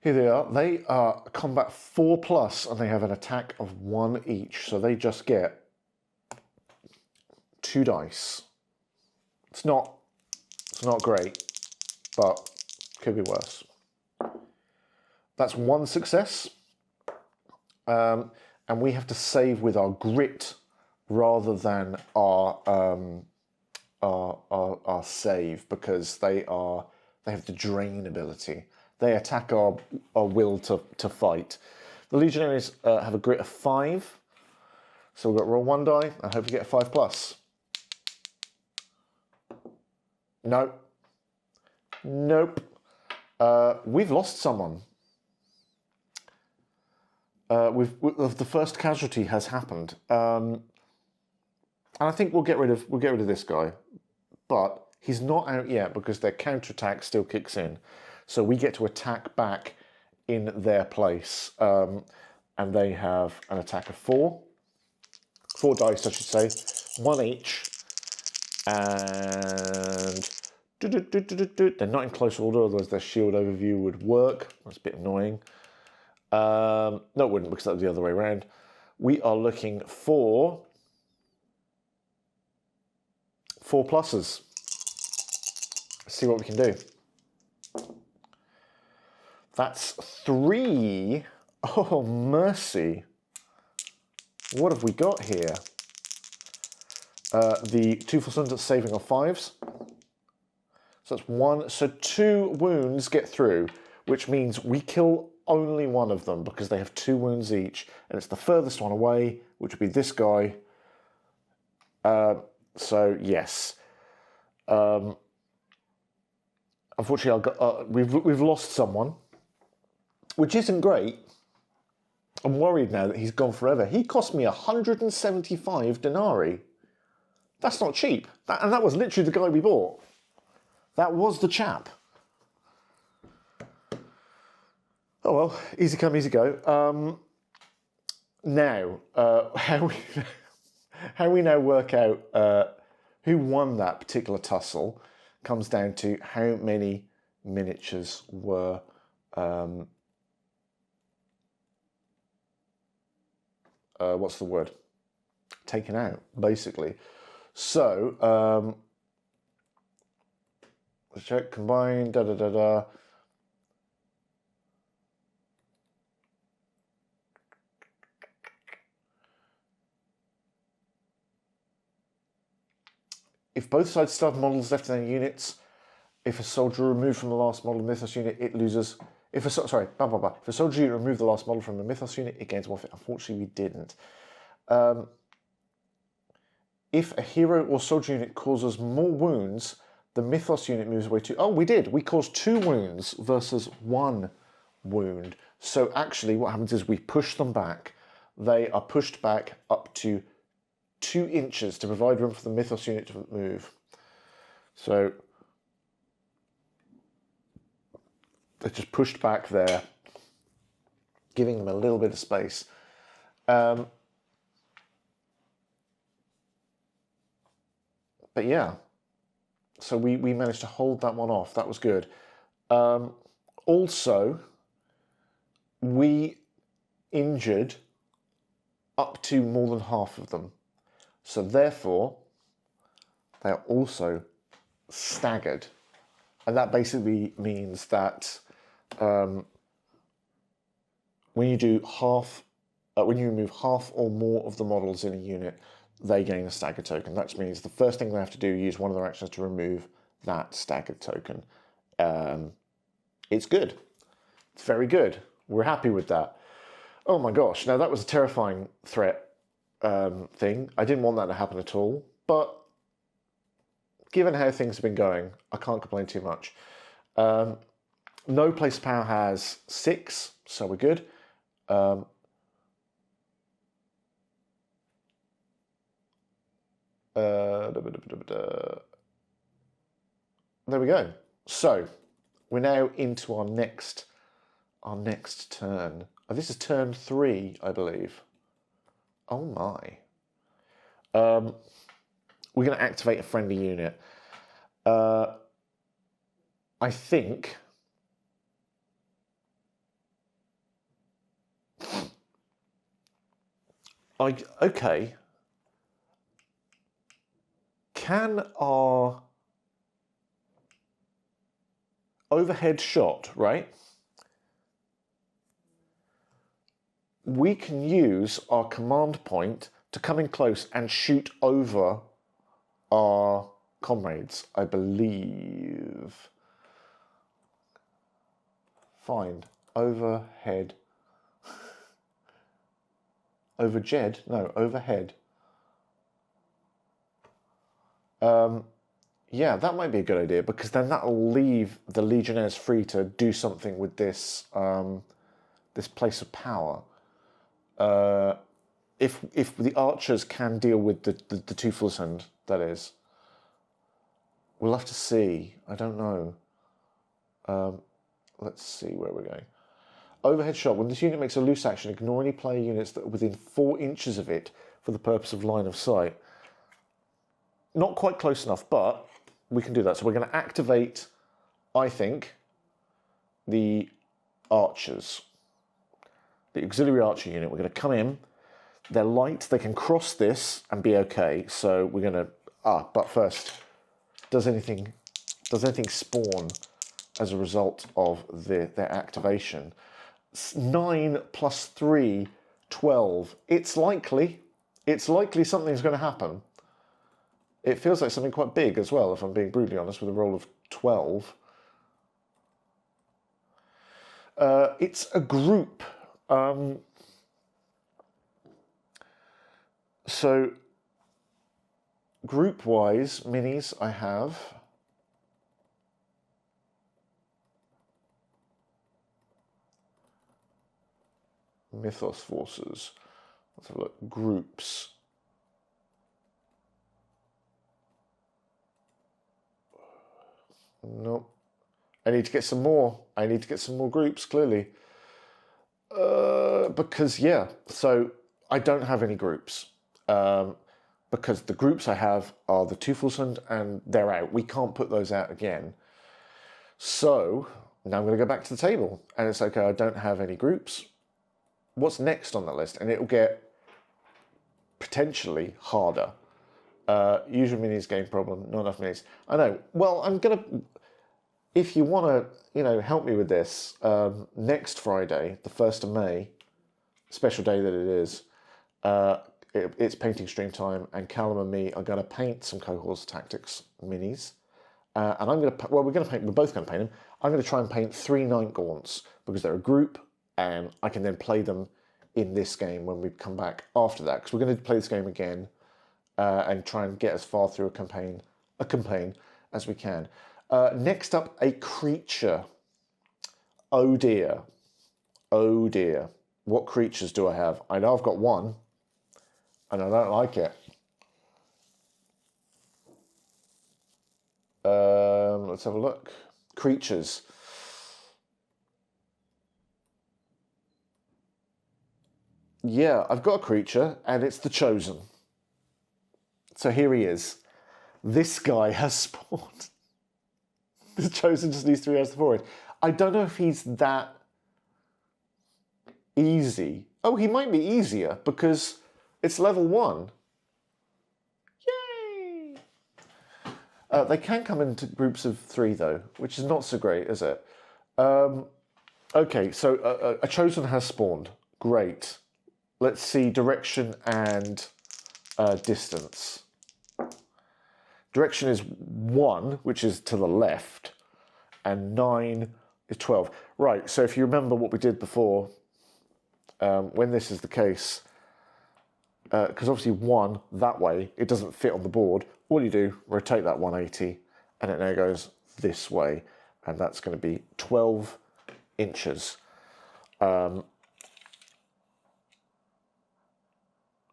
here they are. They are combat 4+, and they have an attack of 1 each. So they just get 2 dice. It's not great, but could be worse. That's 1 success, and we have to save with our grit rather than our save, because they have the drain ability. They attack our will to fight. The legionaries have a grit of 5, so we've got to roll 1 die and hope we get a 5+. No. Nope. We've lost someone. The first casualty has happened, and I think we'll get rid of this guy, but he's not out yet because their counterattack still kicks in. So we get to attack back in their place, and they have an attack of 4 dice, I should say, 1 each, and they're not in close order, otherwise their shield overview would work. That's a bit annoying. No, it wouldn't, because that was the other way around. We are looking for 4+. Let's see what we can do. That's 3. Oh, mercy. What have we got here? The Teufelsund are saving on 5s. So that's 1. So 2 wounds get through, which means we kill only one of them because they have 2 wounds each, and it's the furthest one away, which would be this guy. So yes, unfortunately, we've lost someone, which isn't great. I'm worried now that he's gone forever. He cost me 175 denarii. That's not cheap, and that was literally the guy we bought. That was the chap. Oh well, easy come, easy go. Now, how we now work out who won that particular tussle comes down to how many miniatures were what's the word? Taken out, basically. So let's check, combine, da-da-da-da. If both sides still have models left in their units, if a soldier removed from the last model Mythos unit, it loses. If a soldier unit removed the last model from the Mythos unit, it gains 1 fit. Unfortunately, we didn't. If a hero or soldier unit causes more wounds, the Mythos unit moves away to. Oh, we did. We caused 2 wounds versus 1 wound. So actually, what happens is we push them back. They are pushed back up to 2 inches to provide room for the Mythos unit to move. So they're just pushed back there, giving them a little bit of space. But yeah, so we managed to hold that one off. That was good. Also, we injured up to more than half of them. So therefore, they are also staggered. And that basically means that when you do when you remove half or more of the models in a unit, they gain a stagger token. That means the first thing they have to do is use one of their actions to remove that staggered token. It's good. It's very good. We're happy with that. Oh my gosh, now that was a terrifying threat thing. I didn't want that to happen at all, but given how things have been going, I can't complain too much. No place power has 6, so we're good. There we go. So we're now into our next turn. Oh, this is turn 3, I believe. Oh my. We're going to activate a friendly unit. I think okay. Can our overhead shot, right? We can use our command point to come in close and shoot over our comrades, I believe. Find overhead. Overjed? No, overhead. Yeah, that might be a good idea because then that'll leave the Legionnaires free to do something with this this place of power. If the archers can deal with the Tufelsund, that is. We'll have to see. I don't know. Let's see where we're going. Overhead shot. When this unit makes a loose action, ignore any player units that are within 4 inches of it for the purpose of line of sight. Not quite close enough, but we can do that. So we're going to activate, I think, the archers. The auxiliary archer unit. We're going to come in. They're light. They can cross this and be okay. So we're going to... but first, does anything spawn as a result of their activation? 9 plus 3, 12. It's likely something's going to happen. It feels like something quite big as well, if I'm being brutally honest, with a roll of 12. It's a group. So, group-wise, minis I have. Mythos forces. Let's have a look. Groups. Nope. I need to get some more. I need to get some more groups, clearly. Because, yeah, so I don't have any groups. Because the groups I have are the Teufelsund and they're out. We can't put those out again. So now I'm going to go back to the table. And it's okay, I don't have any groups. What's next on the list? And it'll get potentially harder. Usual minis game problem, not enough minis. I know. Well, I'm going to... If you want to, help me with this, next Friday, the 1st of May, special day that it is, it's painting stream time, and Callum and me are going to paint some Cohors Tactics minis. And I'm going to, we're both going to paint them. I'm going to try and paint 3 Night Gaunts, because they're a group, and I can then play them in this game when we come back after that, because we're going to play this game again, and try and get as far through a campaign as we can. Next up, a creature. Oh dear. Oh dear. What creatures do I have? I know I've got one, and I don't like it. Let's have a look. Creatures. Yeah, I've got a creature, and it's the Chosen. So here he is. This guy has spawned. The Chosen just needs 3 hours to forward. I don't know if he's that easy. Oh, he might be easier because it's level 1. Yay! They can come into groups of 3 though, which is not so great, is it? Okay, so a Chosen has spawned. Great. Let's see direction and distance. Direction is 1, which is to the left, and 9 is 12. Right, so if you remember what we did before, when this is the case, because obviously 1 that way, it doesn't fit on the board, all you do, rotate that 180, and it now goes this way, and that's going to be 12 inches.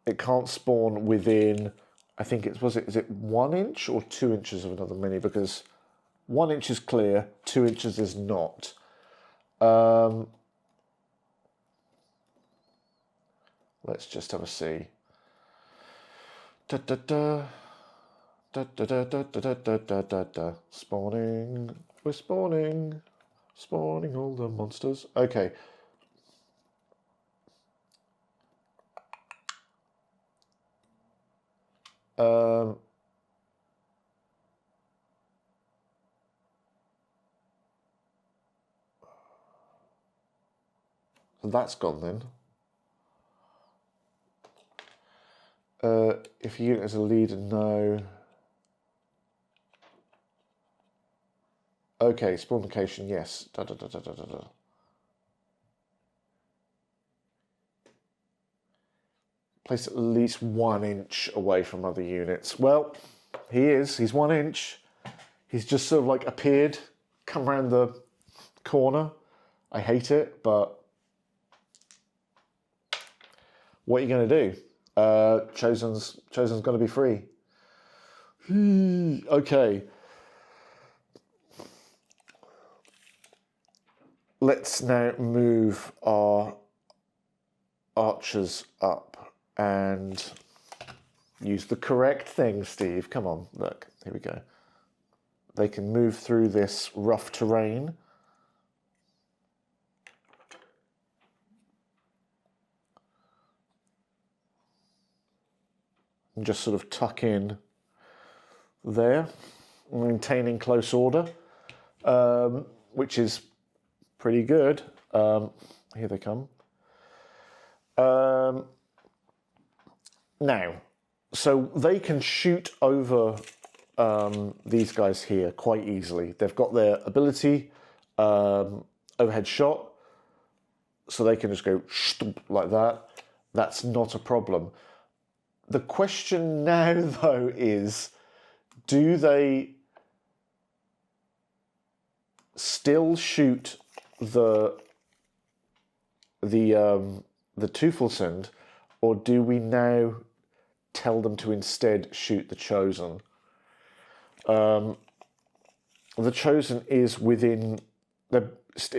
It can't spawn within... I think is it 1 inch or 2 inches of another mini? Because 1 inch is clear, 2 inches is not. Let's just have a see. Spawning. We're spawning. Spawning all the monsters. Okay. So that's gone then. If you as a leader, no. Okay, spawn location, yes. Place at least 1 inch away from other units. Well, he's 1 inch. He's just sort of like appeared, come around the corner. I hate it, but what are you going to do? Chosen's got to be free. Okay. Let's now move our archers up and use the correct thing, Steve. Come on, look, here we go. They can move through this rough terrain. And just sort of tuck in there, maintaining close order, which is pretty good. Here they come. Now, so they can shoot over these guys here quite easily. They've got their ability, overhead shot, so they can just go shtoop like that. That's not a problem. The question now, though, is do they still shoot the Teufelsend, or do we now tell them to instead shoot the Chosen? The Chosen is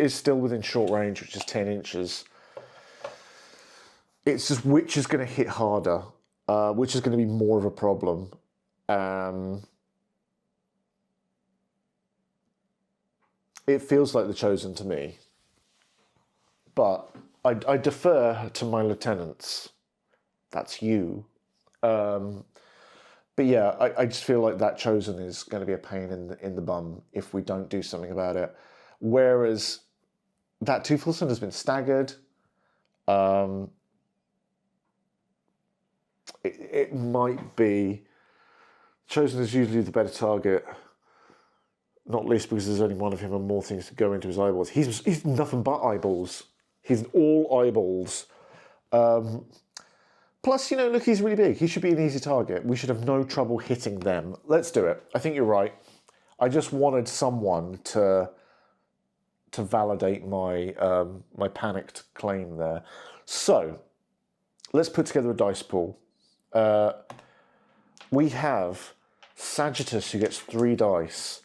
still within short range, which is 10 inches. It's just which is going to hit harder, which is going to be more of a problem. It feels like the Chosen to me, but I defer to my lieutenants. That's you. But yeah, I just feel like that Chosen is going to be a pain in the bum if we don't do something about it. Whereas that Teufelsson has been staggered. It might be Chosen is usually the better target, not least because there's only one of him and more things to go into his eyeballs. He's nothing but eyeballs. He's all eyeballs. Plus, look, he's really big. He should be an easy target. We should have no trouble hitting them. Let's do it. I think you're right. I just wanted someone to validate my my panicked claim there. So, let's put together a dice pool. We have Sagittus, who gets 3 dice.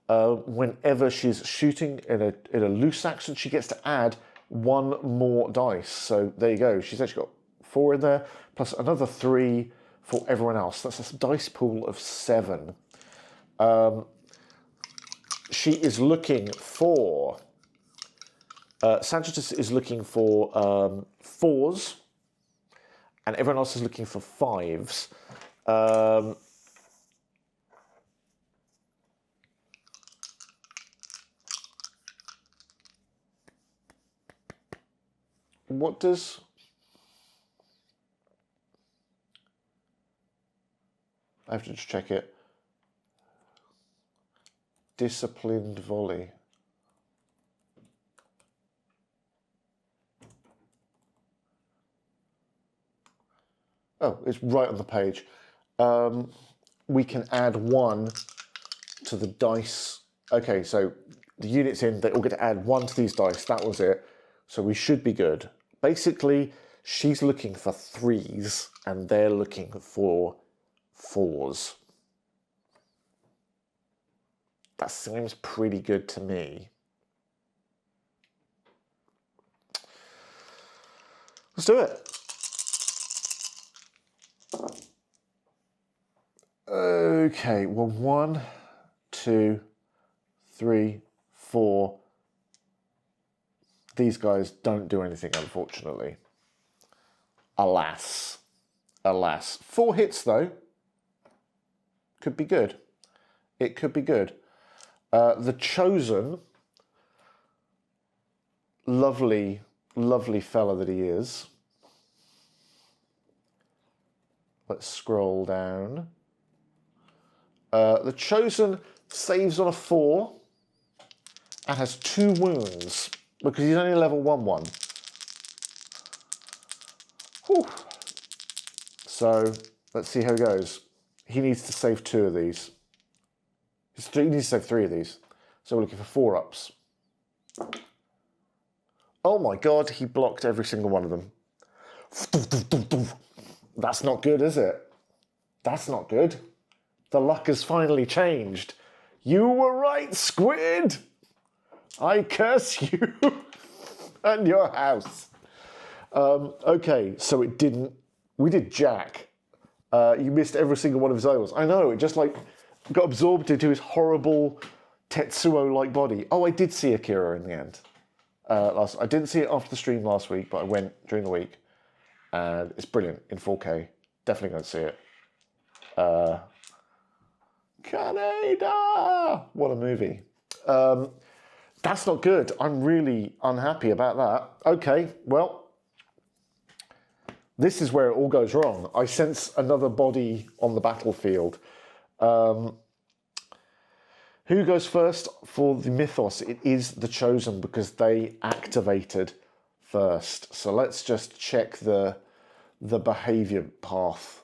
Whenever she's shooting in a loose action, she gets to add 1 more dice. So there you go. She's actually got 4 in there, plus another 3 for everyone else. That's a dice pool of 7. She is looking for... Sagittus is looking for 4s, and everyone else is looking for 5s. What does... I have to just check it. Disciplined volley. Oh, it's right on the page. We can add 1 to the dice. Okay, so the units in, they all get to add 1 to these dice. That was it. So we should be good. Basically, she's looking for 3s and they're looking for 4s. That seems pretty good to me. Let's do it. Okay, well, 1, 2, 3, 4. These guys don't do anything, unfortunately. Alas. Alas. 4 hits, though. Could be good. It could be good. The Chosen, lovely, lovely fella that he is. Let's scroll down. The Chosen saves on a 4 and has 2 wounds because he's only level 1/1. Whew. So let's see how it goes. He needs to save 2 of these. He needs to save 3 of these. So we're looking for 4-ups. Oh my god, he blocked every single one of them. That's not good, is it? That's not good. The luck has finally changed. You were right, Squid! I curse you and your house. Okay, so it didn't... We did Jack. You missed every single one of his eyeballs. I know, it just got absorbed into his horrible Tetsuo-like body. Oh, I did see Akira in the end. I didn't see it after the stream last week, but I went during the week. And it's brilliant in 4K. Definitely going to see it. Canada! What a movie. That's not good. I'm really unhappy about that. Okay, well, this is where it all goes wrong. I sense another body on the battlefield. Who goes first for the mythos? It is the Chosen because they activated first. So let's just check the behavior path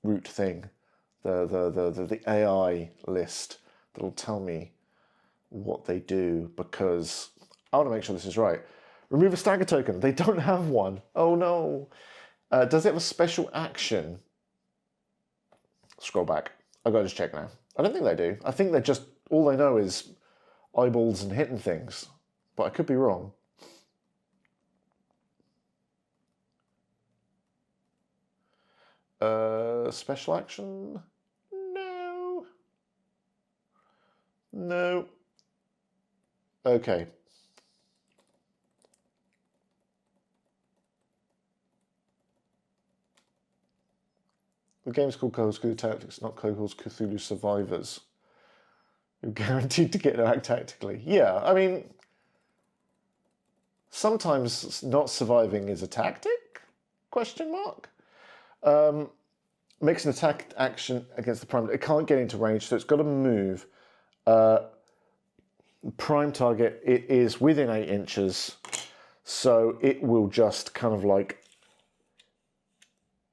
route thing, the AI list that'll tell me what they do, because I want to make sure this is right. Remove a stagger token. They don't have one. Oh no. Does it have a special action? Scroll back. I've got to just check now. I don't think they do. I think they're just, all they know is eyeballs and hitting things. But I could be wrong. Special action? No. No. Okay. The game's called Cohors Cthulhu Tactics, not Cohors Cthulhu Survivors. You're guaranteed to get to act tactically. Yeah, I mean, sometimes not surviving is a tactic? Question mark. Makes an attack action against the prime. It can't get into range, so it's got to move. Prime target, it is within 8 inches, so it will just kind of like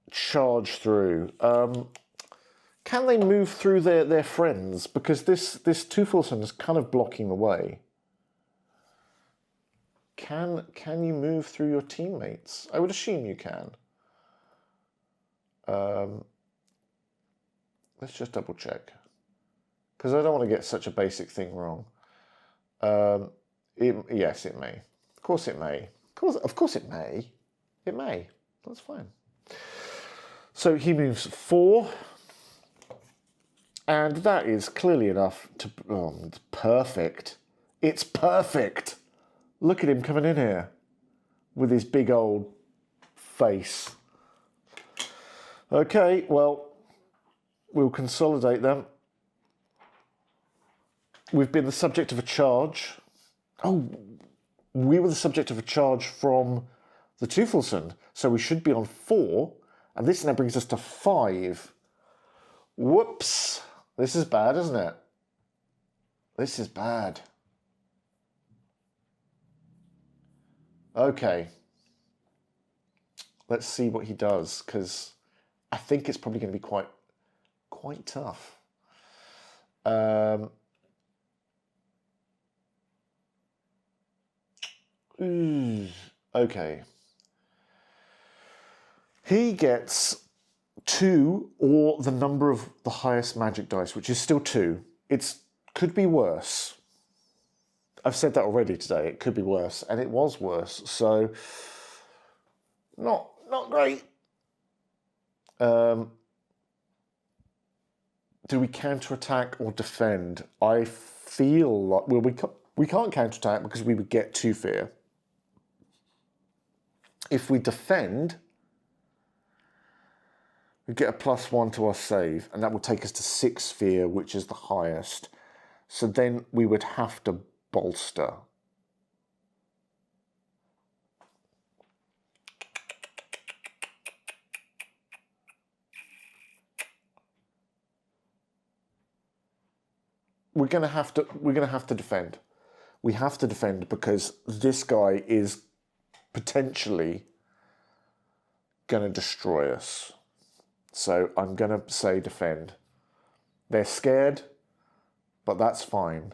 charge through. Can they move through their friends? Because this Tufilson is kind of blocking the way. Can you move through your teammates? I would assume you can. Let's just double check, because I don't want to get such a basic thing wrong. Yes, it may. Of course it may. Of course it may. It may. That's fine. So he moves 4. And that is clearly enough to... Oh, it's perfect. It's perfect. Look at him coming in here with his big old face. Okay, well, we'll consolidate them. We've been the subject of a charge. Oh, we were the subject of a charge from the Tufilson, so we should be on 4, and this now brings us to 5. Whoops. This is bad, isn't it? This is bad. Okay. Let's see what he does, because I think it's probably going to be quite tough. Okay. He gets 2 or the number of the highest magic dice, which is still 2. It could be worse. I've said that already today. It could be worse, and it was worse. So, not great. Do we counterattack or defend? I feel like, well, we can't counterattack because we would get 2 fear. If we defend, we get a +1 to our save, and that will take us to 6 fear, which is the highest. So then we would have to bolster. We're gonna have to defend. We have to defend because this guy is potentially gonna destroy us. So I'm going to say defend. They're scared, but that's fine.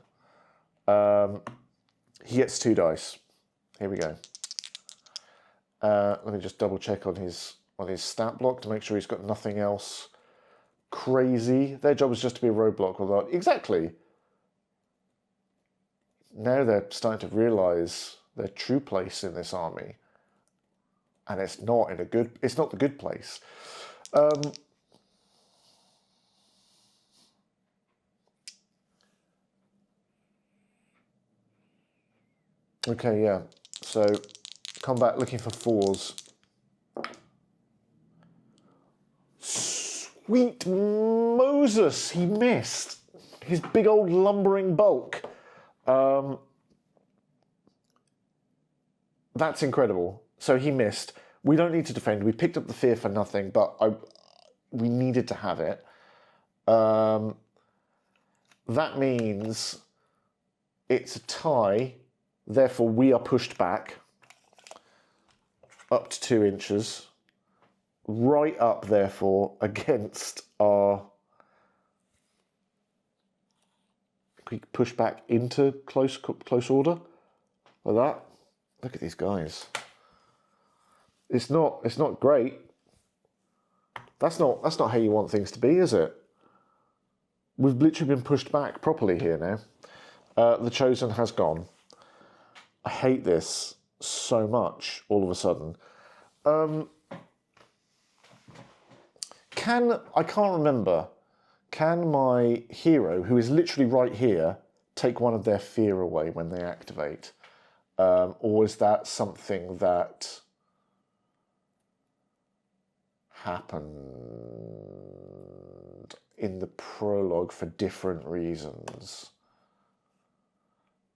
He gets 2 dice. Here we go. Let me just double check on his stat block to make sure he's got nothing else crazy. Their job is just to be a roadblock. Although exactly. Now they're starting to realise their true place in this army, and it's not the good place. Okay, yeah. So, combat looking for 4s. Sweet Moses, he missed. His big old lumbering bulk. That's incredible. So he missed. We don't need to defend. We picked up the fear for nothing, but we needed to have it. That means it's a tie. Therefore, we are pushed back. up to 2 inches. Right up, therefore, against our... We push back into close order, like that. Look at these guys. It's not great. That's not how you want things to be, is it? We've literally been pushed back properly here now. The Chosen has gone. I hate this so much all of a sudden. I can't remember. Can my hero, who is literally right here, take one of their fear away when they activate? Or is that something that happened in the prologue for different reasons?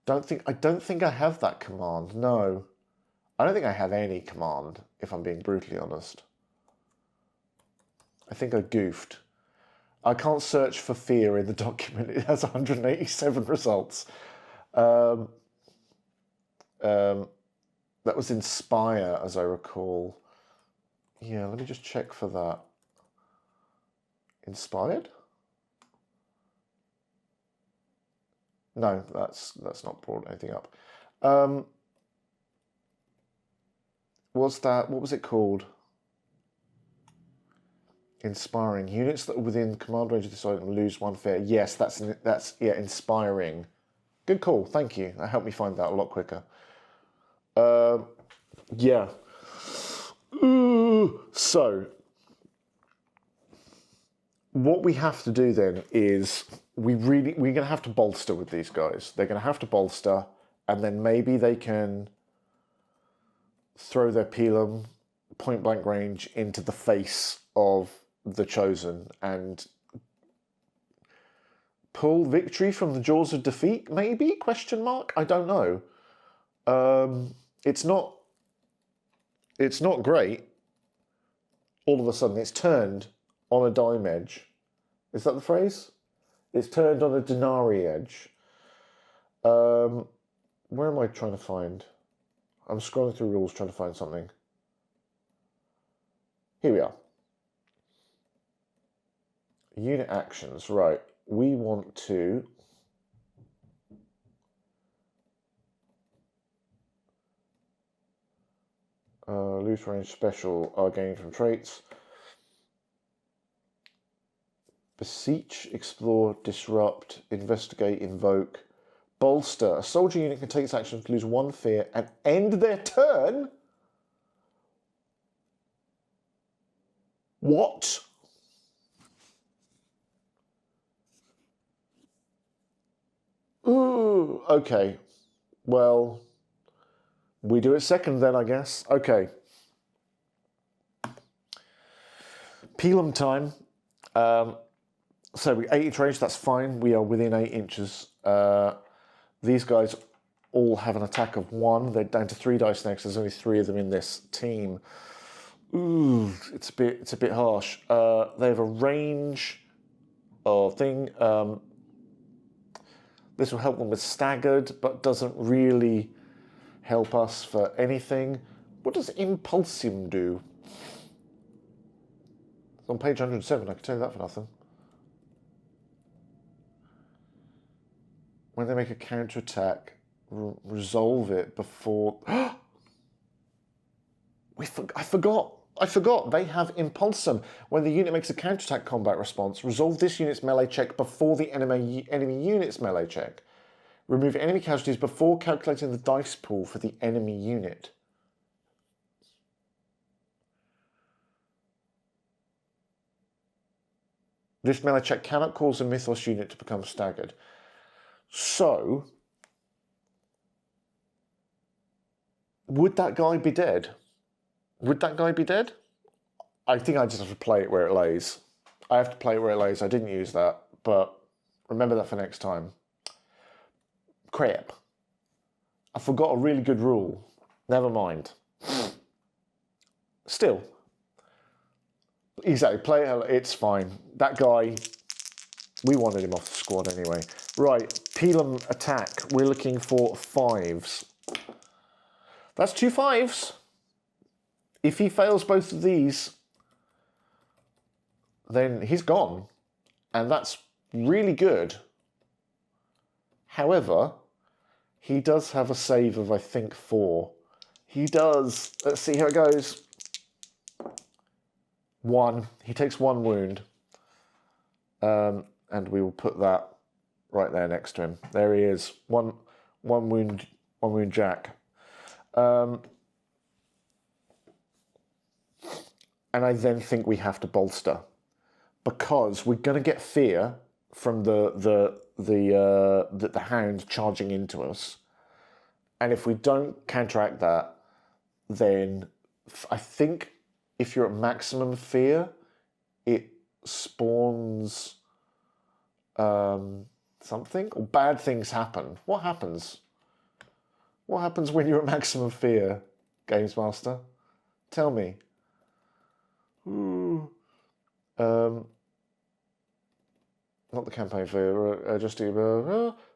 I don't think I have that command. No. I don't think I have any command, if I'm being brutally honest. I think I goofed. I can't search for fear in the document. It has 187 results. That was inspire, as I recall. Yeah, let me just check for that. Inspired? No, that's not brought anything up. What was it called? Inspiring. Units that are within command range of this item lose 1 fear. Yes, that's yeah, inspiring. Good call, thank you. That helped me find that a lot quicker. Yeah. So, what we have to do then is we're going to have to bolster with these guys. They're going to have to bolster, and then maybe they can throw their Pelum point blank range into the face of the Chosen and pull victory from the jaws of defeat, maybe? Question mark? I don't know. It's not great. All of a sudden, it's turned on a dime edge. Is that the phrase? It's turned on a denarii edge. Where am I trying to find? I'm scrolling through rules trying to find something. Here we are. Unit actions, right. We want to loose range special are gained from traits. Beseech, explore, disrupt, investigate, invoke, bolster. A soldier unit can take its action to lose 1 fear and end their turn? What? Ooh, okay. Well, we do it second then, I guess. Okay. Pelum time. So we 8 inch range, that's fine. We are within 8 inches. These guys all have an attack of 1. They're down to 3 dice next. There's only 3 of them in this team. Ooh, it's a bit harsh. They have a range of thing. This will help them with staggered, but doesn't really help us for anything. What does Impulsium do? It's on page 107, I can tell you that for nothing. When they make a counterattack, resolve it before... I forgot. They have Impulsum. When the unit makes a counterattack combat response, resolve this unit's melee check before the enemy unit's melee check. Remove enemy casualties before calculating the dice pool for the enemy unit. This melee check cannot cause a Mythos unit to become staggered. So, would that guy be dead? Would that guy be dead? I think I just have to play it where it lays. I have to play it where it lays. I didn't use that, but remember that for next time. Crap. I forgot a really good rule. Never mind. Still. Exactly. Play it. It's fine. That guy, we wanted him off the squad anyway. Right. Pelum attack. We're looking for 5s. That's 2 5s. If he fails both of these, then he's gone. And that's really good. However, he does have a save of, I think, 4. He does. Let's see how it goes. 1. He takes 1 wound. And we will put that right there next to him. There he is. One wound Jack. And I then think we have to bolster, because we're going to get fear from the hound charging into us, and if we don't counteract that, then I think if you're at maximum fear, it spawns something, or bad things happen. What happens? What happens when you're at maximum fear, Games Master? Tell me. Not the campaign fear, just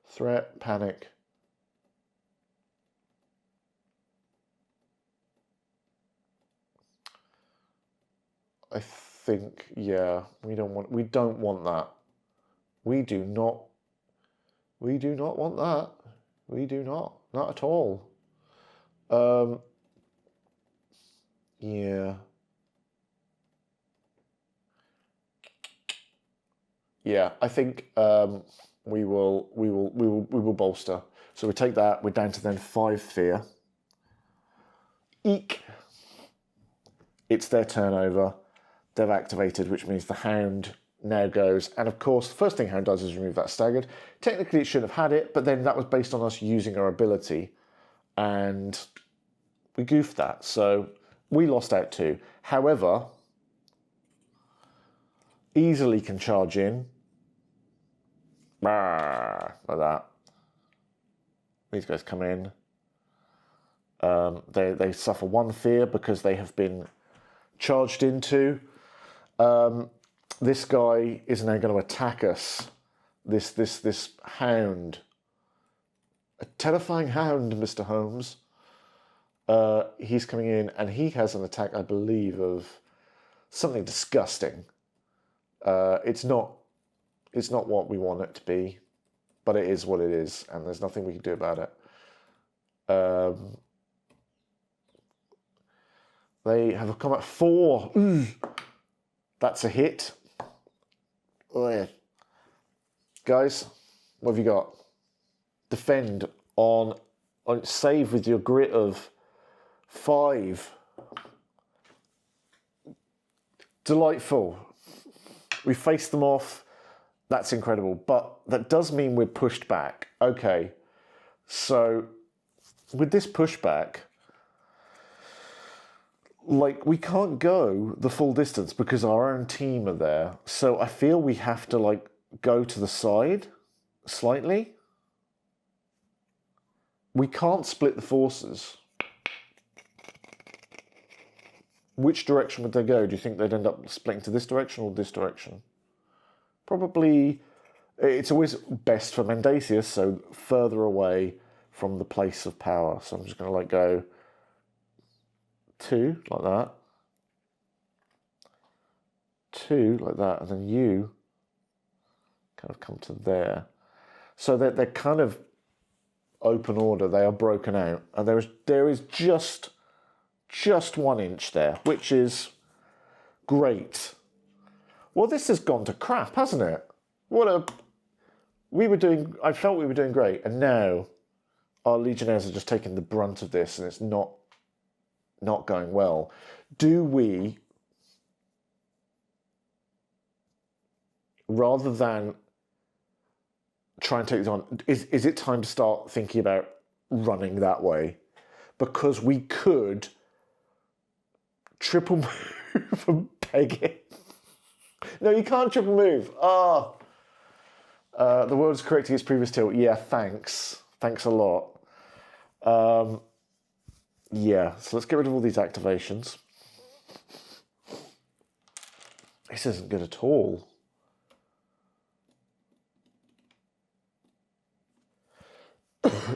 threat, panic. I think, yeah, we don't want that. We do not want that. We do not at all. Yeah. Yeah, I think we will bolster. So we take that. We're down to then 5 fear. Eek. It's their turnover. They've activated, which means the hound now goes. And of course, the first thing hound does is remove that staggered. Technically, it shouldn't have had it, but then that was based on us using our ability, and we goofed that. So we lost out too. However, easily can charge in. Like that. These guys come in. They suffer 1 fear because they have been charged into. This guy is now going to attack us. This hound. A terrifying hound, Mr. Holmes. He's coming in, and he has an attack, I believe, of something disgusting. It's not what we want it to be, but it is what it is, and there's nothing we can do about it. They have a combat 4. That's a hit. Oh, yeah. Guys, what have you got? Defend on save with your grit of 5. Delightful. We faced them off. That's incredible. But that does mean we're pushed back. Okay. So with this pushback, like, we can't go the full distance because our own team are there. So I feel we have to, like, go to the side slightly. We can't split the forces. Which direction would they go? Do you think they'd end up splitting to this direction or this direction? Probably, it's always best for Mendacius, so further away from the place of power. So I'm just going to, like, go 2, like that. 2, like that. And then you kind of come to there. So they're kind of open order. They are broken out. And there is just 1 inch there, which is great. Well, this has gone to crap, hasn't it? I felt we were doing great, and now our legionnaires are just taking the brunt of this, and it's not going well. Do we, rather than try and take this on, is it time to start thinking about running that way? Because we could triple move and peg it. No, you can't triple move. The world is correcting its previous tilt. Yeah, thanks. Thanks a lot. Yeah, so let's get rid of all these activations. This isn't good at all.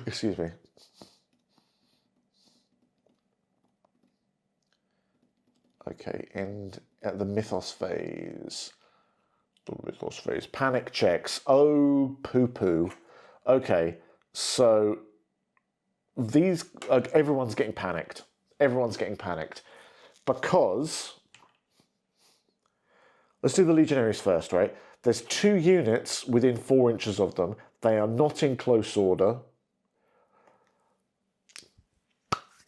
Excuse me. Okay, end at the mythos phase. The mythos phase. Panic checks. Oh, poo-poo. Okay, so these, everyone's getting panicked. Everyone's getting panicked. Because, let's do the legionaries first, right? There's 2 units within 4 inches of them. They are not in close order.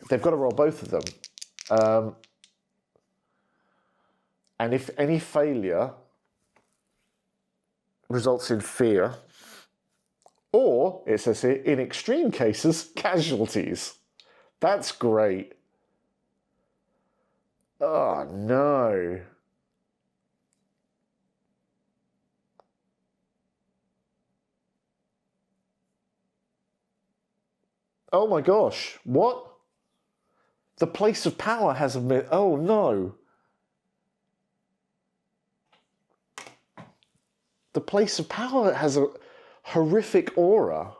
They've got to roll both of them. And if any failure results in fear, or, it says here, in extreme cases, casualties. That's great. Oh, no. Oh my gosh, what? The place of power has a... Oh no. The place of power has a horrific aura.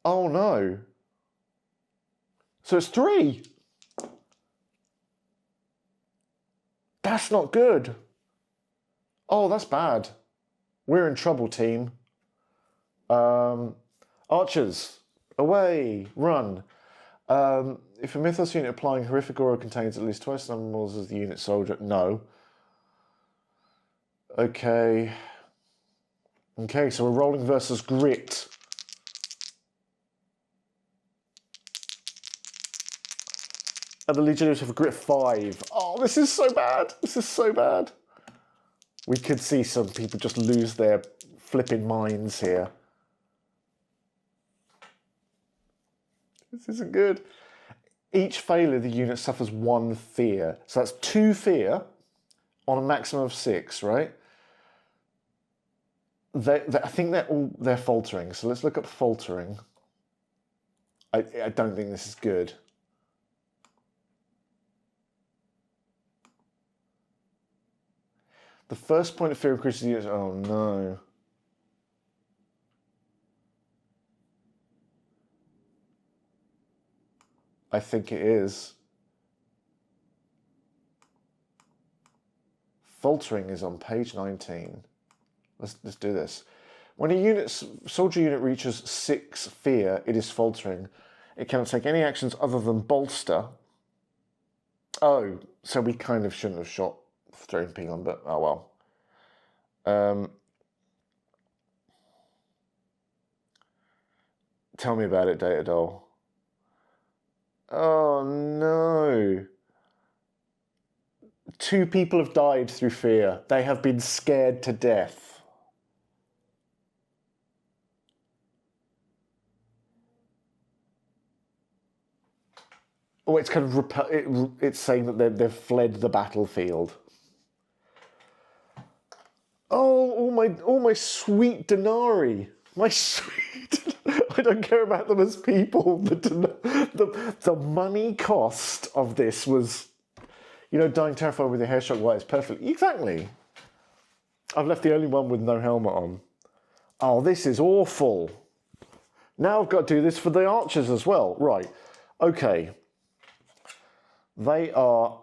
Oh no. So it's 3. That's not good. Oh, that's bad. We're in trouble, team. Archers, away, run. If a mythos unit applying horrific aura contains at least twice the numbers as the unit soldier, no. Okay. Okay, so we're rolling versus grit. And the legionaries have a grit 5. Oh, this is so bad. This is so bad. We could see some people just lose their flipping minds here. This isn't good. Each failure, the unit suffers 1 fear. So that's 2 fear on a maximum of 6, right? I think they're faltering. So let's look up faltering. I don't think this is good. The first point of fear increases the unit. Oh no. I think it is. Faltering is on page 19. Let's do this. When a soldier unit reaches 6 fear, it is faltering. It cannot take any actions other than bolster. Oh, so we kind of shouldn't have shot throwing Pelon, but oh well. Tell me about it, Data Doll. Oh no. 2 people have died through fear. They have been scared to death. Oh, it's kind of it's saying that they've fled the battlefield. Oh, all my sweet denarii. My sweet... I don't care about them as people. The money cost of this was... You know, dying terrified with your hair shock white is perfect. Exactly. I've left the only one with no helmet on. Oh, this is awful. Now I've got to do this for the archers as well. Right. Okay. They are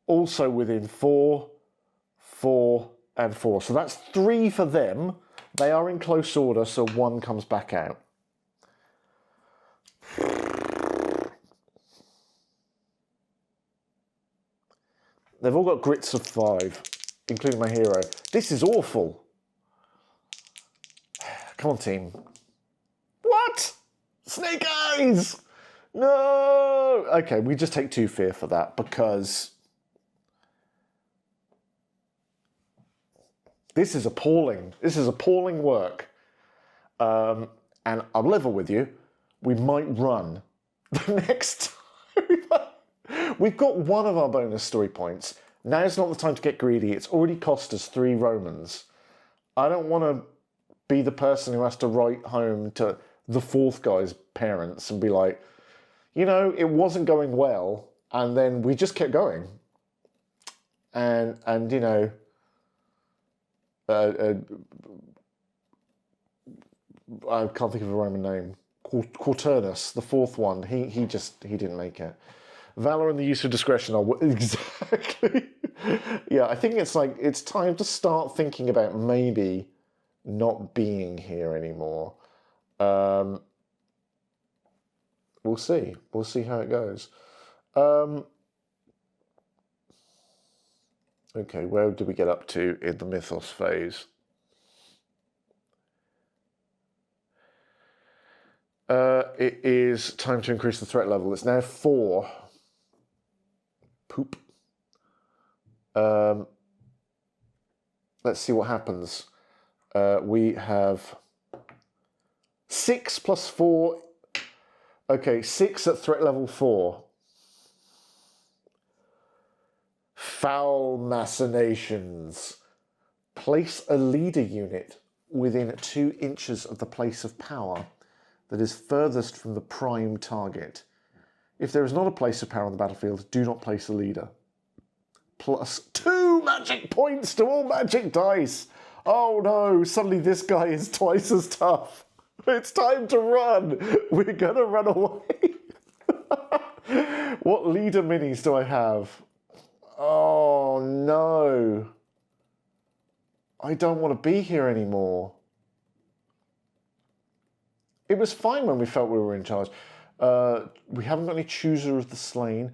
also within 4, 4, and 4. So that's 3 for them. They are in close order, so 1 comes back out. They've all got grits of 5, including my hero. This is awful. Come on, team. What? Snake Eyes! No! Okay, we just take 2 fear for that, because... This is appalling. This is appalling work. And I'll level with you. We might run the next time. We've got 1 of our bonus story points. Now's not the time to get greedy. It's already cost us 3 Romans. I don't want to be the person who has to write home to the 4th guy's parents and be like, you know, it wasn't going well, and then we just kept going. And you know, I can't think of a Roman name. Quaternus, the fourth one, he didn't make it. Valor and the use of discretion are exactly. Yeah, I think it's time to start thinking about maybe not being here anymore. We'll see. We'll see how it goes. Okay, where did we get up to in the mythos phase? It is time to increase the threat level. It's now 4. Poop. Let's see what happens. We have 6 plus 4. Okay, 6 at threat level 4. Foul machinations. Place a leader unit within 2 inches of the place of power that is furthest from the prime target. If there is not a place of power on the battlefield, do not place a leader. Plus 2 magic points to all magic dice. Oh no, suddenly this guy is twice as tough. It's time to run. We're gonna run away. What leader minis do I have? Oh no. I don't want to be here anymore. It was fine when we felt we were in charge. We haven't got any Chooser of the Slain.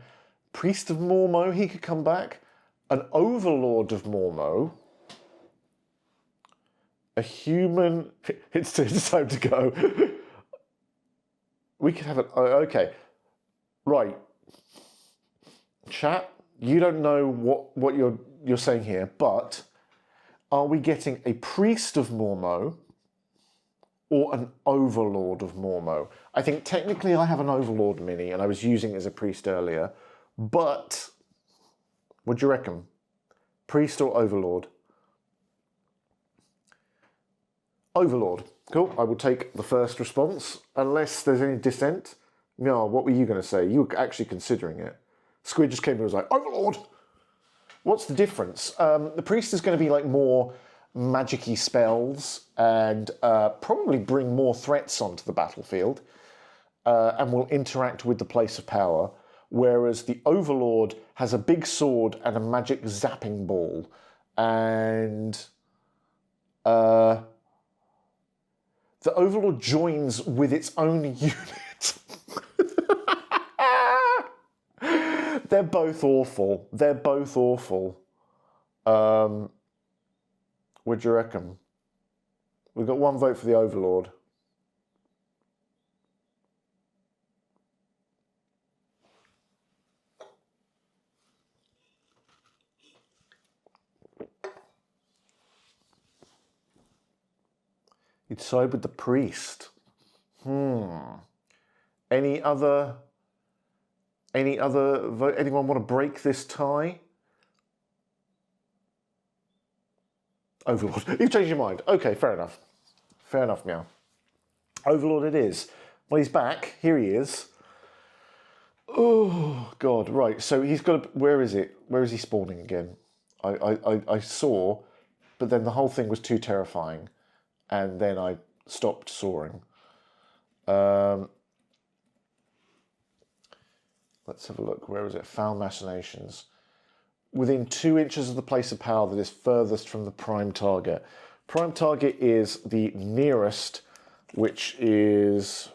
Priest of Mormo, he could come back. An Overlord of Mormo. A human... It's time to go. We could have an... Okay. Right. Chat, you don't know what you're saying here, but are we getting a Priest of Mormo or an Overlord of Mormo? I think technically I have an Overlord mini and I was using it as a Priest earlier, but what do you reckon? Priest or Overlord? Overlord. Cool, I will take the first response, unless there's any dissent. No, what were you going to say? You were actually considering it. Squid just came in and was like, Overlord! What's the difference? The Priest is going to be like more magic-y spells and probably bring more threats onto the battlefield and will interact with the place of power, whereas the Overlord has a big sword and a magic zapping ball, and the Overlord joins with its own unit. They're both awful. They're both awful. What do you reckon? We've got 1 vote for the Overlord. You'd side with the Priest. Any other vote? Anyone want to break this tie? Overlord. You've changed your mind. Okay, fair enough. Fair enough, meow. Overlord it is. Well, he's back. Here he is. Oh, God. Right, so he's got a... Where is it? Where is he spawning again? I saw, but then the whole thing was too terrifying. And then I stopped soaring. Let's have a look. Where is it? Foul machinations. Within 2 inches of the place of power that is furthest from the prime target. Prime target is the nearest, which is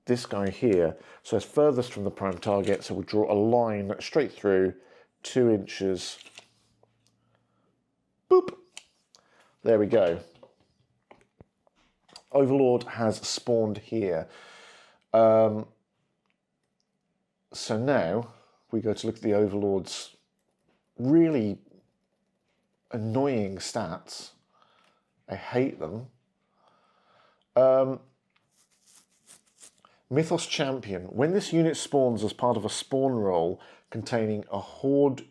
this guy here. So it's furthest from the prime target. So we'll draw a line straight through 2 inches. Boop. There we go. Overlord has spawned here. So now we go to look at the Overlord's really annoying stats. I hate them. Mythos Champion. When this unit spawns as part of a spawn roll containing a horde...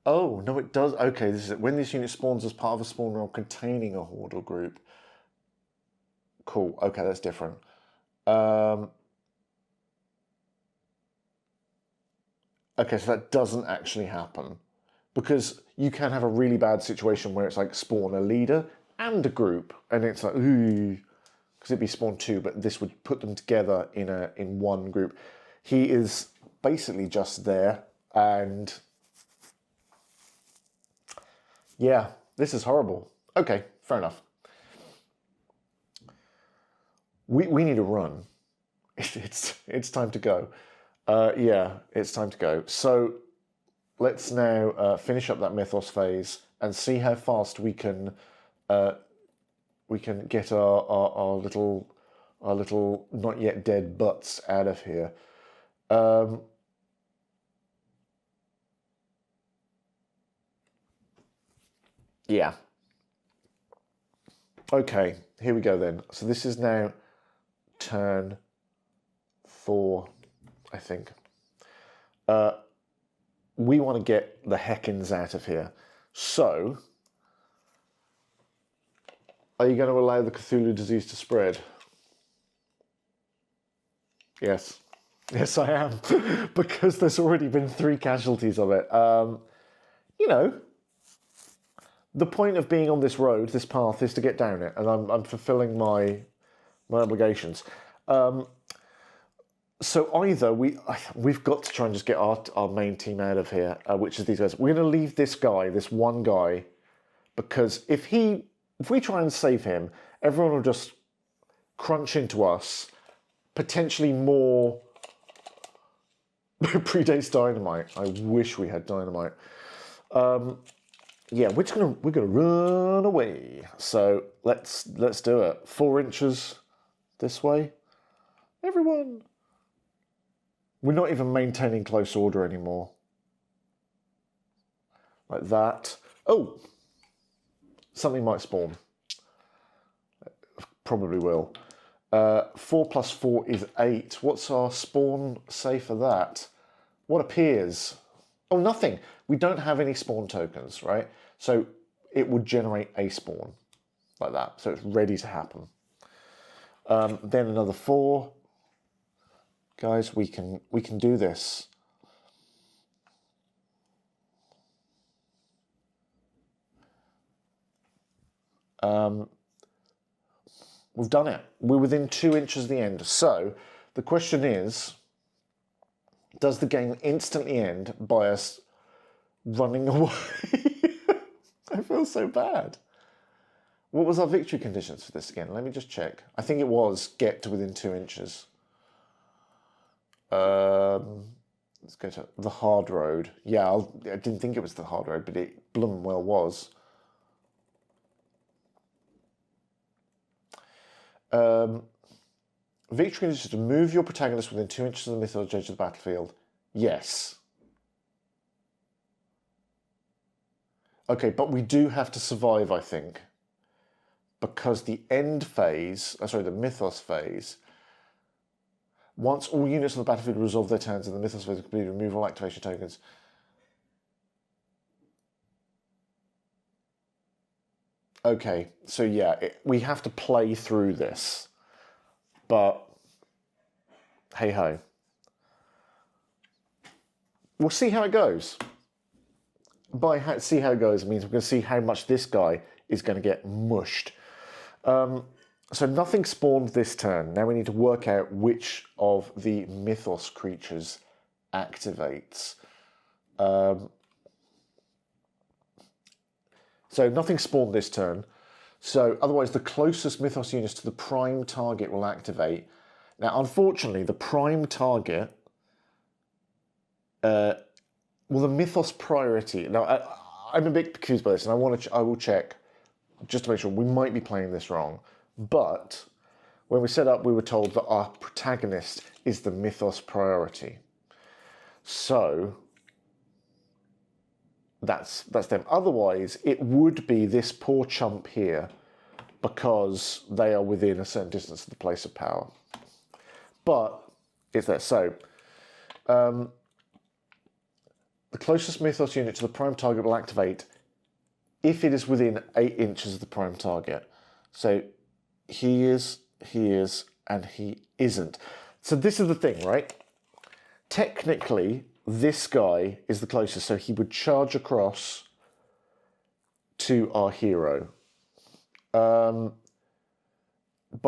Oh, no, it does. Okay, this is it. When this unit spawns as part of a spawn roll containing a horde or group. Cool. Okay, that's different. Okay, so that doesn't actually happen. Because you can have a really bad situation where it's like spawn a leader and a group, and it's like, ooh, because it'd be spawn 2, but this would put them together in one group. He is basically just there, and yeah, this is horrible. Okay, fair enough. We need to run. It's time to go. Yeah, it's time to go. So let's now finish up that mythos phase and see how fast we can get our little not yet dead butts out of here. Yeah. Okay, here we go then. So this is now turn 4, I think. We want to get the heckins out of here. So, are you going to allow the Cthulhu disease to spread? Yes. Yes, I am. Because there's already been 3 casualties of it. You know, the point of being on this road, this path, is to get down it. And I'm fulfilling my obligations. So either we've got to try and just get our main team out of here, which is these guys. We're going to leave this guy, this one guy, because if we try and save him, everyone will just crunch into us. Potentially more predates dynamite. I wish we had dynamite. Yeah, we're gonna run away. So let's do it. 4 inches this way. Everyone. We're not even maintaining close order anymore. Like that. Oh! Something might spawn. Probably will. 4 plus 4 is 8. What's our spawn say for that? What appears? Oh, nothing. We don't have any spawn tokens, right? So it would generate a spawn. Like that. So it's ready to happen. Then another 4. Guys, we can do this. We've done it. We're within 2 inches of the end. So the question is, does the game instantly end by us running away? I feel so bad. What was our victory conditions for this again? Let me just check. I think it was get to within 2 inches. Let's go to the hard road. Yeah, I didn't think it was the hard road, but it blooming well was. Victory conditions to move your protagonist within 2 inches of the mythology edge of the battlefield. Yes. Okay, but we do have to survive, I think. Because the end phase, the mythos phase, once all units on the battlefield resolve their turns and the mythos phase complete, remove all activation tokens. Okay, so yeah, we have to play through this. But, hey-ho. We'll see how it goes. By see how it goes means we're going to see how much this guy is going to get mushed. So nothing spawned this turn. Now we need to work out which of the mythos creatures activates. So nothing spawned this turn. So otherwise the closest mythos units to the prime target will activate. Now unfortunately the prime target, well the mythos priority, now I'm a bit confused by this and I will check just to make sure. We might be playing this wrong. But when we set up we were told that our protagonist is the mythos priority. So that's them. Otherwise, it would be this poor chump here because they are within a certain distance of the place of power. But it's there. So the closest mythos unit to the prime target will activate if it is within 8 inches of the prime target. So he is, and he isn't. So this is the thing, right? Technically, this guy is the closest, so he would charge across to our hero. by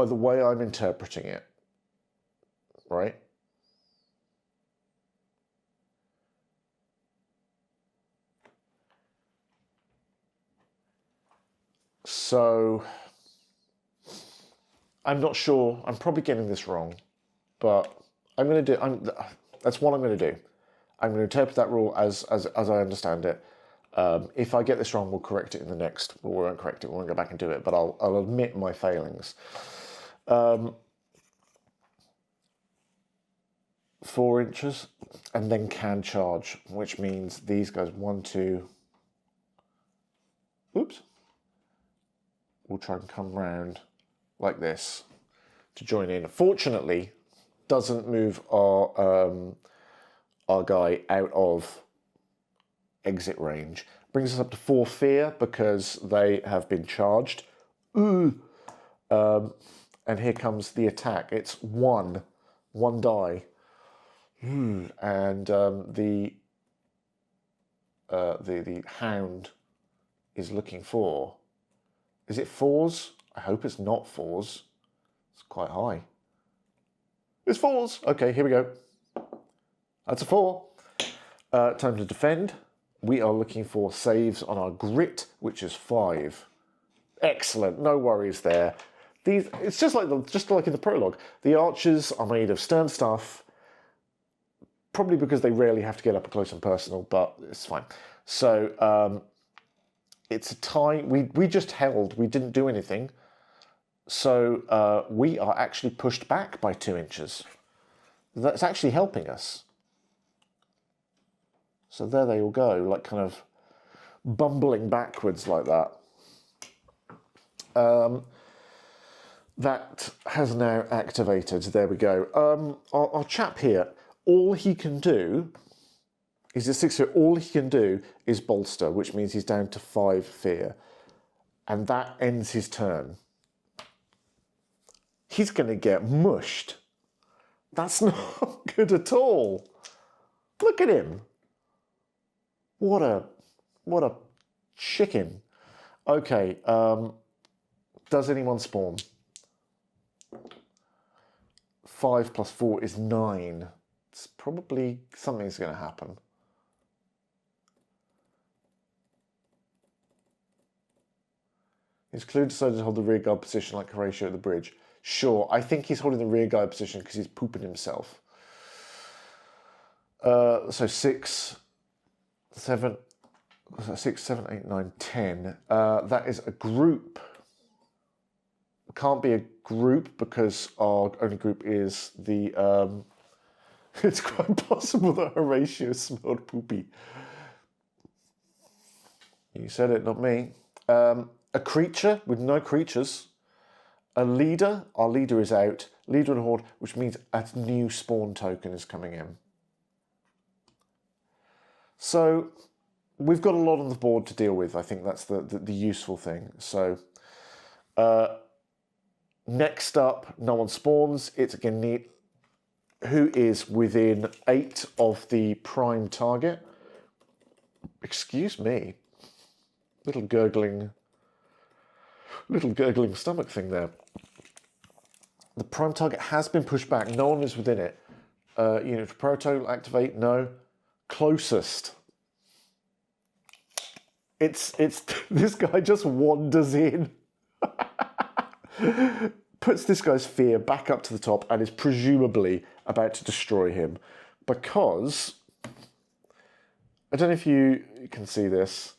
the way I'm interpreting it, right? So, I'm not sure. I'm probably getting this wrong, but I'm going to do. That's what I'm going to do. I'm going to interpret that rule as I understand it. If I get this wrong, we'll correct it in the next. Well, we won't correct it. We won't go back and do it. But I'll admit my failings. 4 inches, and then can charge, which means these guys 1, 2. Oops. We'll try and come round like this to join in. Fortunately, doesn't move our guy out of exit range. Brings us up to 4 fear because they have been charged. Ooh. And here comes the attack. It's one die. And the hound is looking for. Is it 4s? I hope it's not 4s. It's quite high. It's 4s. Okay, here we go. That's a 4. Time to defend. We are looking for saves on our grit, which is 5. Excellent. No worries there. It's just like in the prologue. The archers are made of stern stuff. Probably because they rarely have to get up close and personal, but it's fine. So it's a tie. We just held. We didn't do anything. So we are actually pushed back by 2 inches. That's actually helping us. So there they all go, like kind of bumbling backwards like that. That has now activated. There we go. Our chap here, all he can do, he's a 6 fear, all he can do is bolster, which means he's down to 5 fear. And that ends his turn. He's going to get mushed. That's not good at all. Look at him. What a chicken. Okay, does anyone spawn? 5 plus 4 is 9. It's probably something's going to happen. He's clearly decided to hold the rear guard position like Horatio at the bridge. Sure, I think he's holding the rear guard position because he's pooping himself. So 6, 7, 8, 9, 10. That is a group. Can't be a group because our only group is the... it's quite possible that Horatio smelled poopy. You said it, not me. A creature with no creatures. A leader. Our leader is out. Leader and horde, which means a new spawn token is coming in. So we've got a lot on the board to deal with. I think that's the useful thing. So next up, no one spawns. It's again neat. Who is within 8 of the prime target? Excuse me. Little gurgling stomach thing there. The prime target has been pushed back. No one is within it. Unit for proto, activate, no. Closest. It's this guy just wanders in. Puts this guy's fear back up to the top and is presumably about to destroy him. Because, I don't know if you can see this,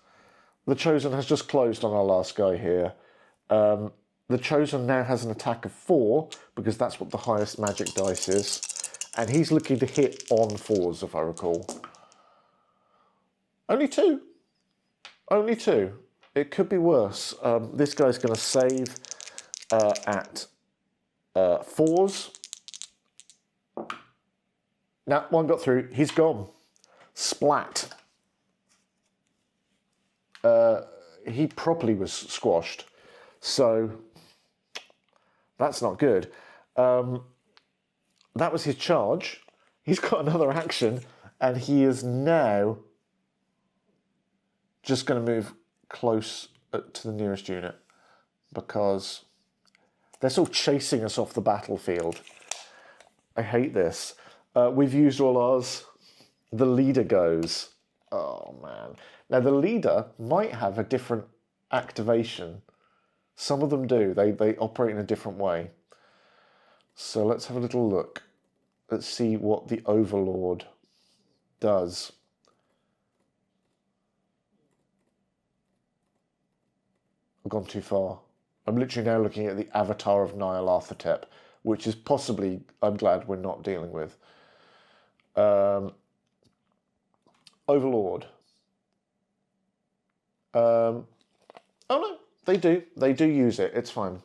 the Chosen has just closed on our last guy here. The Chosen now has an attack of 4, because that's what the highest magic dice is. And he's looking to hit on 4s, if I recall. Only 2. Only 2. It could be worse. This guy's going to save at 4s. Now, one got through. He's gone. Splat. He properly was squashed. So, that's not good. That was his charge. He's got another action, and he is now just going to move close to the nearest unit. because they're sort of chasing us off the battlefield. I hate this. We've used all ours. The leader goes. Oh, man. Now, the leader might have a different activation. Some of them do. They operate in a different way. So let's have a little look. Let's see what the Overlord does. I've gone too far. I'm literally now looking at the avatar of Nyarlathotep, which is possibly, I'm glad we're not dealing with. Overlord. Oh no, they do. They do use it. It's fine.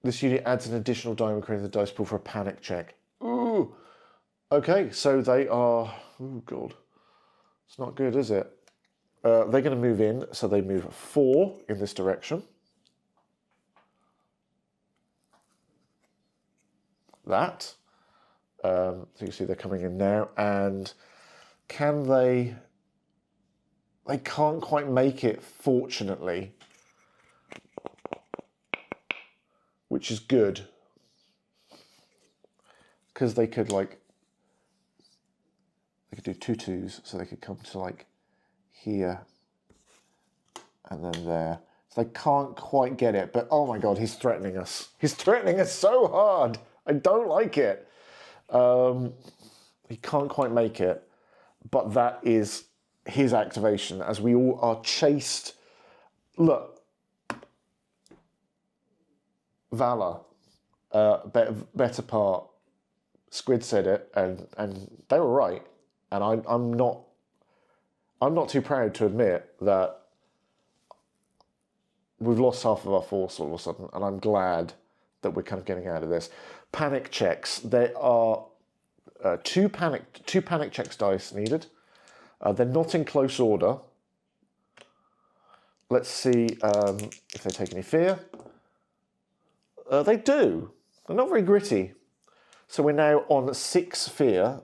This unit adds an additional die when creating the dice pool for a panic check. Ooh. Okay, so they are... Oh, God. It's not good, is it? They're going to move in, so they move 4 in this direction. That. So you see they're coming in now. And can they... They can't quite make it, fortunately. Which is good. Because they could, like... They could do 2 2s, so they could come to, like, here. And then there. So they can't quite get it. But, oh my God, he's threatening us. He's threatening us so hard. I don't like it. He can't quite make it. But that is his activation, as we all are chased. Look. Valor. Better part. Squid said it, and they were right. And I'm not too proud to admit that we've lost half of our force all of a sudden, and I'm glad that we're kind of getting out of this. Panic checks. There are two panic checks dice needed. They're not in close order. Let's see if they take any fear. They do. They're not very gritty. So we're now on 6 fear.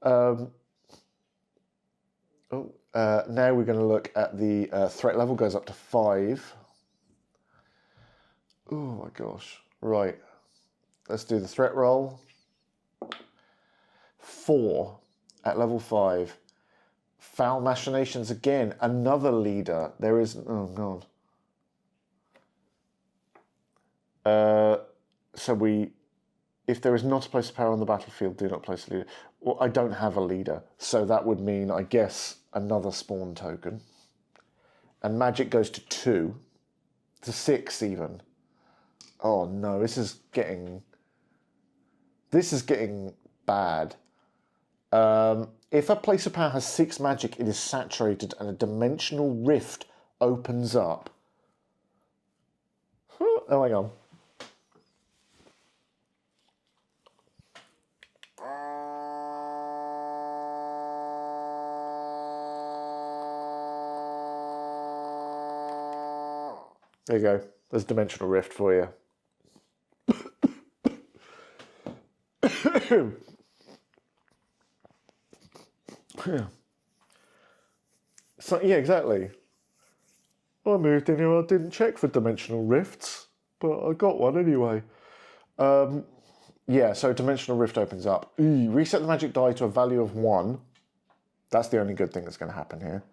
Now we're going to look at the threat level, goes up to 5. Oh my gosh. Right. Let's do the threat roll. 4 at level 5. Foul machinations again. Another leader. There is... Oh, God. So we... If there is not a place of power on the battlefield, do not place a leader. Well, I don't have a leader. So that would mean, I guess, another spawn token. And magic goes to 2. To 6, even. Oh, no. This is getting bad. If a place of power has 6 magic, it is saturated and a dimensional rift opens up. Oh, hang on. There you go. There's dimensional rift for you. So, yeah, exactly. I moved in here, I didn't check for dimensional rifts, but I got one anyway. Yeah, so dimensional rift opens up. Reset the magic die to a value of 1. That's the only good thing that's going to happen here.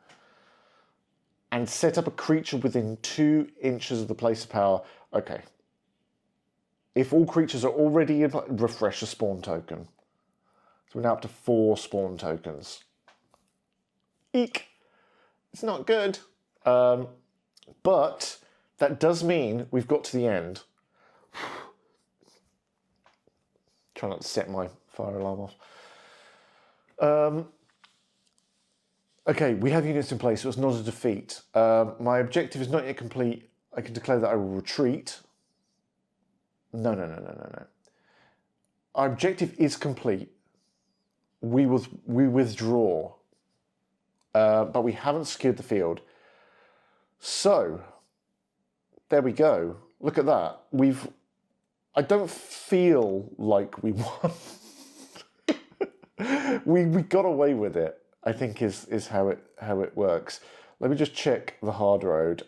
And set up a creature within 2 inches of the place of power. Okay. If all creatures are already in, refresh a spawn token. So we're now up to 4 spawn tokens. Eek. It's not good. But that does mean we've got to the end. Try not to set my fire alarm off. Okay, we have units in place, so it's not a defeat. My objective is not yet complete. I can declare that I will retreat. No. Our objective is complete. We withdraw. But we haven't secured the field. So, there we go. Look at that. I don't feel like we won. we got away with it, I think is how it works. Let me just check the hard road.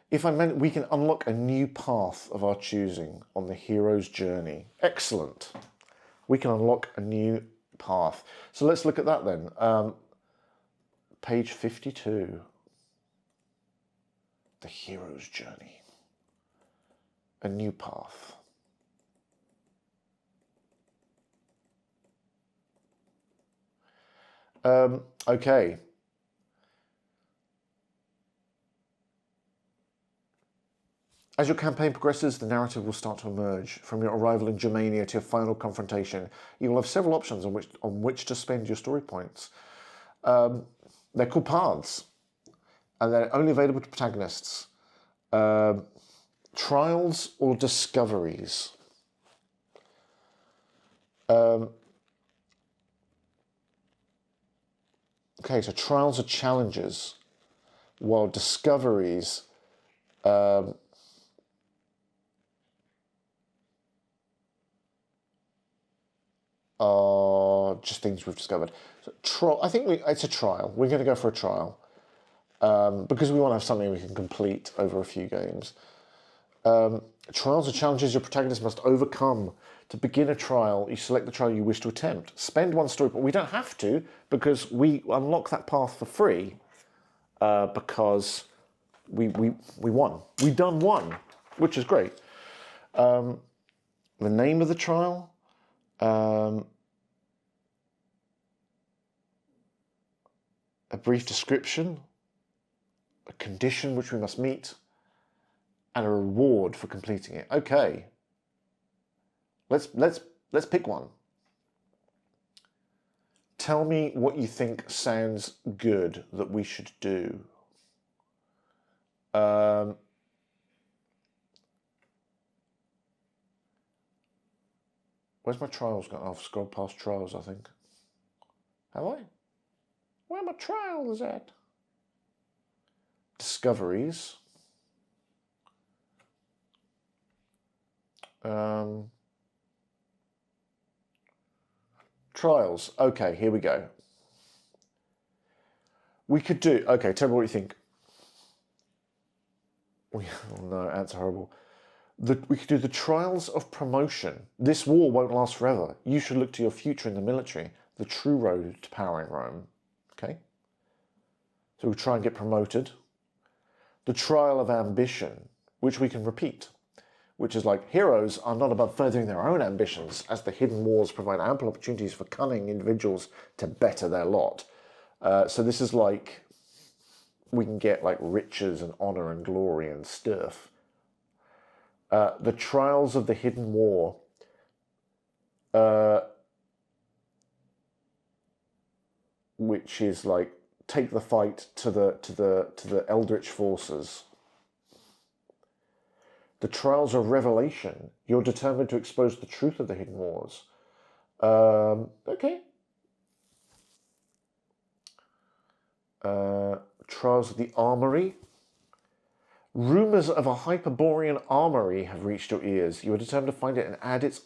If I meant we can unlock a new path of our choosing on the hero's journey. Excellent. We can unlock a new path. So let's look at that then. Page 52. The hero's journey. A new path. Okay. As your campaign progresses, the narrative will start to emerge. From your arrival in Germania to your final confrontation, you will have several options on which to spend your story points. They're called paths, and they're only available to protagonists. Trials or discoveries. Okay, so trials are challenges, while discoveries are just things we've discovered. So I think it's a trial. We're going to go for a trial because we want to have something we can complete over a few games. Trials are challenges your protagonist must overcome. To begin a trial, you select the trial you wish to attempt. Spend one story point. We don't have to because we unlock that path for free because we won. We've done one, which is great. The name of the trial. A brief description, a condition which we must meet, and a reward for completing it. Okay. Let's pick one. Tell me what you think sounds good that we should do. Where's my trials gone? I've scrolled past trials, I think. Have I? Where are my trials at? Discoveries. Trials. Okay, here we go. We could do... Okay, tell me what you think. Oh no, ants are horrible. We could do the trials of promotion. This war won't last forever. You should look to your future in the military. The true road to power in Rome. Okay? So we'll try and get promoted. The trial of ambition, which we can repeat, which is like, heroes are not above furthering their own ambitions, as the hidden wars provide ample opportunities for cunning individuals to better their lot. So this is like, we can get like riches and honor and glory and stuff. The trials of the hidden war. Which is like, take the fight to the eldritch forces. The trials of revelation. You're determined to expose the truth of the hidden wars. Okay. Trials of the armory. Rumours of a Hyperborean armory have reached your ears. You are determined to find it and add its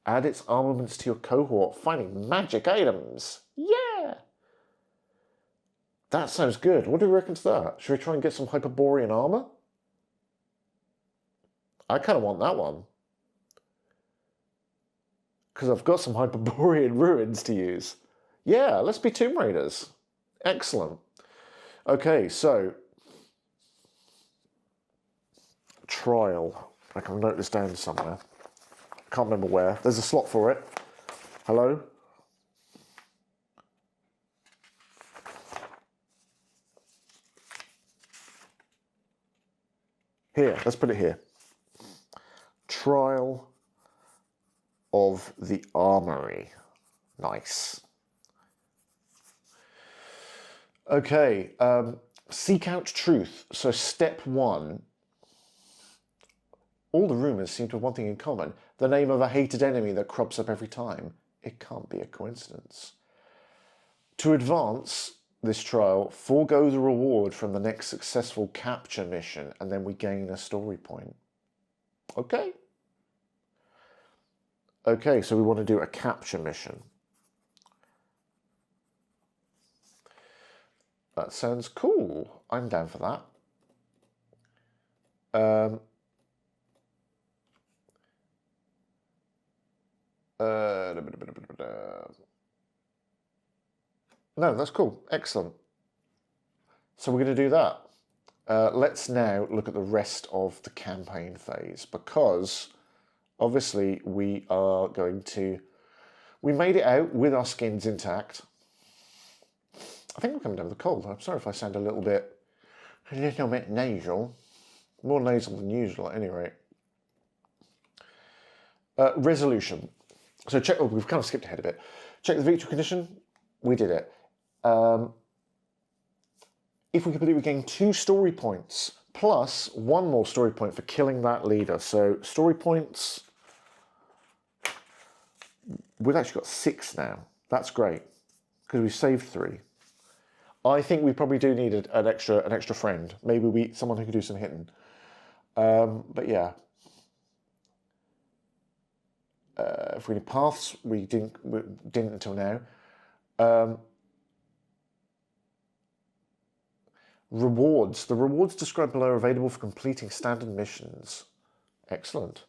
add its armaments to your cohort, finding magic items. Yeah! That sounds good. What do you reckon to that? Should we try and get some Hyperborean armour? I kind of want that one. Because I've got some Hyperborean ruins to use. Yeah, let's be Tomb Raiders. Excellent. Okay, so... Trial. I can note this down somewhere. Can't remember where. There's a slot for it. Hello? Here, let's put it here. Trial of the Armory. Nice. Okay, seek out truth. So step one, all the rumours seem to have one thing in common. The name of a hated enemy that crops up every time. It can't be a coincidence. To advance this trial, forego the reward from the next successful capture mission, and then we gain a story point. Okay. Okay, so we want to do a capture mission. That sounds cool. I'm down for that. No, that's cool. Excellent. So we're going to do that. Let's now look at the rest of the campaign phase, because obviously we are going to... We made it out with our skins intact. I think we're coming down with a cold. I'm sorry if I sound a little bit nasal. More nasal than usual at any rate. Resolution. So check... Oh, we've kind of skipped ahead a bit. Check the victory condition. We did it. If we complete, we gain 2 story points, plus 1 more story point for killing that leader. So story points, we've actually got 6 now. That's great, because we saved 3. I think we probably do need an extra friend. Maybe someone who can do some hitting. But yeah. If we need paths, we didn't until now. Rewards. The rewards described below are available for completing standard missions. Excellent.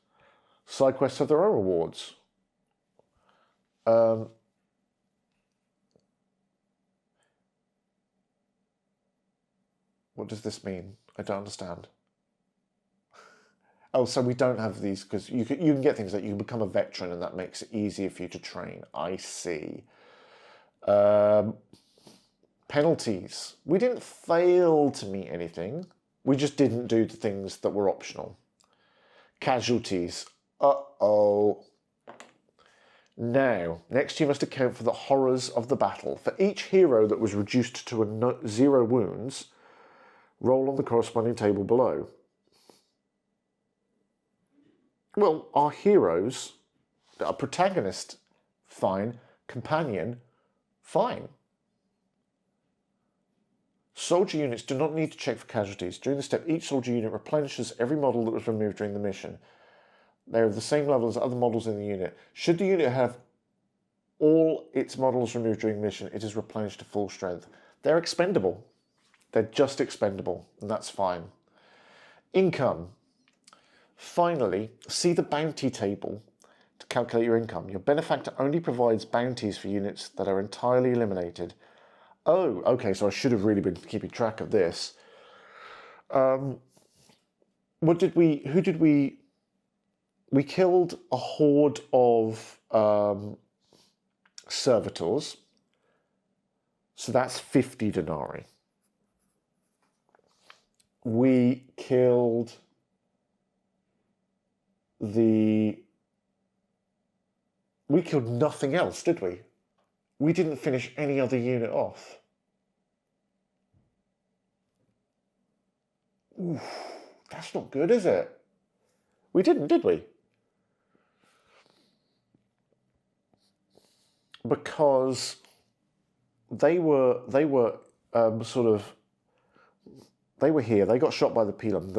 Side quests have their own rewards. What does this mean? I don't understand. Oh, so we don't have these because you can get things like you can become a veteran and that makes it easier for you to train. I see. Penalties. We didn't fail to meet anything. We just didn't do the things that were optional. Casualties. Uh-oh. Now, next you must account for the horrors of the battle. For each hero that was reduced to 0 wounds, roll on the corresponding table below. Well, our heroes, our protagonist, fine. Companion, fine. Soldier units do not need to check for casualties. During the step, each soldier unit replenishes every model that was removed during the mission. They are of the same level as other models in the unit. Should the unit have all its models removed during the mission, it is replenished to full strength. They're expendable. They're just expendable, and that's fine. Income. Finally, see the bounty table to calculate your income. Your benefactor only provides bounties for units that are entirely eliminated. Oh, okay, so I should have really been keeping track of this. Who did we... We killed a horde of servitors. So that's 50 denarii. We killed We killed nothing else, did we? We didn't finish any other unit off. Oof, that's not good, is it? We didn't, did we? Because they were here. They got shot by the Pelum.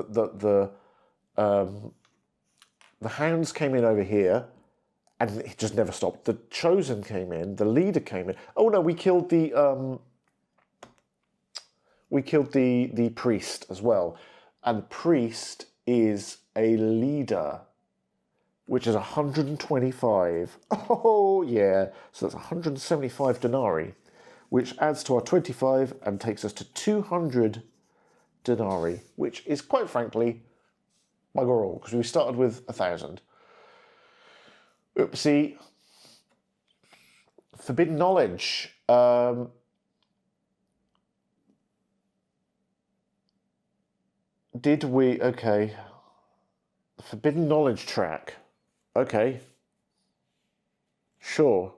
The hounds came in over here, and it just never stopped. The chosen came in. The leader came in. Oh no, we killed the priest as well, and the priest is a leader, which is 125. Oh yeah, so that's 175 denarii, which adds to our 25 and takes us to 200 denarii, which is quite frankly bugger all, because we started with 1,000. Oopsie. Forbidden knowledge. Did we... Okay. Forbidden knowledge track. Okay. Sure.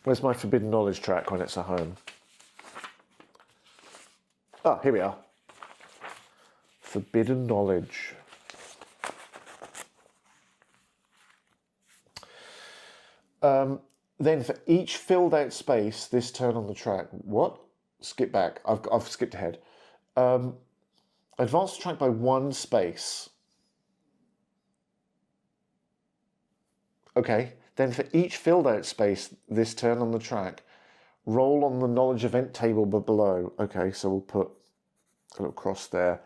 Where's my forbidden knowledge track when it's at home? Ah, here we are. Forbidden knowledge. Then for each filled out space, this turn on the track. What? Skip back. I've skipped ahead. Advance the track by 1 space. Okay, then for each filled out space this turn on the track, roll on the knowledge event table but below. Okay, so we'll put a little cross there.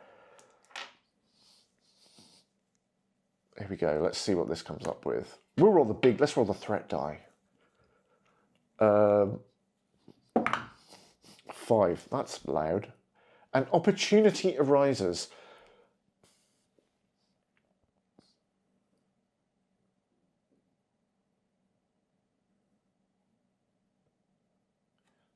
Here we go. Let's see what this comes up with. We'll roll the big. Let's roll the threat die. 5. That's loud. An opportunity arises.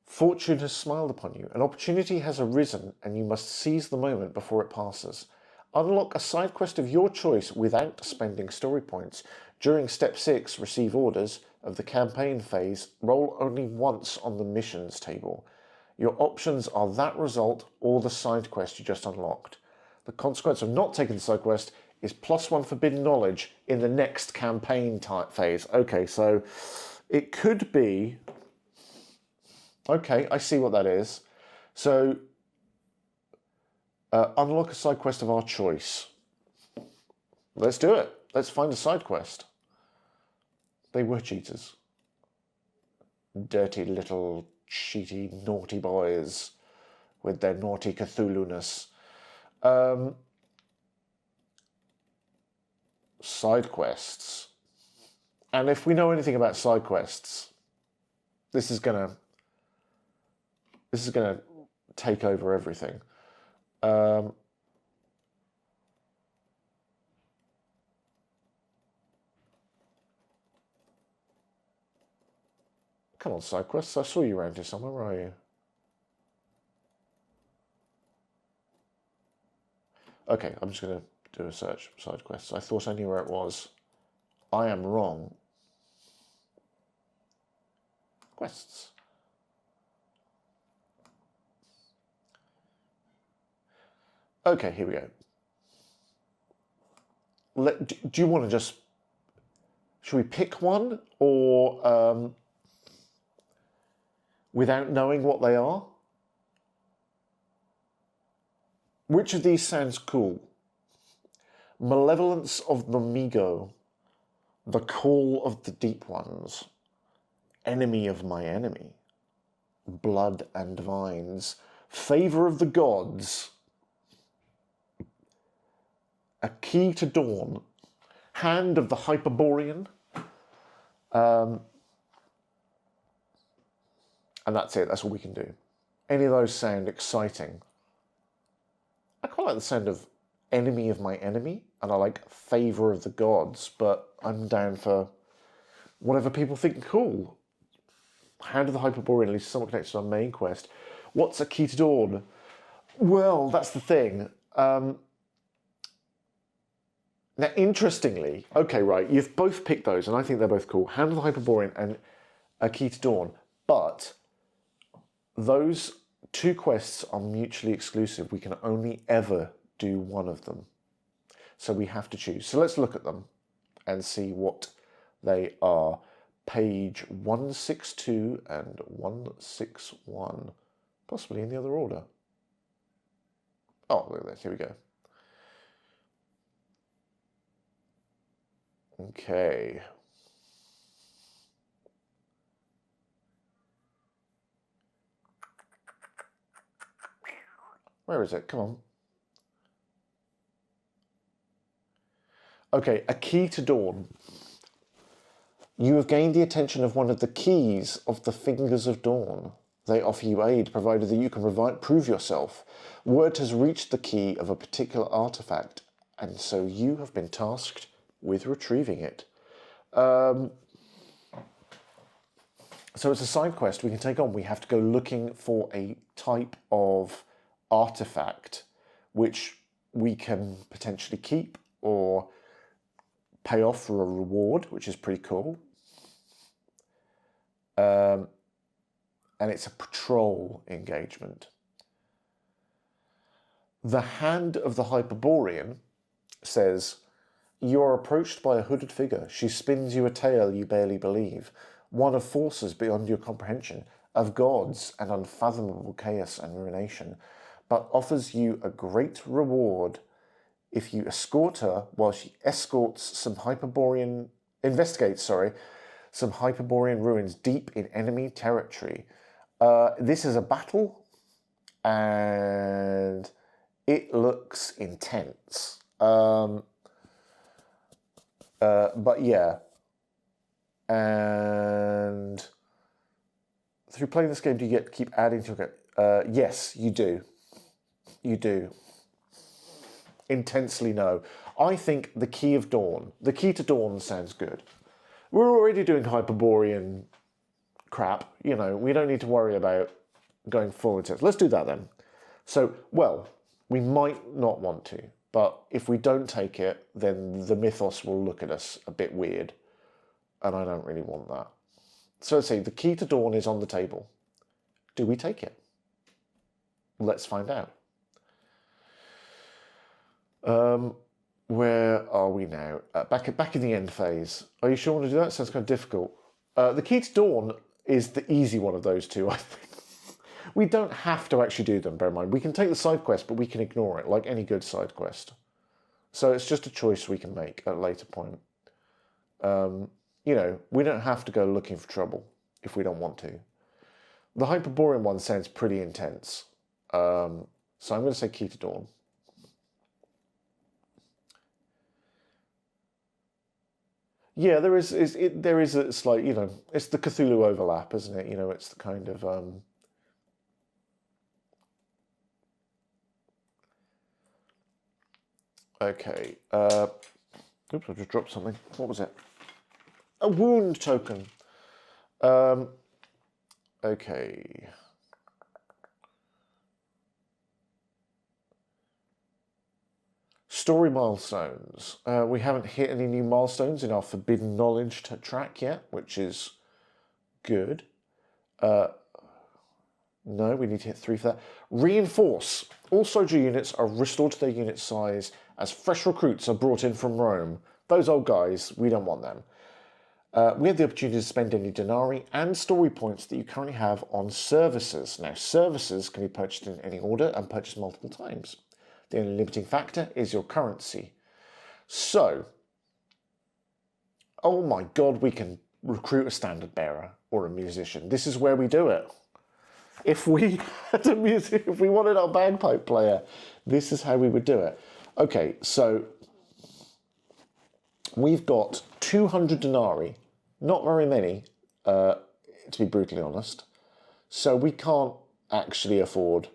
Fortune has smiled upon you. An opportunity has arisen, and you must seize the moment before it passes. Unlock a side quest of your choice without spending story points. During Step 6, receive orders of the campaign phase. Roll only once on the missions table. Your options are that result or the side quest you just unlocked. The consequence of not taking the side quest is +1 forbidden knowledge in the next campaign type phase. Okay, so it could be... Okay, I see what that is. So, unlock a side quest of our choice. Let's do it. Let's find a side quest. They were cheaters. Dirty little cheaty naughty boys with their naughty Cthulhu-ness. Side quests. And if we know anything about side quests, this is gonna take over everything. Come on, side quests. I saw you around here somewhere. Where are you? Okay, I'm just going to do a search for side quests. I thought I knew where it was. I am wrong. Quests. Okay, here we go. Do you want to just... Should we pick one? Or without knowing what they are? Which of these sounds cool? Malevolence of the Migo. The Call of the Deep Ones. Enemy of my enemy. Blood and Vines. Favor of the Gods. A Key to Dawn, Hand of the Hyperborean, and that's it, that's all we can do. Any of those sound exciting. I quite like the sound of Enemy of my enemy, and I like Favour of the Gods, but I'm down for whatever people think cool. Hand of the Hyperborean, at least somewhat connected to our main quest. What's a Key to Dawn? Well, that's the thing. Now, interestingly, okay, right, you've both picked those, and I think they're both cool. Hand of the Hyperborean and A Key to Dawn. But those two quests are mutually exclusive. We can only ever do one of them. So we have to choose. So let's look at them and see what they are. Page 162 and 161. Possibly in the other order. Oh, look at this. Here we go. Okay. Where is it? Come on. Okay, A Key to Dawn. You have gained the attention of one of the keys of the Fingers of Dawn. They offer you aid, provided that you can prove yourself. Word has reached the key of a particular artifact, and so you have been tasked with retrieving it. So it's a side quest we can take on. We have to go looking for a type of artifact which we can potentially keep or pay off for a reward, which is pretty cool. And it's a patrol engagement. The Hand of the Hyperborean says, you are approached by a hooded figure. She spins you a tale you barely believe, one of forces beyond your comprehension, of gods and unfathomable chaos and ruination. but offers you a great reward if you escort her while she investigates some Hyperborean ruins deep in enemy territory. This is a battle, and it looks intense. But yeah, and through playing this game, do you keep adding to it? Yes, you do. You do. Intensely no. I think the Key of Dawn. The Key to Dawn sounds good. We're already doing Hyperborean crap. You know, we don't need to worry about going forward. Let's do that then. So, well, we might not want to, but if we don't take it, then the mythos will look at us a bit weird, and I don't really want that. So let's see, the Key to Dawn is on the table. Do we take it? Let's find out. Where are we now? Back in the end phase. Are you sure you want to do that? Sounds kind of difficult. The Key to Dawn is the easy one of those two, I think. We don't have to actually do them, bear in mind. We can take the side quest, but we can ignore it, like any good side quest. So it's just a choice we can make at a later point. You know, we don't have to go looking for trouble if we don't want to. The Hyperborean one sounds pretty intense. So I'm going to say Key to Dawn. Yeah, there is a slight, you know, it's the Cthulhu overlap, isn't it? You know, it's the kind of okay. Oops, I just dropped something. What was it? A wound token. Okay. Story milestones. We haven't hit any new milestones in our Forbidden Knowledge track yet, which is good. No, we need to hit 3 for that. Reinforce. All soldier units are restored to their unit size as fresh recruits are brought in from Rome. Those old guys, we don't want them. We have the opportunity to spend any denarii and story points that you currently have on services. Now, services can be purchased in any order and purchased multiple times. The only limiting factor is your currency. So, oh my god, we can recruit a standard bearer or a musician. This is where we do it. If we had a music, if we wanted our bagpipe player, this is how we would do it. Okay, so we've got 200 denarii, not very many, to be brutally honest. So we can't actually afford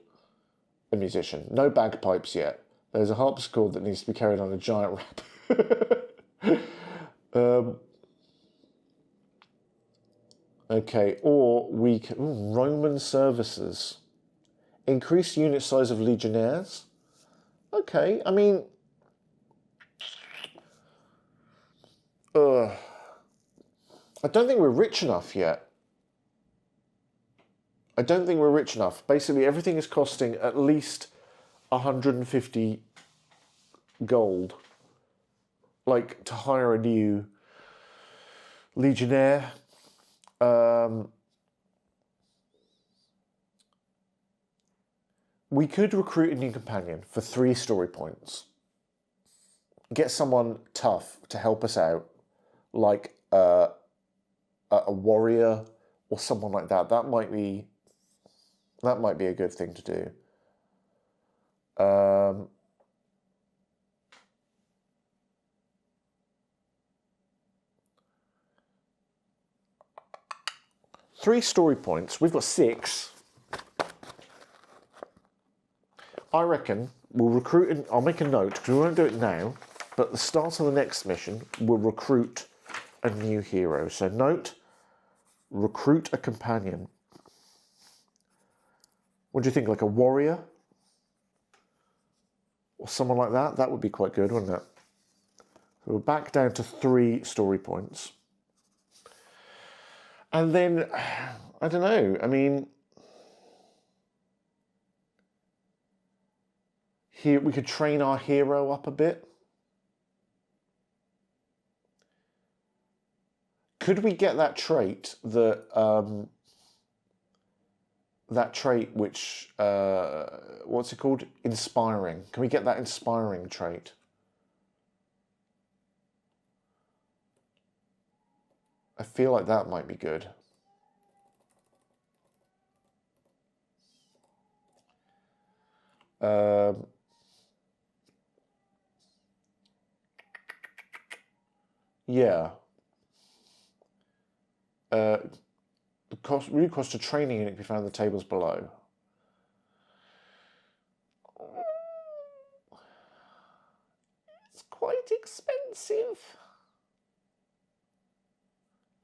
a musician. No bagpipes yet. There's a harpsichord that needs to be carried on a giant rabbit. Okay, or we can... Roman services. Increase unit size of legionnaires. Okay, I mean... I don't think we're rich enough yet. I don't think we're rich enough. Basically, everything is costing at least 150 gold. Like, to hire a new legionnaire. We could recruit a new companion for 3 story points. Get someone tough to help us out, like a warrior or someone like that. That might be a good thing to do. 3 story points. We've got 6. I reckon we'll recruit, and I'll make a note, because we won't do it now, but at the start of the next mission, we'll recruit a new hero. So note, recruit a companion. What do you think, like a warrior? Or someone like that? That would be quite good, wouldn't it? So we're back down to 3 story points. And then, I don't know, I mean... Here, we could train our hero up a bit. Could we get that trait that that trait which, what's it called? Inspiring. Can we get that inspiring trait? I feel like that might be good. Yeah. The real cost of training unit can be found in the tables below. It's quite expensive.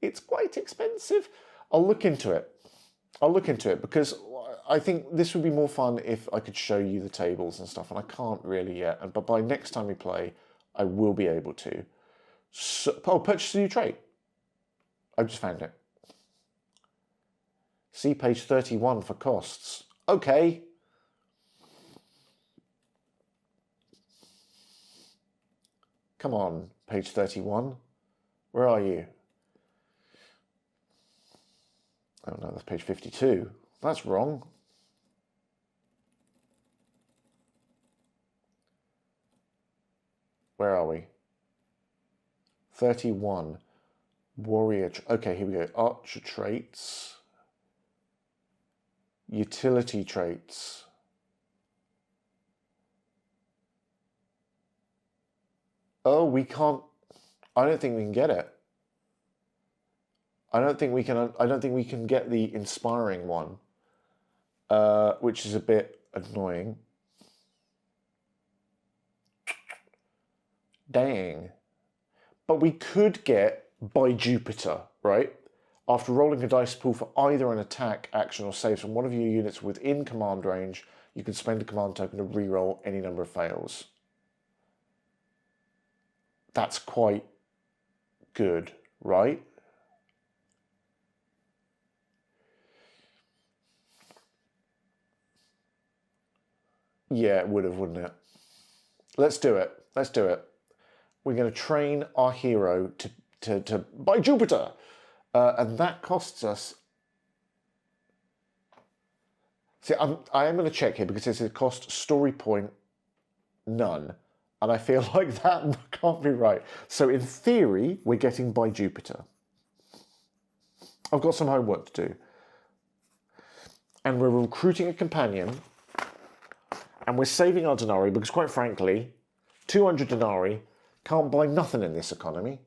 It's quite expensive. I'll look into it. I'll look into it because I think this would be more fun if I could show you the tables and stuff, and I can't really yet. But by next time we play, I will be able to. So, oh, purchase a new trait. I've just found it. See page 31 for costs. Okay. Come on, page 31. Where are you? Oh no, that's page 52. That's wrong. Where are we? 31. Warrior. Okay, here we go. Archer traits. Utility traits. Oh, we can't. I don't think we can get it. I don't think we can get the inspiring one, which is a bit annoying. Dang. But we could get by Jupiter, right? After rolling a dice pool for either an attack, action, or saves from one of your units within command range, you can spend a command token to reroll any number of fails. That's quite good, right? Yeah, it would have, wouldn't it? Let's do it. Let's do it. We're going to train our hero to by Jupiter. And that costs us... See, I am going to check here because it says cost story point none. And I feel like that can't be right. So in theory, we're getting by Jupiter. I've got some homework to do. And we're recruiting a companion. And we're saving our denarii because, quite frankly, 200 denarii can't buy nothing in this economy.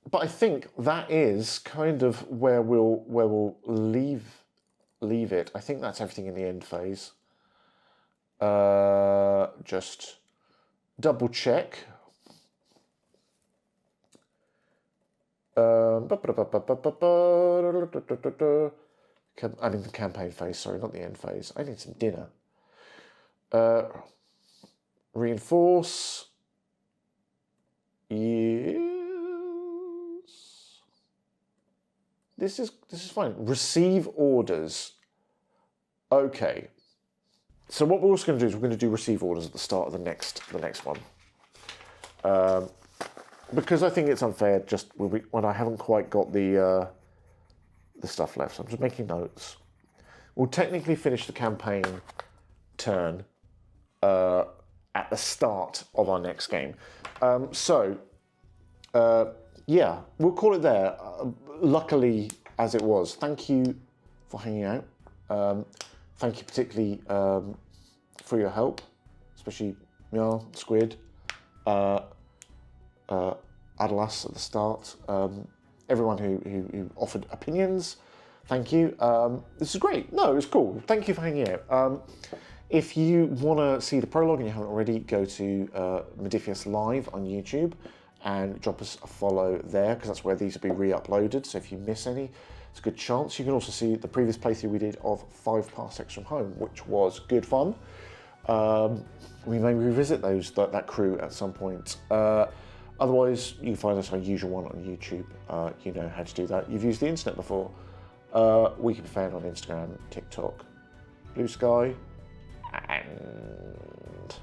But I think that is kind of where we'll leave it. I think that's everything in the end phase. Just double check. I mean the campaign phase, sorry, not the end phase. I need some dinner. Reinforce. Yes. This is fine. Receive orders. Okay. So what we're also going to do is we're going to do receive orders at the start of the next one. Because I think it's unfair just when I haven't quite got the stuff left. So I'm just making notes. We'll technically finish the campaign turn at the start of our next game. Yeah, we'll call it there. Luckily, as it was. Thank you for hanging out. Thank you particularly for your help, especially Squid, Adalas at the start, everyone who offered opinions. Thank you. This is great. No, it was cool. Thank you for hanging out. If you want to see the prologue and you haven't already, go to Modiphius Live on YouTube and drop us a follow there because that's where these will be re-uploaded. So if you miss any, it's a good chance. You can also see the previous playthrough we did of 5 Parsecs from Home, which was good fun. We may revisit that crew at some point. Otherwise, you can find us our usual one on YouTube. You know how to do that. You've used the internet before. We can be found on Instagram, TikTok, Blue Sky, and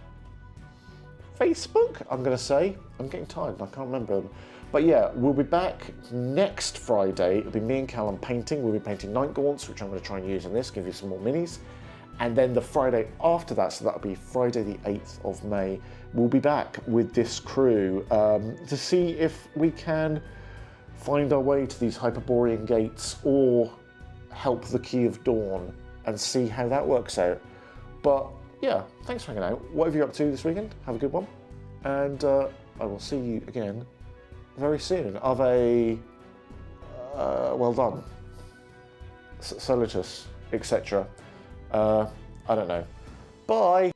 Facebook, I'm going to say. I'm getting tired, I can't remember them. But yeah, we'll be back next Friday. It'll be me and Callum painting. We'll be painting Night Gaunts, which I'm going to try and use in this, give you some more minis. And then the Friday after that, so that'll be Friday the 8th of May, we'll be back with this crew to see if we can find our way to these Hyperborean gates or help the Key of Dawn and see how that works out. But yeah, thanks for hanging out. Whatever you're up to this weekend, have a good one. And I will see you again very soon. Have a well done. Sagittus, etc. I don't know. Bye.